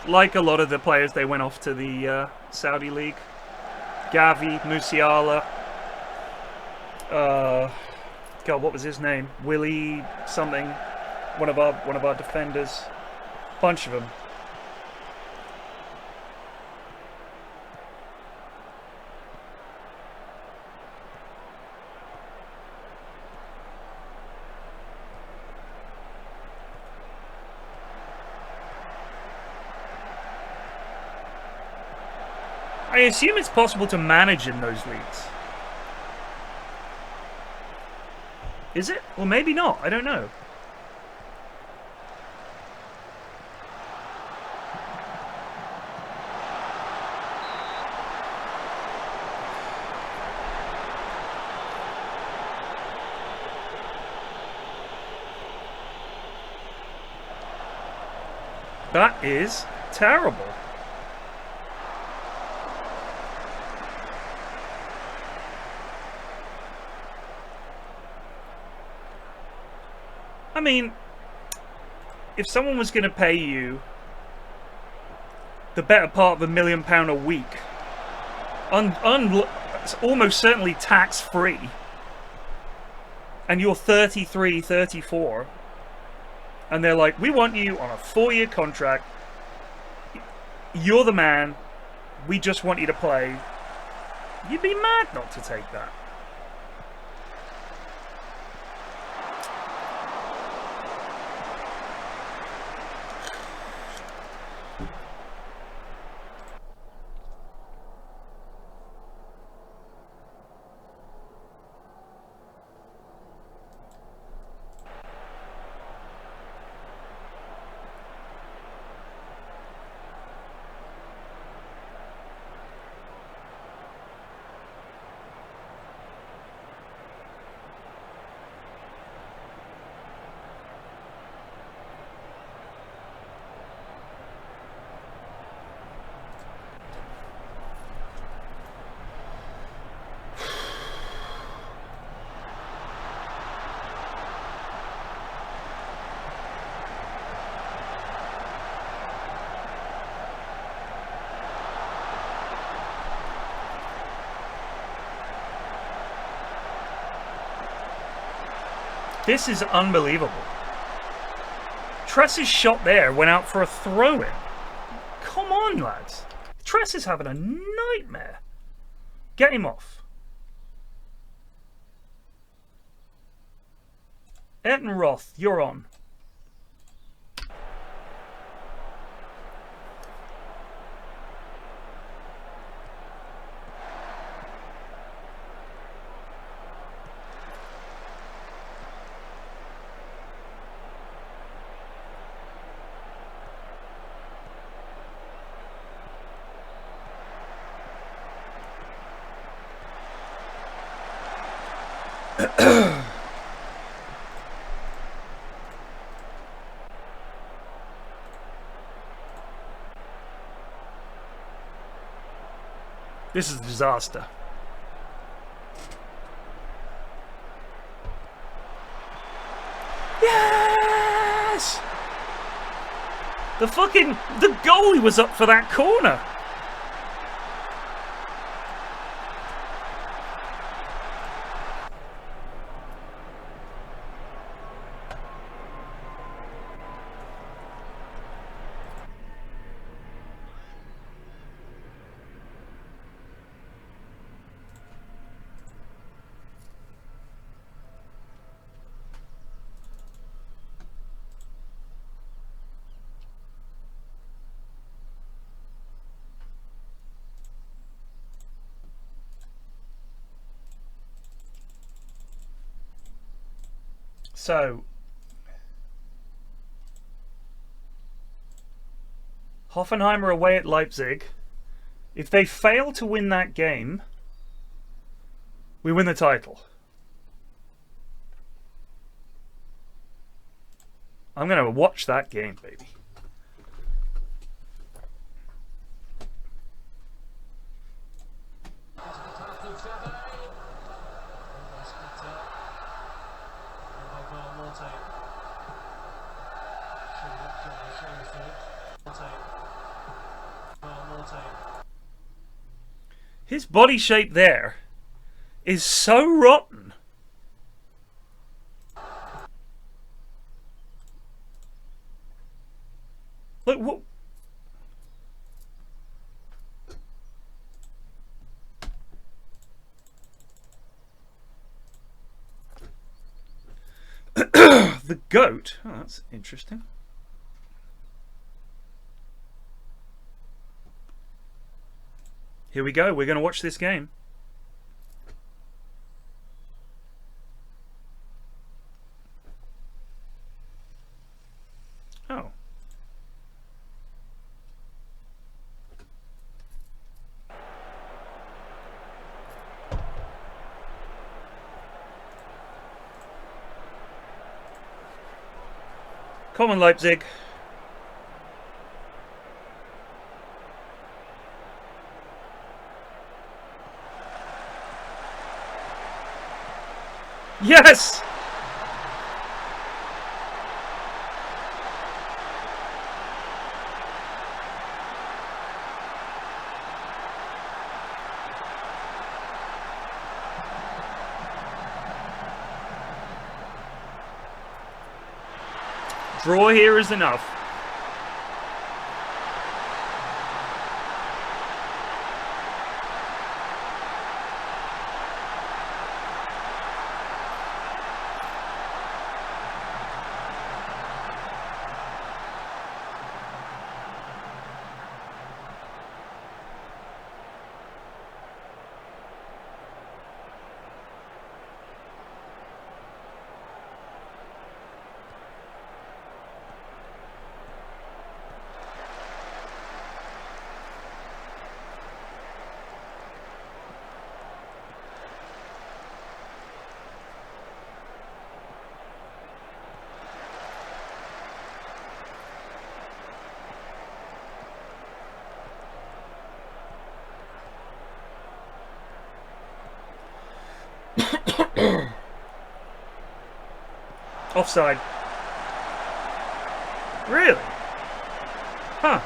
Like a lot of the players, they went off to the Saudi League. Gavi, Musiala, God, what was his name? Willie something. One of our defenders. Bunch of them. I assume it's possible to manage in those leagues. Is it? Well, maybe not. I don't know. That is terrible. I mean, if someone was going to pay you the better part of £1 million a week, almost certainly tax-free, and you're 33, 34, and they're like, we want you on a 4-year contract, you're the man, we just want you to play, you'd be mad not to take that. This is unbelievable. Tress's shot there went out for a throw-in. Come on, lads. Tress is having a nightmare. Get him off. Ayrton Roth, you're on. This is a disaster. Yes! The goalie was up for that corner. So, Hoffenheim away at Leipzig. If they fail to win that game, we win the title. I'm going to watch that game, baby. His body shape there is so rotten. Look, what? The goat. Oh, that's interesting. Here we go. We're going to watch this game. Oh. Come on, Leipzig. Yes! Draw here is enough. Offside. Really? Huh.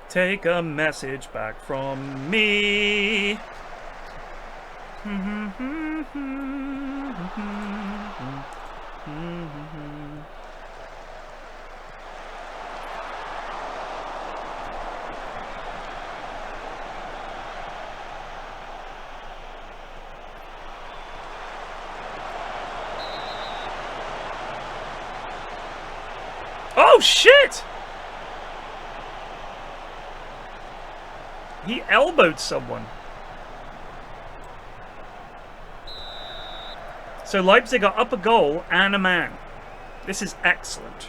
Take a message back from me. Oh shit! He elbowed someone. So Leipzig are up a goal and a man. This is excellent.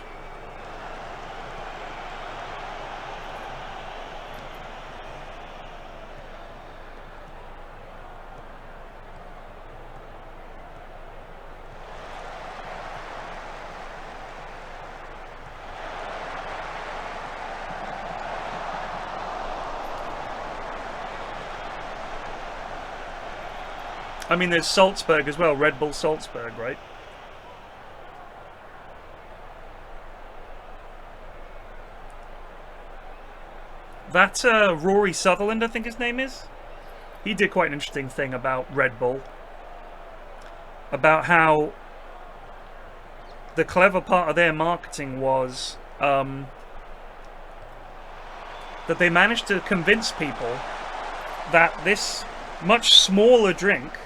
I mean, there's Salzburg as well, Red Bull Salzburg, right? That Rory Sutherland, I think his name is, he did quite an interesting thing about Red Bull. About how the clever part of their marketing was that they managed to convince people that this much smaller drink,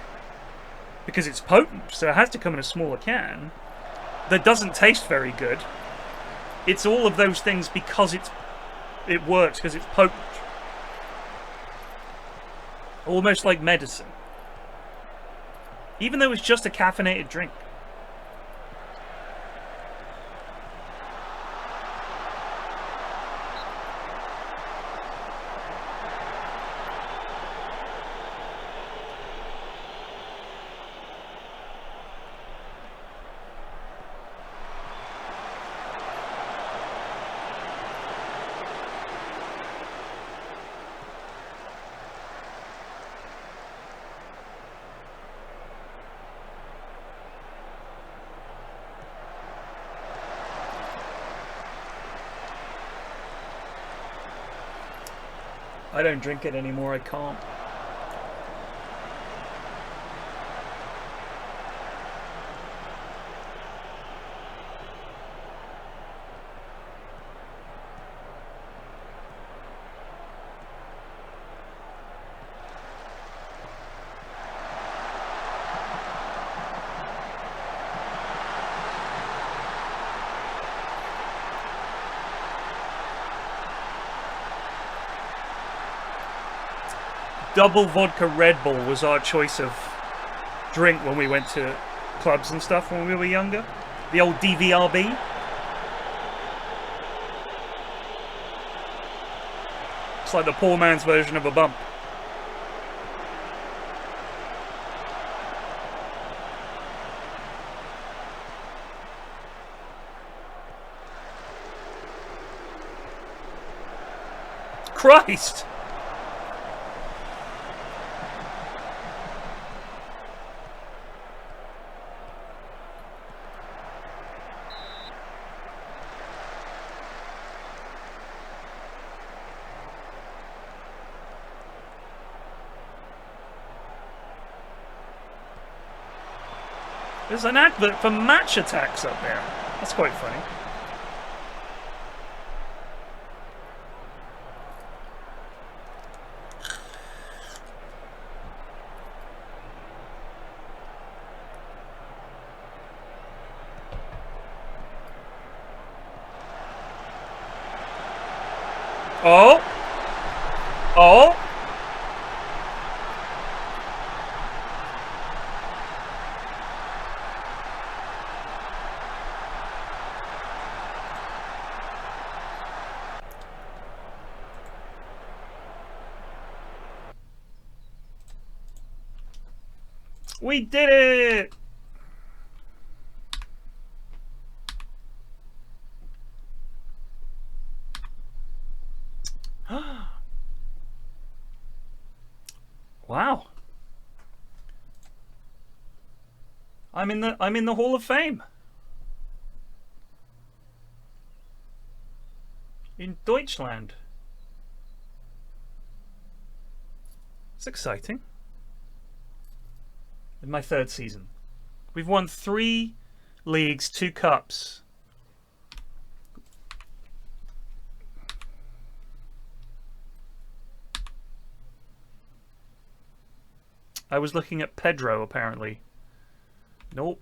because it's potent, so it has to come in a smaller can, that doesn't taste very good. It's all of those things because it works, because it's potent. Almost like medicine. Even though it's just a caffeinated drink. I don't drink it anymore, I can't. double vodka Red Bull was our choice of drink when we went to clubs and stuff when we were younger. The old DVRB. It's like the poor man's version of a bump. Christ! There's an advert for match attacks up there. That's quite funny. Oh! Oh! We did it! Wow. I'm in the Hall of Fame. In Deutschland. It's exciting. In my 3rd season. We've won 3 leagues, 2 cups. I was looking at Pedro, apparently. Nope.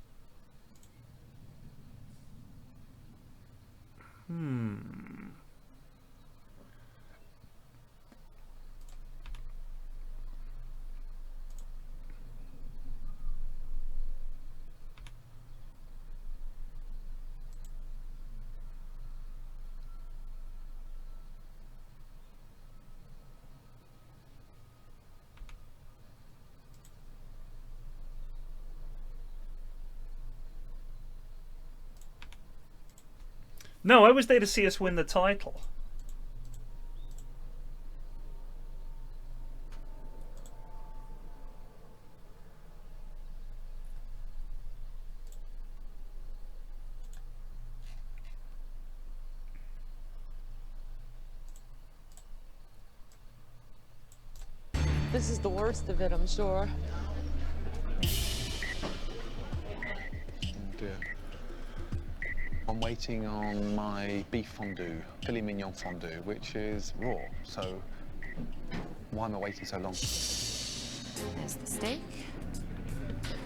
No, I was there to see us win the title. This is the worst of it, I'm sure. Dear. I'm waiting on my beef fondue, filet mignon fondue, which is raw. So why am I waiting so long? There's the steak,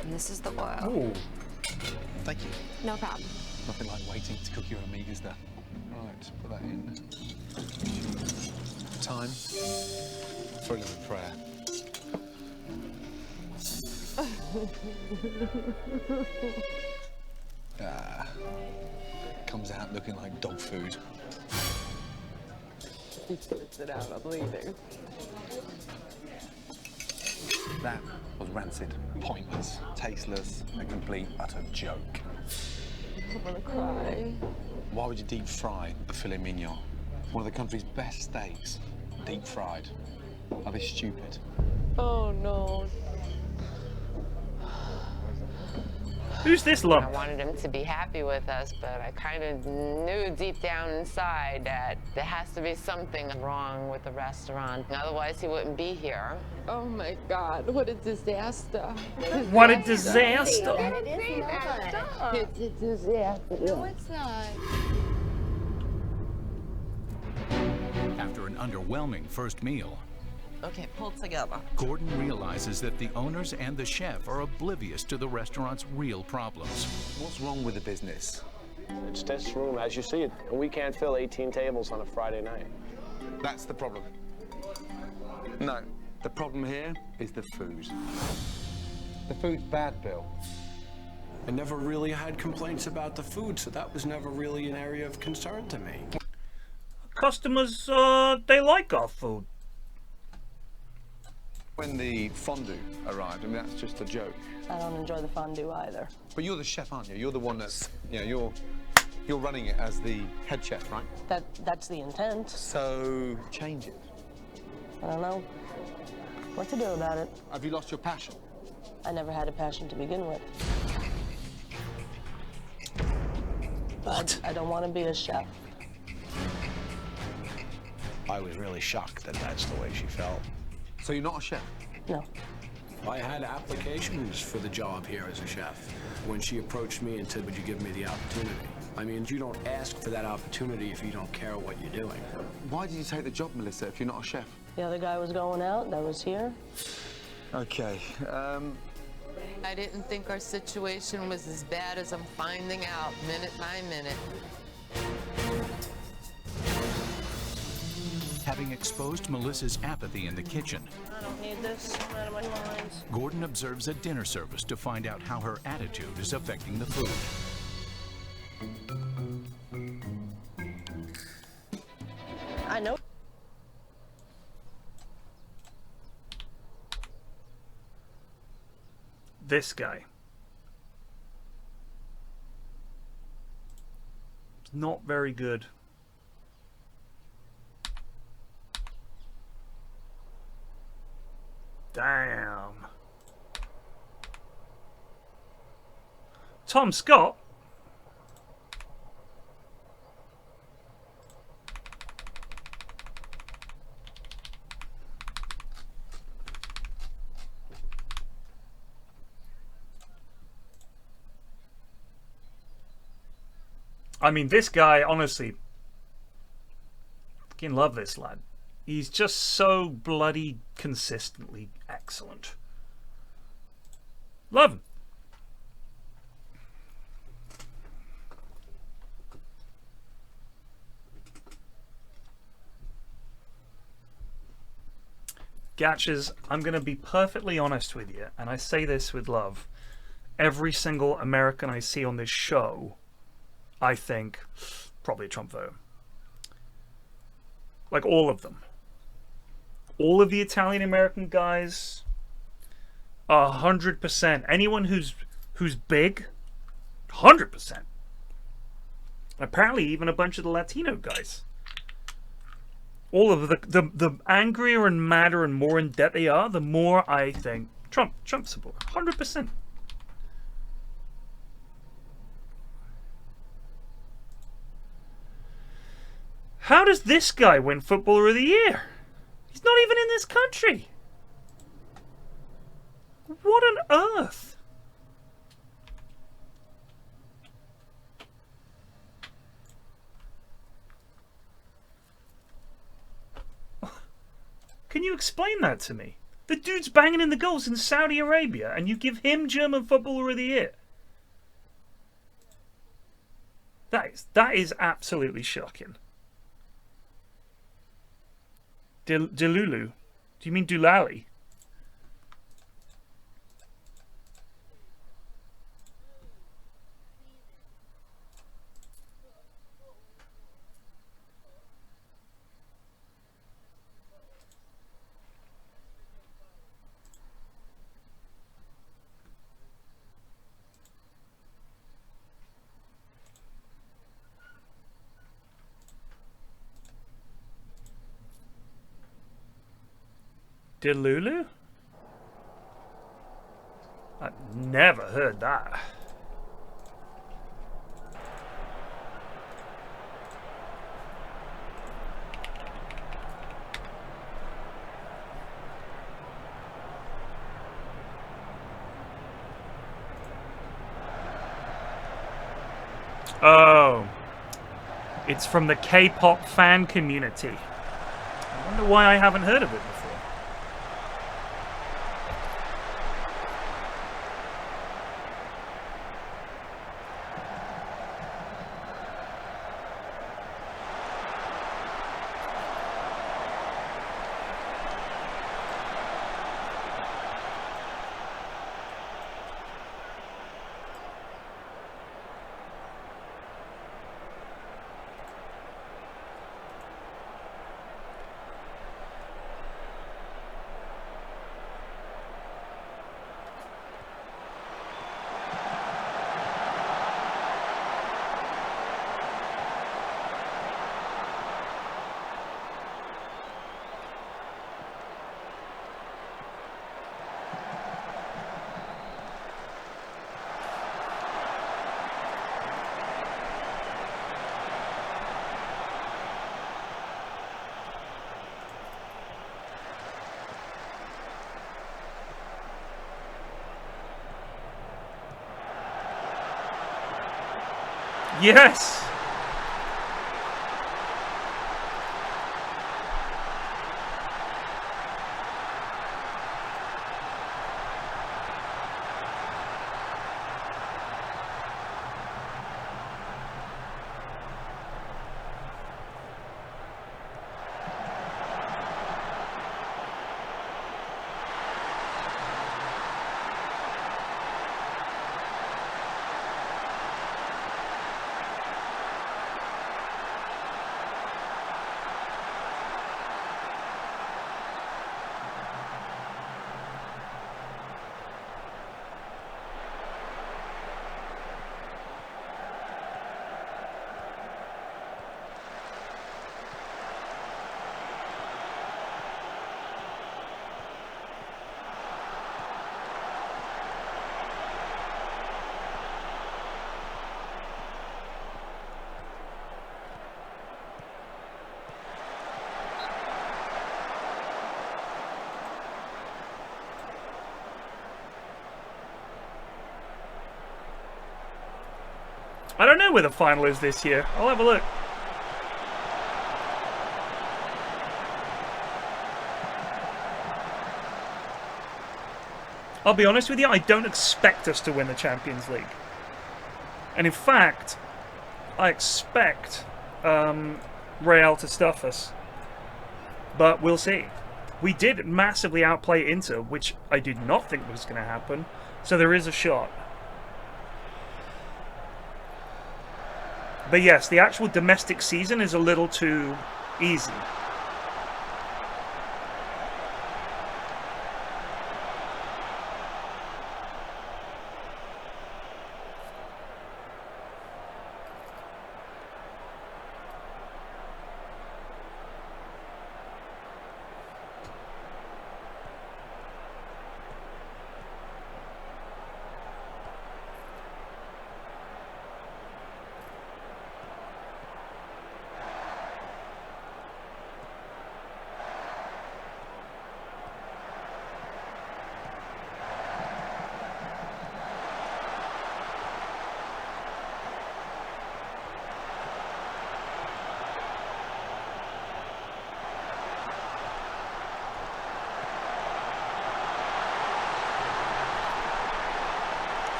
and this is the oil. Oh, thank you. No problem. Nothing like waiting to cook your own meat, is there? Right, put that in. Time for a little prayer. Comes out looking like dog food. He spits it out, I'm leaving. That was rancid, pointless, tasteless, a complete, utter joke. I'm gonna cry. Why would you deep fry a filet mignon? One of the country's best steaks, deep fried. Are they stupid? Oh no. Who's this lump? I wanted him to be happy with us, but I kind of knew deep down inside that there has to be something wrong with the restaurant. Otherwise, he wouldn't be here. Oh my God, what a disaster. What a disaster. It's a disaster. No, it's not. After an underwhelming first meal, Okay, pull together. Gordon realizes that the owners and the chef are oblivious to the restaurant's real problems. What's wrong with the business? It's this room as you see it, and we can't fill 18 tables on a Friday night. That's the problem. No, The problem here is the food. The food's bad, Bill. I never really had complaints about the food, so that was never really an area of concern to me. Customers, they like our food. When the fondue arrived, I mean, that's just a joke. I don't enjoy the fondue either. But you're the chef, aren't you? You're the one that's, you know, you're running it as the head chef, right? That's the intent. So change it. I don't know what to do about it. Have you lost your passion? I never had a passion to begin with. What? I don't want to be a chef. I was really shocked that that's the way she felt. So you're not a chef? No. I had applications for the job here as a chef. When she approached me and said, would you give me the opportunity? I mean, you don't ask for that opportunity if you don't care what you're doing. Why did you take the job, Melissa, if you're not a chef? The other guy was going out, that was here. Okay, I didn't think our situation was as bad as I'm finding out minute by minute. Having exposed Melissa's apathy in the kitchen, I don't need this. I'm out of my lines. Gordon observes a dinner service to find out how her attitude is affecting the food. I know. This guy. Not very good. Damn. Tom Scott? I mean, this guy, honestly, fucking love this lad. He's just so bloody consistently excellent. Love him. Gatches, I'm going to be perfectly honest with you, and I say this with love. Every single American I see on this show, I think, probably a Trump voter. Like all of them. All of the Italian-American guys, 100%. Anyone who's big, 100%. Apparently even a bunch of the Latino guys. All of the angrier and madder and more in debt they are, the more I think Trump support. 100%. How does this guy win Footballer of the Year? He's not even in this country. What on earth? Can you explain that to me? The dude's banging in the goals in Saudi Arabia and you give him German Footballer of the Year. That is absolutely shocking. Delulu? Do you mean Doolally? Delulu? I've never heard that. Oh. It's from the K-pop fan community. I wonder why I haven't heard of it before. Yes! I don't know where the final is this year. I'll have a look. I'll be honest with you, I don't expect us to win the Champions League. And in fact, I expect Real to stuff us. But we'll see. We did massively outplay Inter, which I did not think was going to happen. So there is a shot. But yes, the actual domestic season is a little too easy.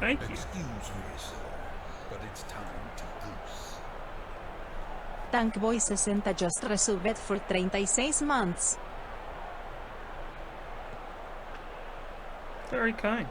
Thank you. Excuse me, sir, but it's time to goose. Tankboy60 just resubbed for 36 months. Very kind.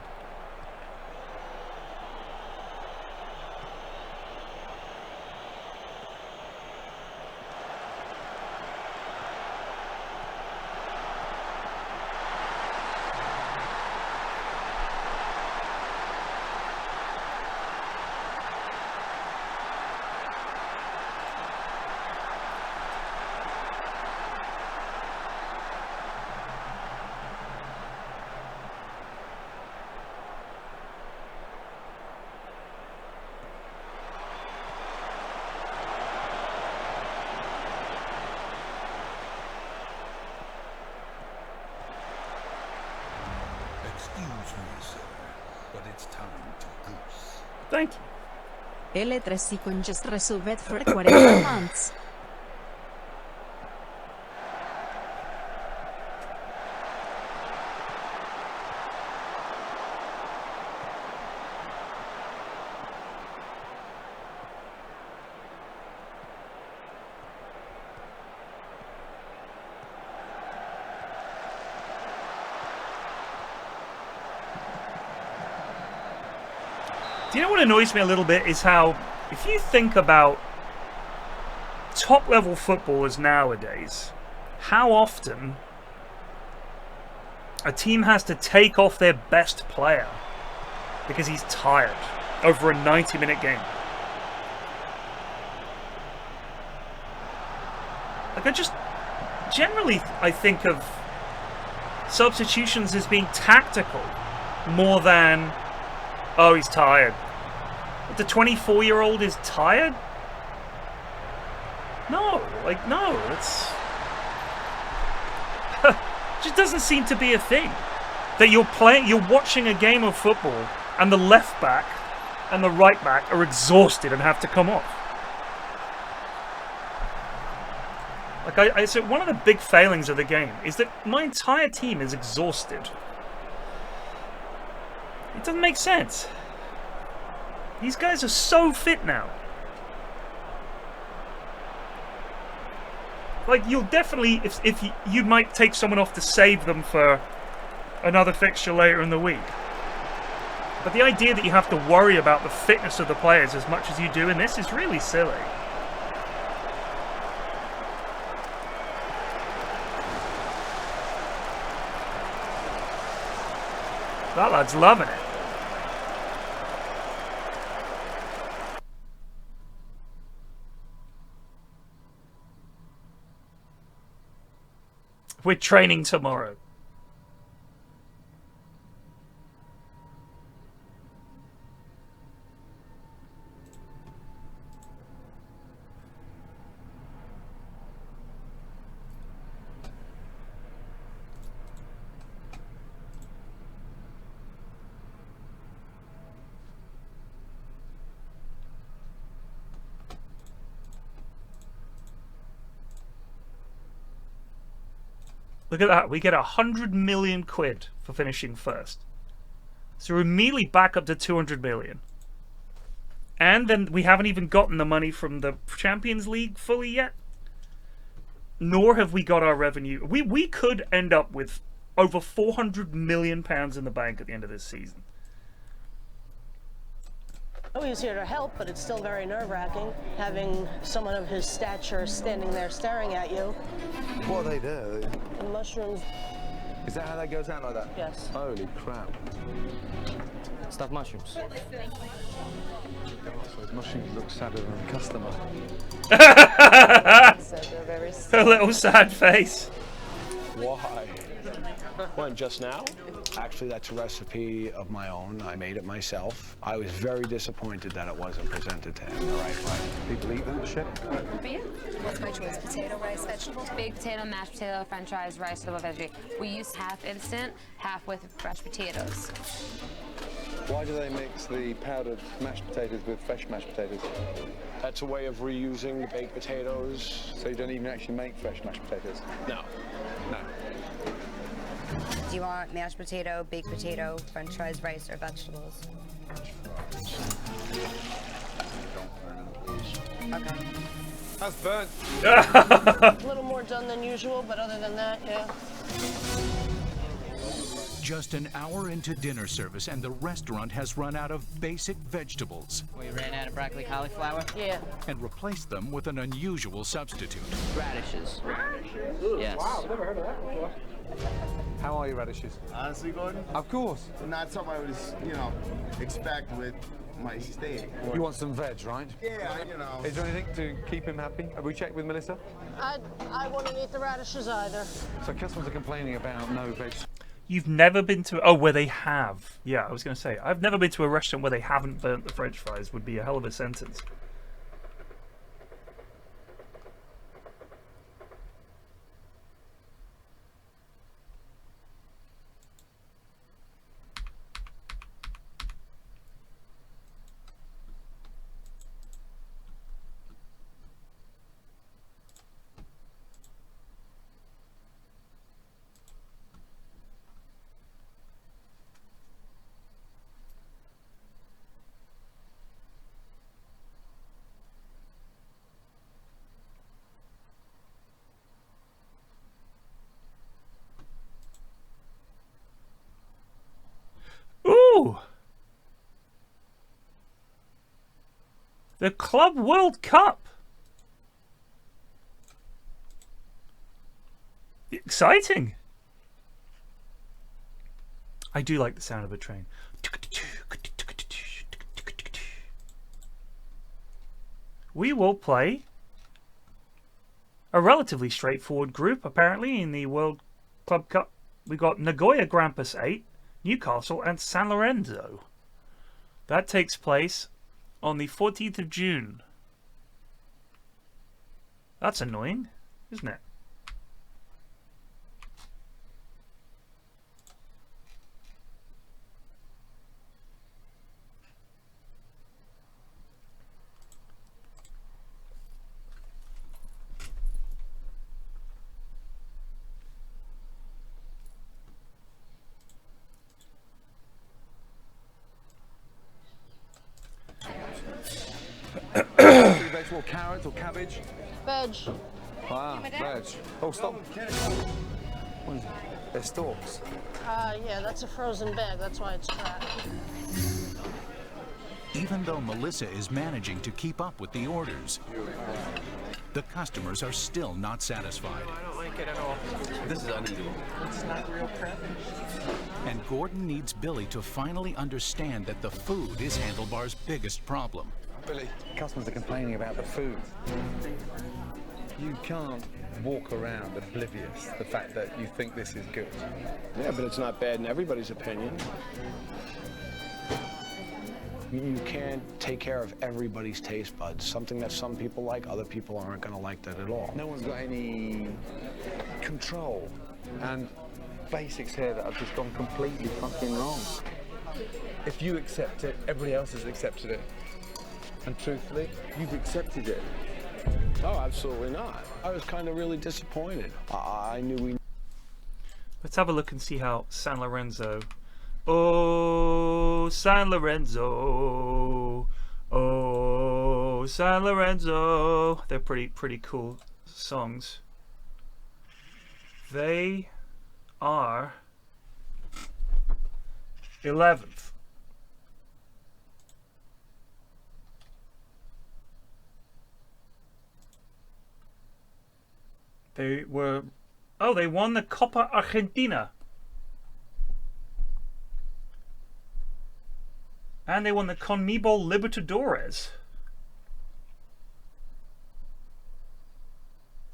Thank you. L3 con just resubbed for 40 months. Do you know what annoys me a little bit is how, if you think about top-level footballers nowadays, how often a team has to take off their best player because he's tired over a 90-minute game. Like, I think of substitutions as being tactical more than, oh, he's tired. But the 24-year-old is tired? No, it's... it just doesn't seem to be a thing. That you're watching a game of football and the left back and the right back are exhausted and have to come off. Like, so one of the big failings of the game is that my entire team is exhausted. It doesn't make sense. These guys are so fit now. Like, you'll definitely, if you might take someone off to save them for another fixture later in the week. But the idea that you have to worry about the fitness of the players as much as you do in this is really silly. That lad's loving it. We're training tomorrow. Look at that, we get 100 million quid for finishing first. So we're immediately back up to 200 million. And then we haven't even gotten the money from the Champions League fully yet. Nor have we got our revenue. We could end up with over 400 million pounds in the bank at the end of this season. Oh, he's here to help, but it's still very nerve-wracking having someone of his stature standing there staring at you. What are they do? The mushrooms. Is that how that goes out like that? Yes. Holy crap. Stuffed mushrooms. Gosh, those mushrooms look sadder than a customer. A little sad face. Why? When, just now? Actually, that's a recipe of my own. I made it myself. I was very disappointed that it wasn't presented to him the right way. People eat them, chef? For you? What's my choice? Potato, rice, vegetable? Baked potato, mashed potato, french fries, rice, double veggie. We use half instant, half with fresh potatoes. Why do they mix the powdered mashed potatoes with fresh mashed potatoes? That's a way of reusing the baked potatoes. So you don't even actually make fresh mashed potatoes? No. No. Do you want mashed potato, baked potato, french fries, rice, or vegetables? Okay. That's burnt. A little more done than usual, but other than that, yeah. Just an hour into dinner service and the restaurant has run out of basic vegetables. We ran out of broccoli cauliflower? Yeah. And replaced them with an unusual substitute. Radishes. Radishes? Yes. Wow, I've never heard of that before. How are your radishes? Honestly, Gordon? Of course. Not something I would, expect with my steak. You want some veg, right? Yeah, Is there anything to keep him happy? Have we checked with Melissa? I wouldn't eat the radishes either. So customers are complaining about no veg. You've never been to... Oh, where they have. Yeah, I was going to say. I've never been to a restaurant where they haven't burnt the french fries would be a hell of a sentence. The Club World Cup. Exciting. I do like the sound of a train. We will play a relatively straightforward group, apparently, in the World Club Cup. We got Nagoya Grampus 8, Newcastle, and San Lorenzo. That takes place on the 14th of June. That's annoying, isn't it? Veg or carrot or cabbage? Veg. Ah, veg. Oh, stop. What is it? They're stalks. Yeah, that's a frozen bag. That's why it's fat. Even though Melissa is managing to keep up with the orders, the customers are still not satisfied. I don't like it at all. This is uneatable. It's not real crab. And Gordon needs Billy to finally understand that the food is Handlebar's biggest problem. Billy, customers are complaining about the food. You can't walk around oblivious to the fact that you think this is good. Yeah, but it's not bad in everybody's opinion. You can't take care of everybody's taste buds. Something that some people like, other people aren't going to like that at all. No one's got any control. And basics here that have just gone completely fucking wrong. If you accept it, everybody else has accepted it. And truthfully, you've accepted it. Oh, absolutely not. I was kind of really disappointed. I knew we... Let's have a look and see how San Lorenzo... Oh, San Lorenzo. Oh, San Lorenzo. They're pretty cool songs. They are 11th. They were... Oh, they won the Copa Argentina. And they won the CONMEBOL Libertadores.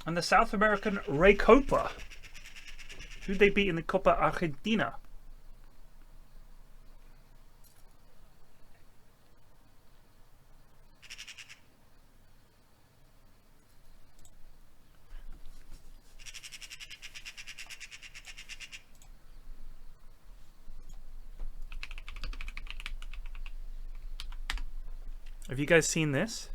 And the South American Recopa. Who'd they beat in the Copa Argentina? Have you guys seen this?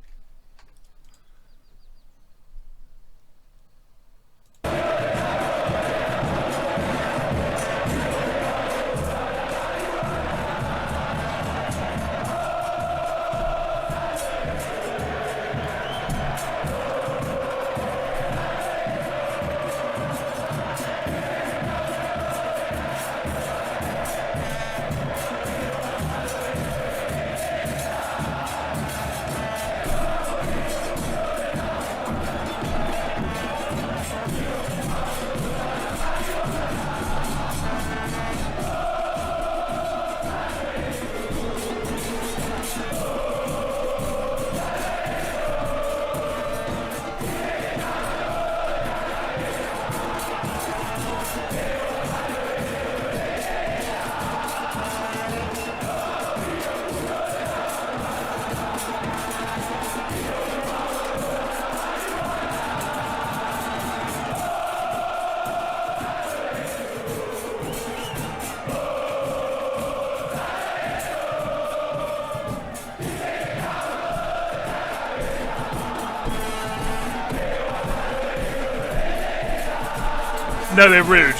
No, they're rude.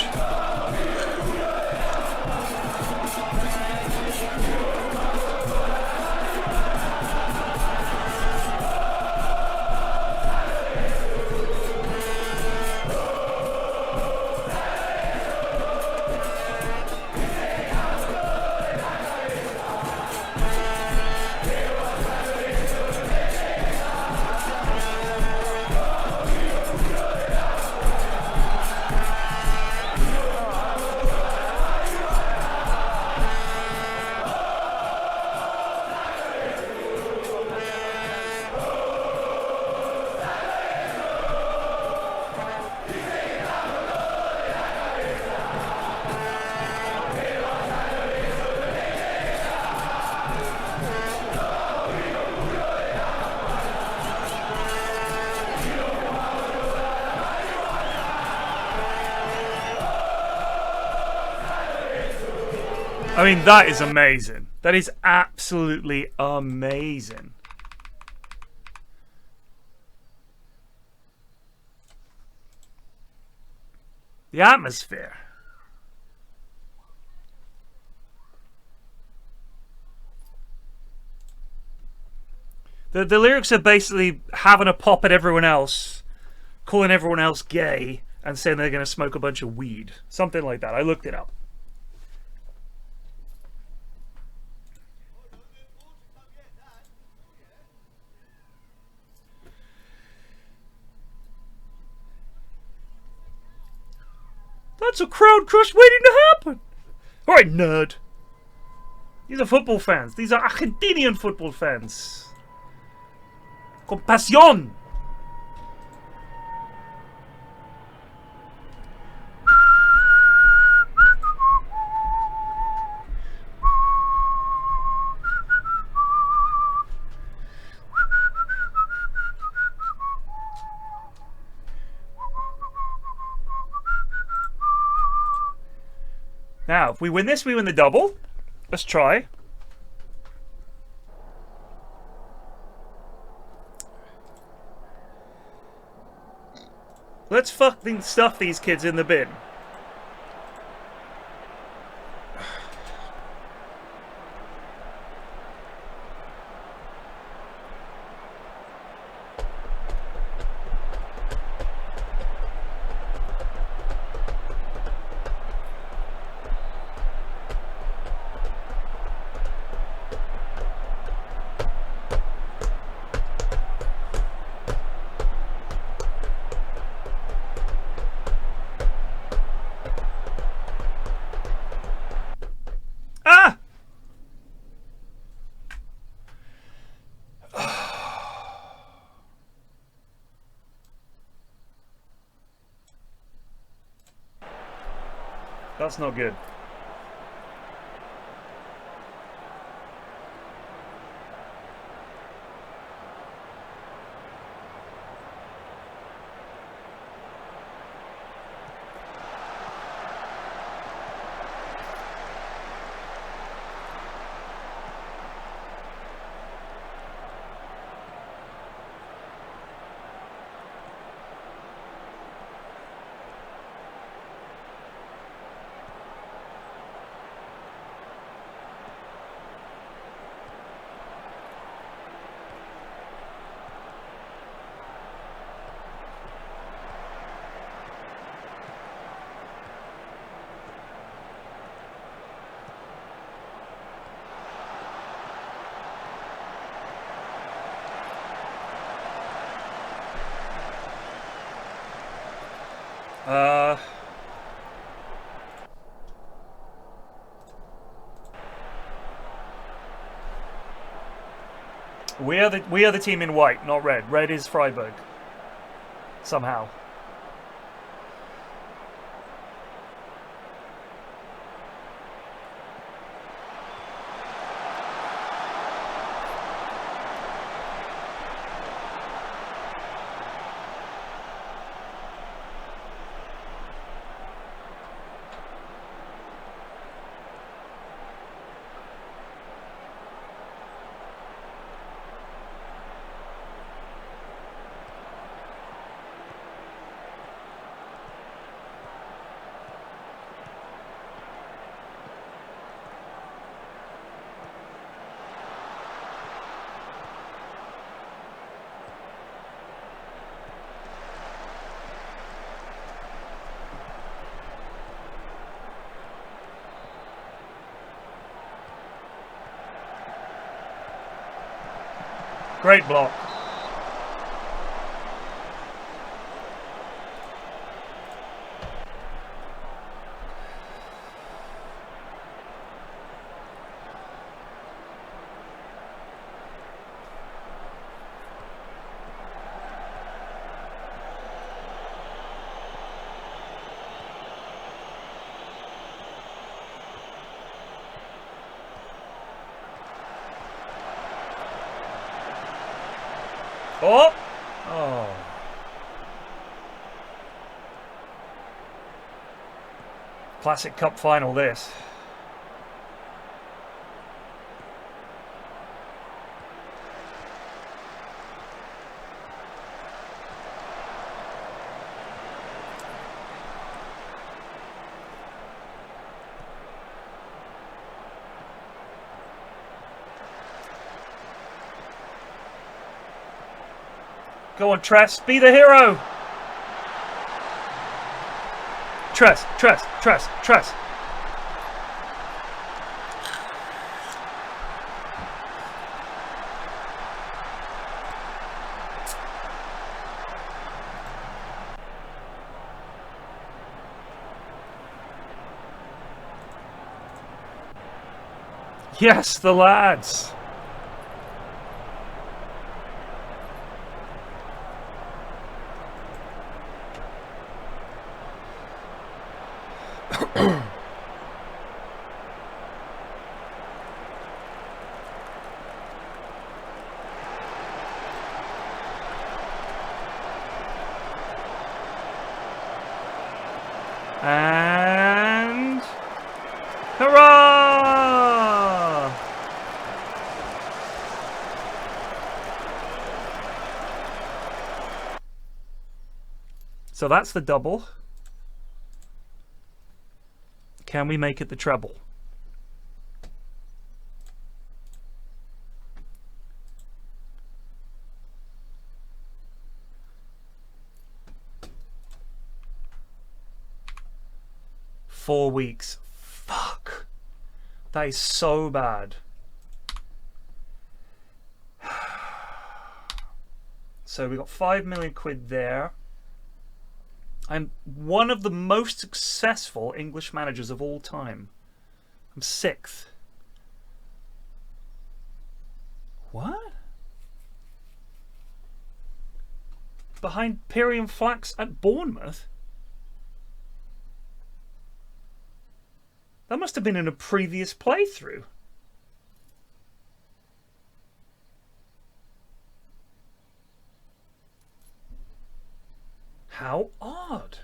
I mean, that is amazing. That is absolutely amazing. The atmosphere. The lyrics are basically having a pop at everyone else, calling everyone else gay, and saying they're going to smoke a bunch of weed. Something like that. I looked it up. That's a crowd crush waiting to happen. All right, nerd. These are football fans. These are Argentinian football fans. Con pasión. Now, if we win this, we win the double. Let's try. Let's fucking stuff these kids in the bin. That's not good. We are the team in white, not red. Red is Freiburg. Somehow. Great block. Oh! Oh. Classic Cup final, this. Go on, Tress. Be the hero. Tress. Yes, the lads. And hurrah! So that's the double. Can we make it the treble? Four weeks. Fuck. That is so bad. So we got 5 million quid there. I'm one of the most successful English managers of all time. I'm 6th. What? Behind PFlax at Bournemouth? That must have been in a previous playthrough. How odd.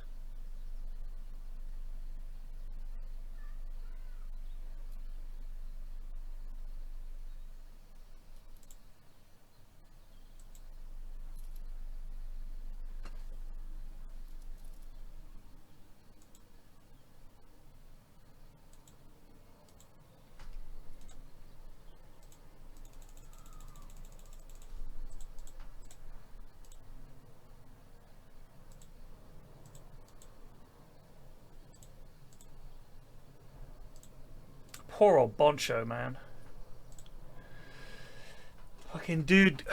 Poor old Boncho, man. Fucking dude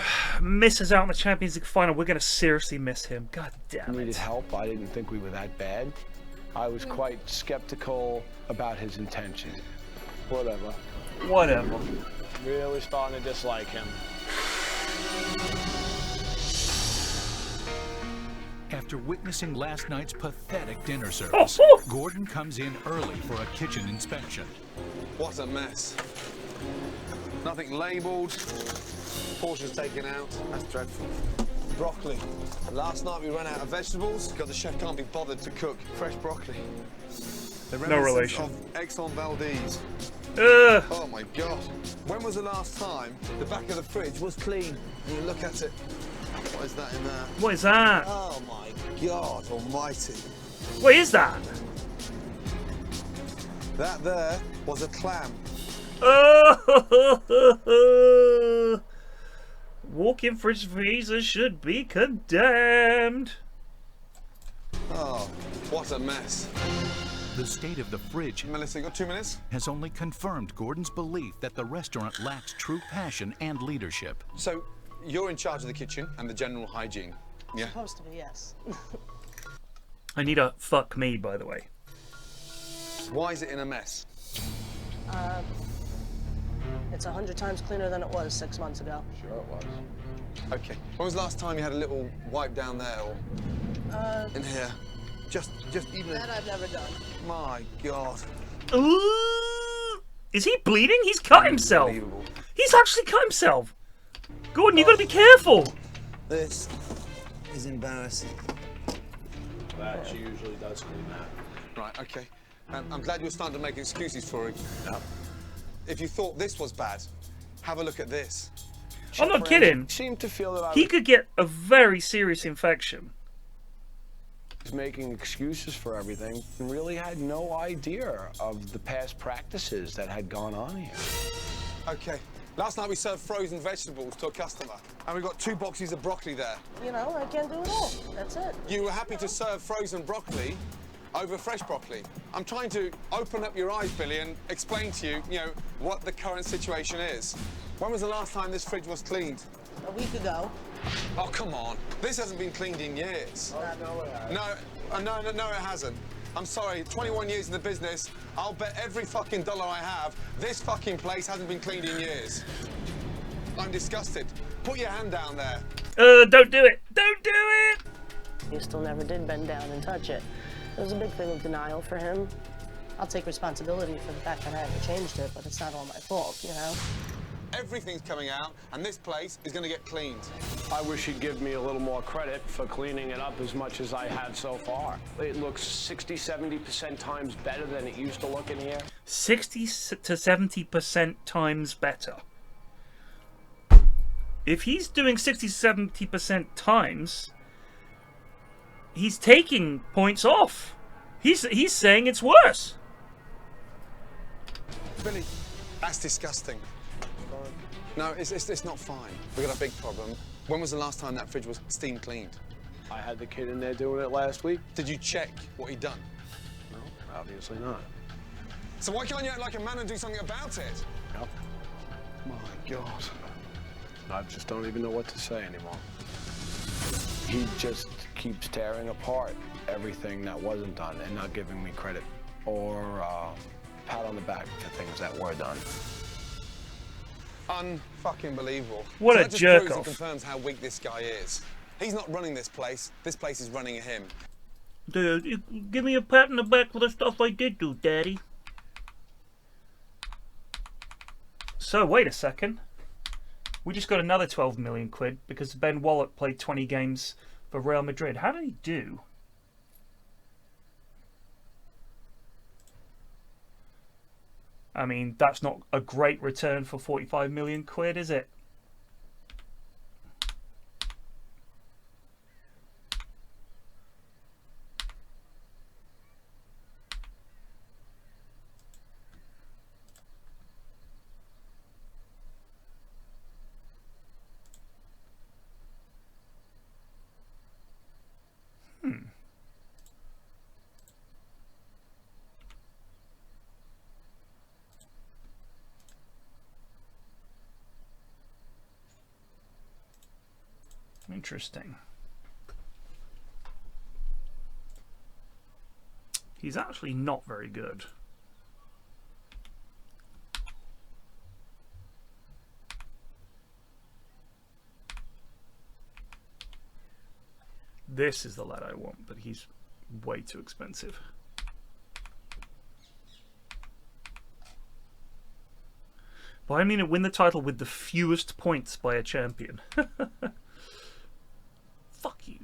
misses out on the Champions League final. We're going to seriously miss him. God damn it. Needed help. I didn't think we were that bad. I was quite skeptical about his intentions. Whatever. Whatever. Really starting to dislike him. After witnessing last night's pathetic dinner service, Gordon comes in early for a kitchen inspection. What a mess. Nothing labelled. Portions taken out. That's dreadful. Broccoli. Last night we ran out of vegetables because the chef can't be bothered to cook fresh broccoli. No relation. Of Exxon Valdez. Oh my God. When was the last time the back of the fridge was clean? You look at it. What is that in there? What is that? Oh my God almighty. What is that? That there was a clam. Walk-in fridge freezer should be condemned. Oh, what a mess. The state of the fridge, Melissa, you got 2 minutes? has only confirmed Gordon's belief that the restaurant lacks true passion and leadership. So, you're in charge of the kitchen and the general hygiene, yeah? Supposed to be, yes. I need a fuck me, by the way. Why is it in a mess? It's 100 times cleaner than it was 6 months ago. Sure it was. Okay. When was the last time you had a little wipe down there or in here? Just even... That I've never done. My God. Is he bleeding? He's cut himself. He's actually cut himself. Gordon, you gotta be careful. This is embarrassing. That she usually does clean that. Right, okay. I'm glad you're starting to make excuses for it. If you thought this was bad, have a look at this. I'm not kidding. Seemed to feel that He could get a very serious infection. was making excuses for everything and really had no idea of the past practices that had gone on here. Okay, Last night we served frozen vegetables to a customer, and we got 2 boxes of broccoli there. You know, I can't do it all. That's it. You were happy to serve frozen broccoli over fresh broccoli. I'm trying to open up your eyes, Billy, and explain to you, what the current situation is. When was the last time this fridge was cleaned? A week ago. Oh, come on. This hasn't been cleaned in years. No, it hasn't. I'm sorry, 21 years in the business, I'll bet every fucking dollar I have, this fucking place hasn't been cleaned in years. I'm disgusted. Put your hand down there. Don't do it! Don't do it! You still never did bend down and touch it. It was a big thing of denial for him. I'll take responsibility for the fact that I haven't changed it, but it's not all my fault, Everything's coming out, and this place is going to get cleaned. I wish he'd give me a little more credit for cleaning it up as much as I had so far. It looks 60–70% times better than it used to look in here. 60 to 70% times better. If he's doing 60–70% times, he's taking points off. He's saying it's worse. Billy, that's disgusting. No, it's not fine. We've got a big problem. When was the last time that fridge was steam cleaned? I had the kid in there doing it last week. Did you check what he'd done? No, obviously not. So why can't you act like a man and do something about it? Yep. My God. I just don't even know what to say anymore. He just keeps tearing apart everything that wasn't done and not giving me credit or pat on the back for things that were done. Unfucking believable. What a jerk proves off. It confirms how weak this guy is. He's not running this place is running him. Dude, give me a pat on the back for the stuff I did do, Daddy. So, wait a second. We just got another 12 million quid because Ben Wallach played 20 games for Real Madrid. How did he do? I mean, that's not a great return for 45 million quid, is it? Interesting. He's actually not very good. This is the lad I want, but he's way too expensive. But I mean to win the title with the fewest points by a champion. Fuck you.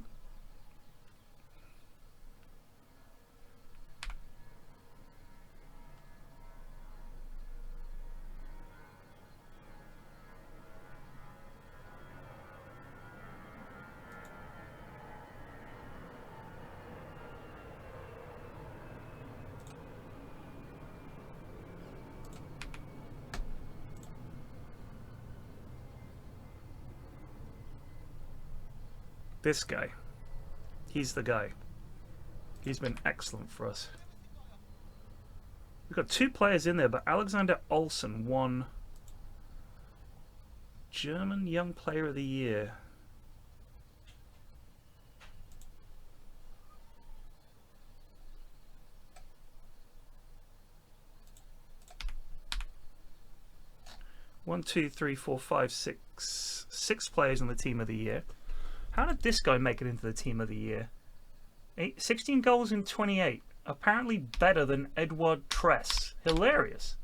This guy. He's the guy. He's been excellent for us. We've got 2 players in there, but Alexander Olsen won German Young Player of the Year. One, two, three, four, five, six. 6 players on the Team of the Year. How did this guy make it into the Team of the Year? 16 goals in 28. Apparently better than Edward Tress. Hilarious.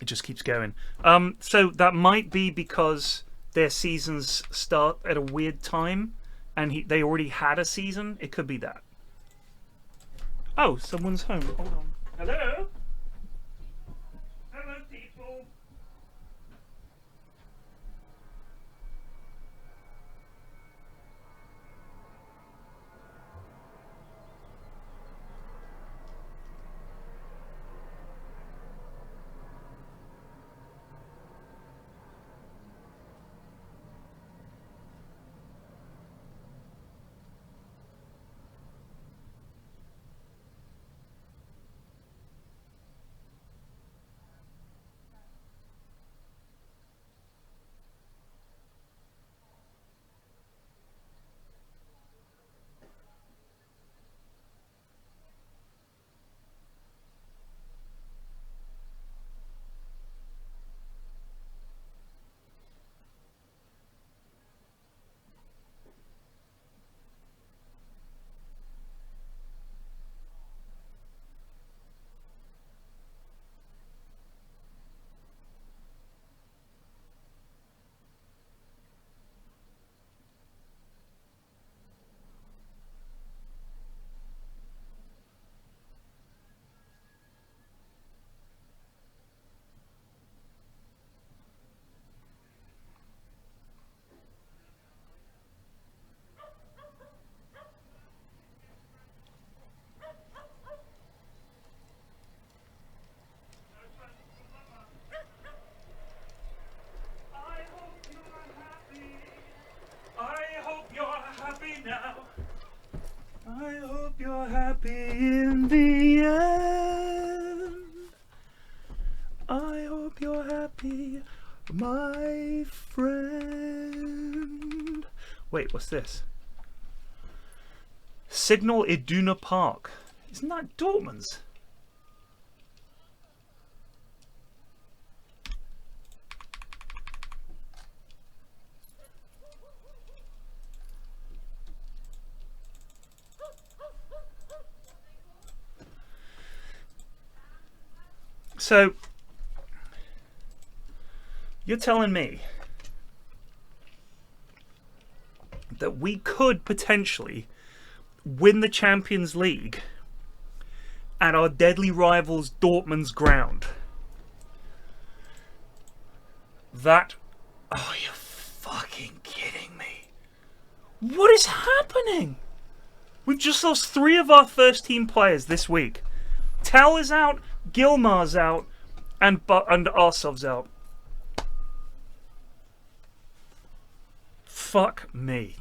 It just keeps going. So that might be because their seasons start at a weird time and they already had a season. It could be that. Oh, someone's home. Hold on. Hello? Hello, people. I hope you're happy in the end. I hope you're happy, my friend. Wait, what's this? Signal Iduna Park. Isn't that Dortmund's? So, you're telling me that we could potentially win the Champions League at our deadly rivals Dortmund's ground? That... Oh, you're fucking kidding me. What is happening? We've just lost 3 of our first team players this week. Tal is out, Gilmar's out, and Arsov's out. Fuck me.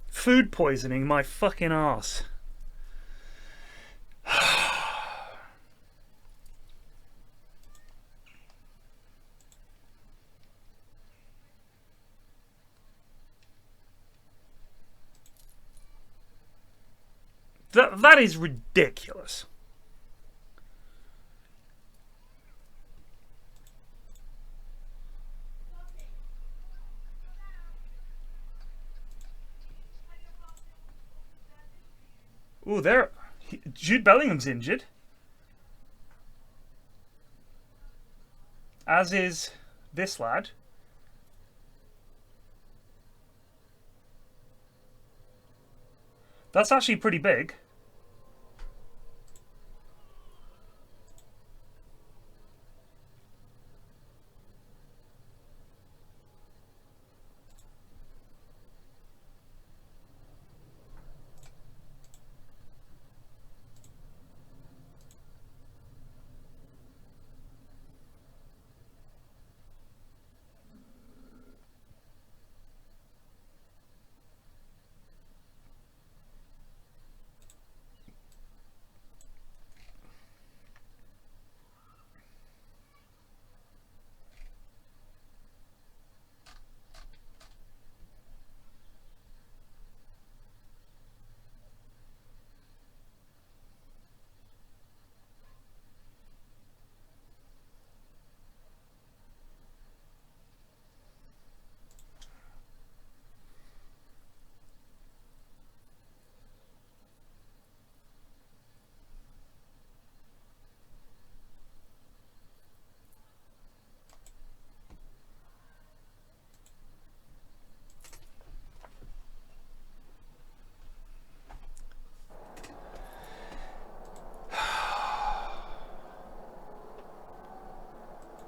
Food poisoning my fucking arse. That is ridiculous. Ooh, Jude Bellingham's injured. As is this lad. That's actually pretty big.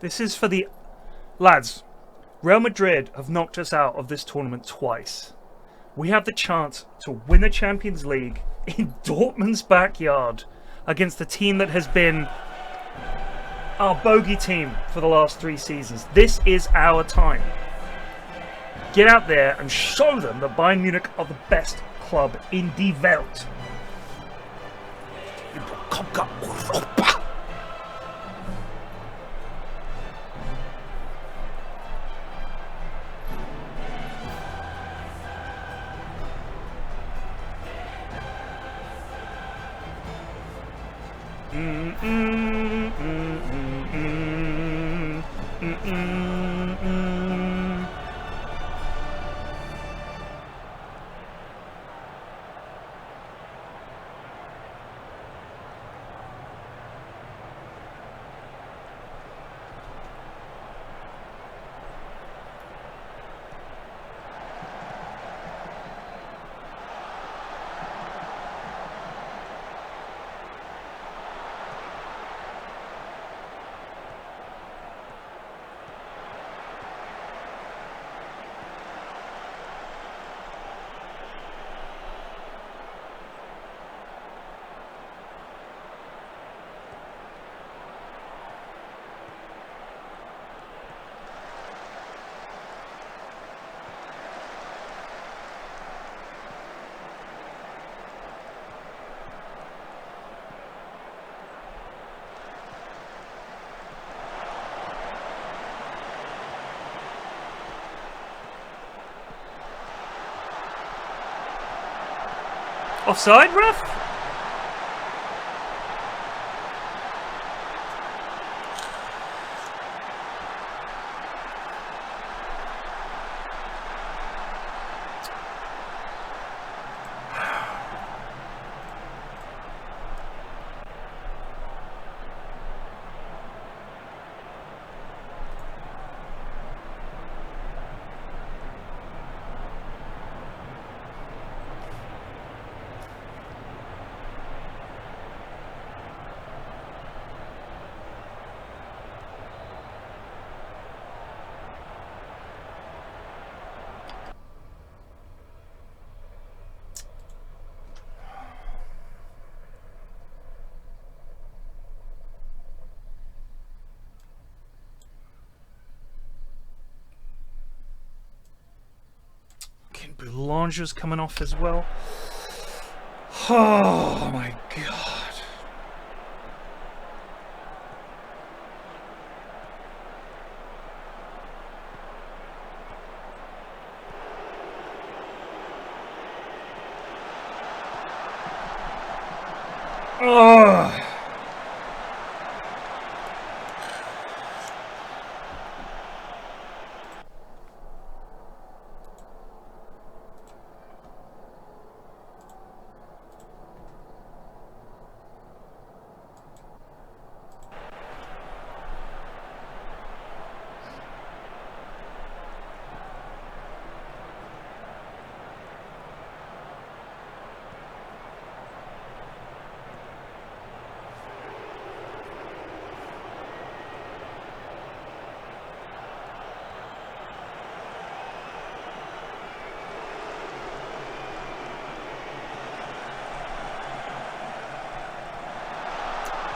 This is for the... Lads, Real Madrid have knocked us out of this tournament twice. We have the chance to win the Champions League in Dortmund's backyard against the team that has been our bogey team for the last 3 seasons. This is our time. Get out there and show them that Bayern Munich are the best club in die Welt. Europa. Offside, ref? Boulanger's coming off as well. Oh my god. Oh.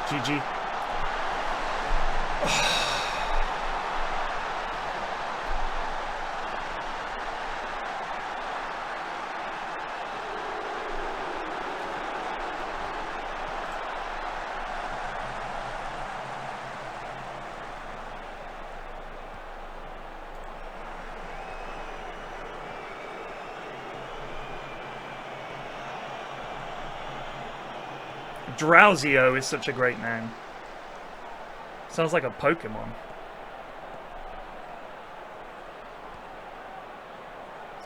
GG. Drowsio is such a great name. Sounds like a Pokemon.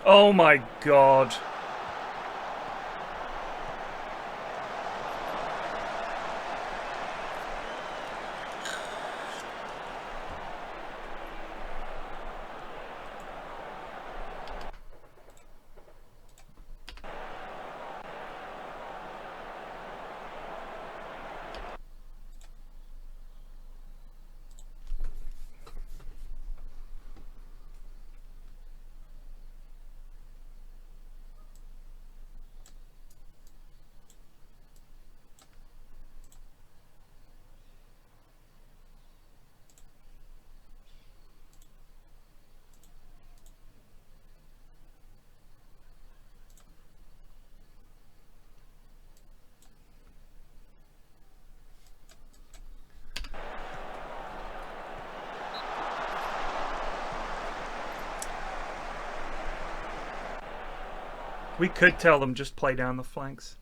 Oh my god. We could tell them just play down the flanks.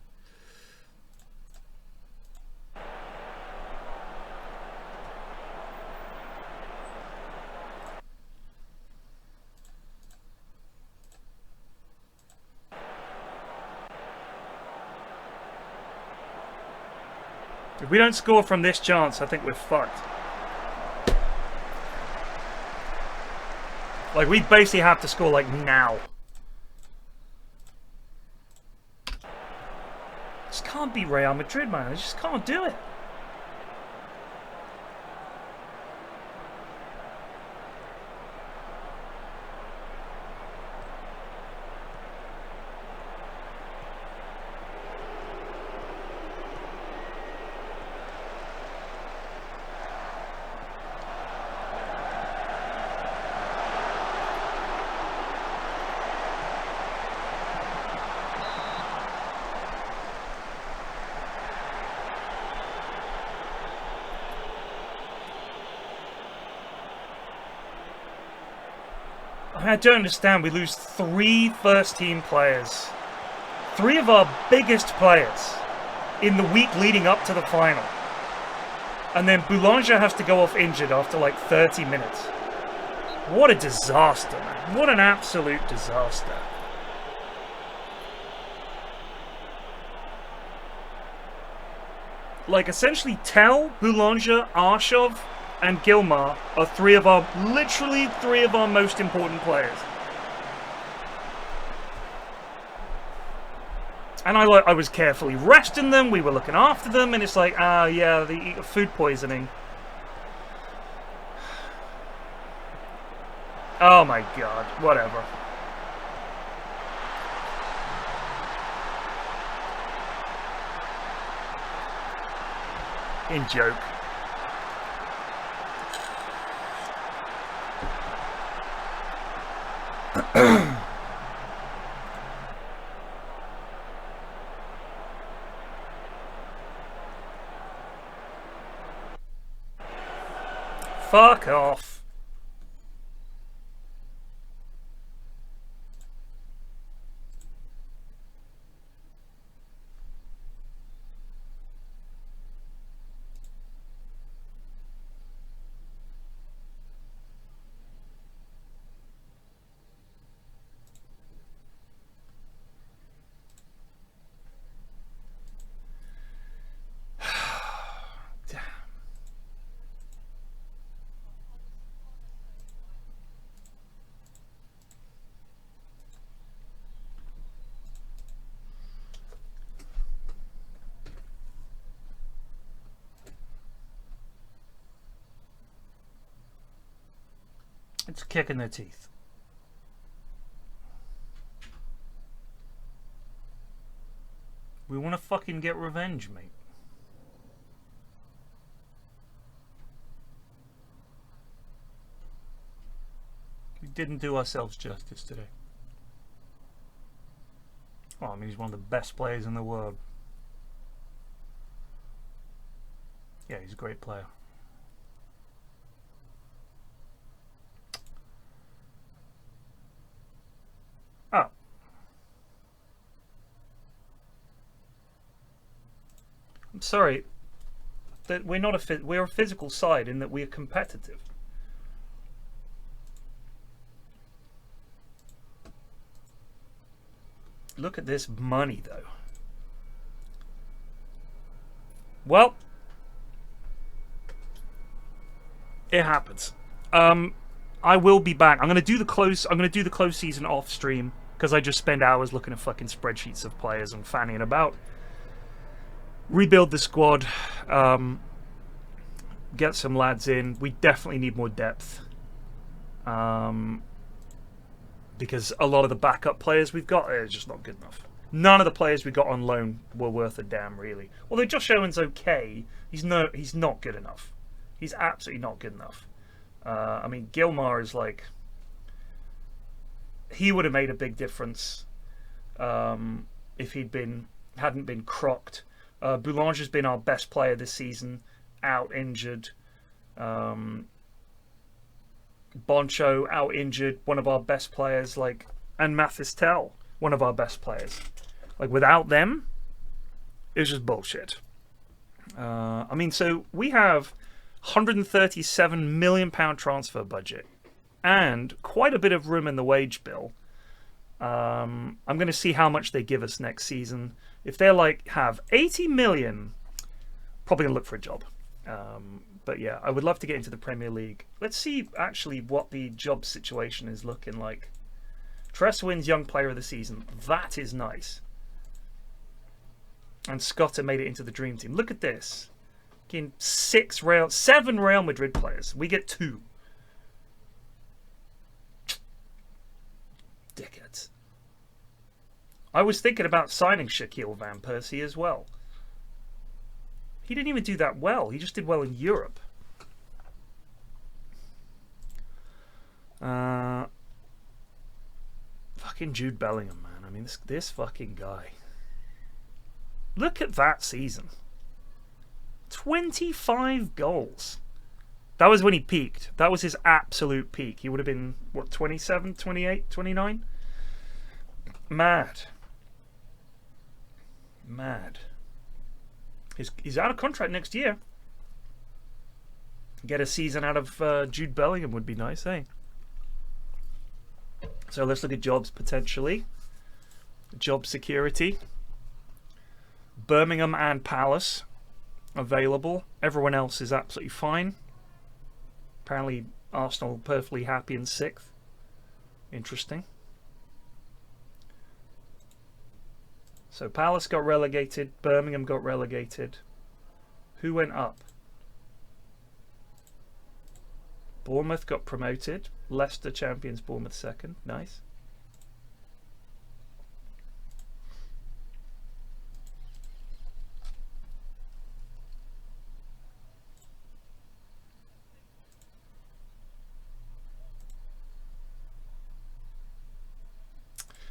If we don't score from this chance, I think we're fucked. Like, we basically have to score, like, now. Just can't beat Real Madrid, man. I just can't do it. I don't understand. We lose 3 first-team players. 3 of our biggest players in the week leading up to the final. And then Boulanger has to go off injured after like 30 minutes. What a disaster, man. What an absolute disaster. Like, essentially, Tell, Boulanger, Arshov, and Gilmar are literally three of our most important players. And I was carefully resting them, we were looking after them, and it's like, yeah, the food poisoning. Oh my god, whatever. In joke. Fuck off. It's a kick in the teeth. We want to fucking get revenge, mate. We didn't do ourselves justice today. Oh, I mean, he's one of the best players in the world. Yeah, he's a great player. Oh. I'm sorry that we're not we're a physical side in that we are competitive. Look at this money though. Well, it happens. I will be back. I'm gonna do the close season off stream because I just spend hours looking at fucking spreadsheets of players and fanning about. Rebuild the squad. Get some lads in. We definitely need more depth. Because a lot of the backup players we've got are just not good enough. None of the players we got on loan were worth a damn, really. Although Josh Owen's okay, he's not good enough. He's absolutely not good enough. I mean, Gilmar is like... He would have made a big difference if hadn't been crocked. Boulanger's been our best player this season, out injured. Boncho out injured, one of our best players, like, and Mathis Tell, one of our best players. Like, without them, it's just bullshit. I mean, so we have £137 million transfer budget and quite a bit of room in the wage bill. I'm going to see how much they give us next season. If they're like have 80 million, probably gonna look for a job. But yeah, I would love to get into the Premier League. Let's see actually what the job situation is looking like. Tress wins Young Player of the Season. That is nice. And Scotta made it into the Dream Team. Look at this. Getting 7 Real Madrid players. We get 2. Dickheads. I was thinking about signing Shaquille Van Persie as well. He didn't even do that well. He just did well in Europe. Fucking Jude Bellingham, man. I mean, this fucking guy. Look at that season. 25 goals. That was when he peaked. That was his absolute peak. He would have been, what, 27, 28, 29? Mad. Mad. He's out of contract next year. Get a season out of Jude Bellingham would be nice, eh? So let's look at jobs potentially. Job security. Birmingham and Palace available. Everyone else is absolutely fine. Apparently Arsenal perfectly happy in 6th. Interesting. So Palace got relegated. Birmingham got relegated. Who went up? Bournemouth got promoted. Leicester champions, Bournemouth 2nd. Nice.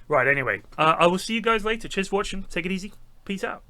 Right, anyway. I will see you guys later. Cheers for watching. Take it easy. Peace out.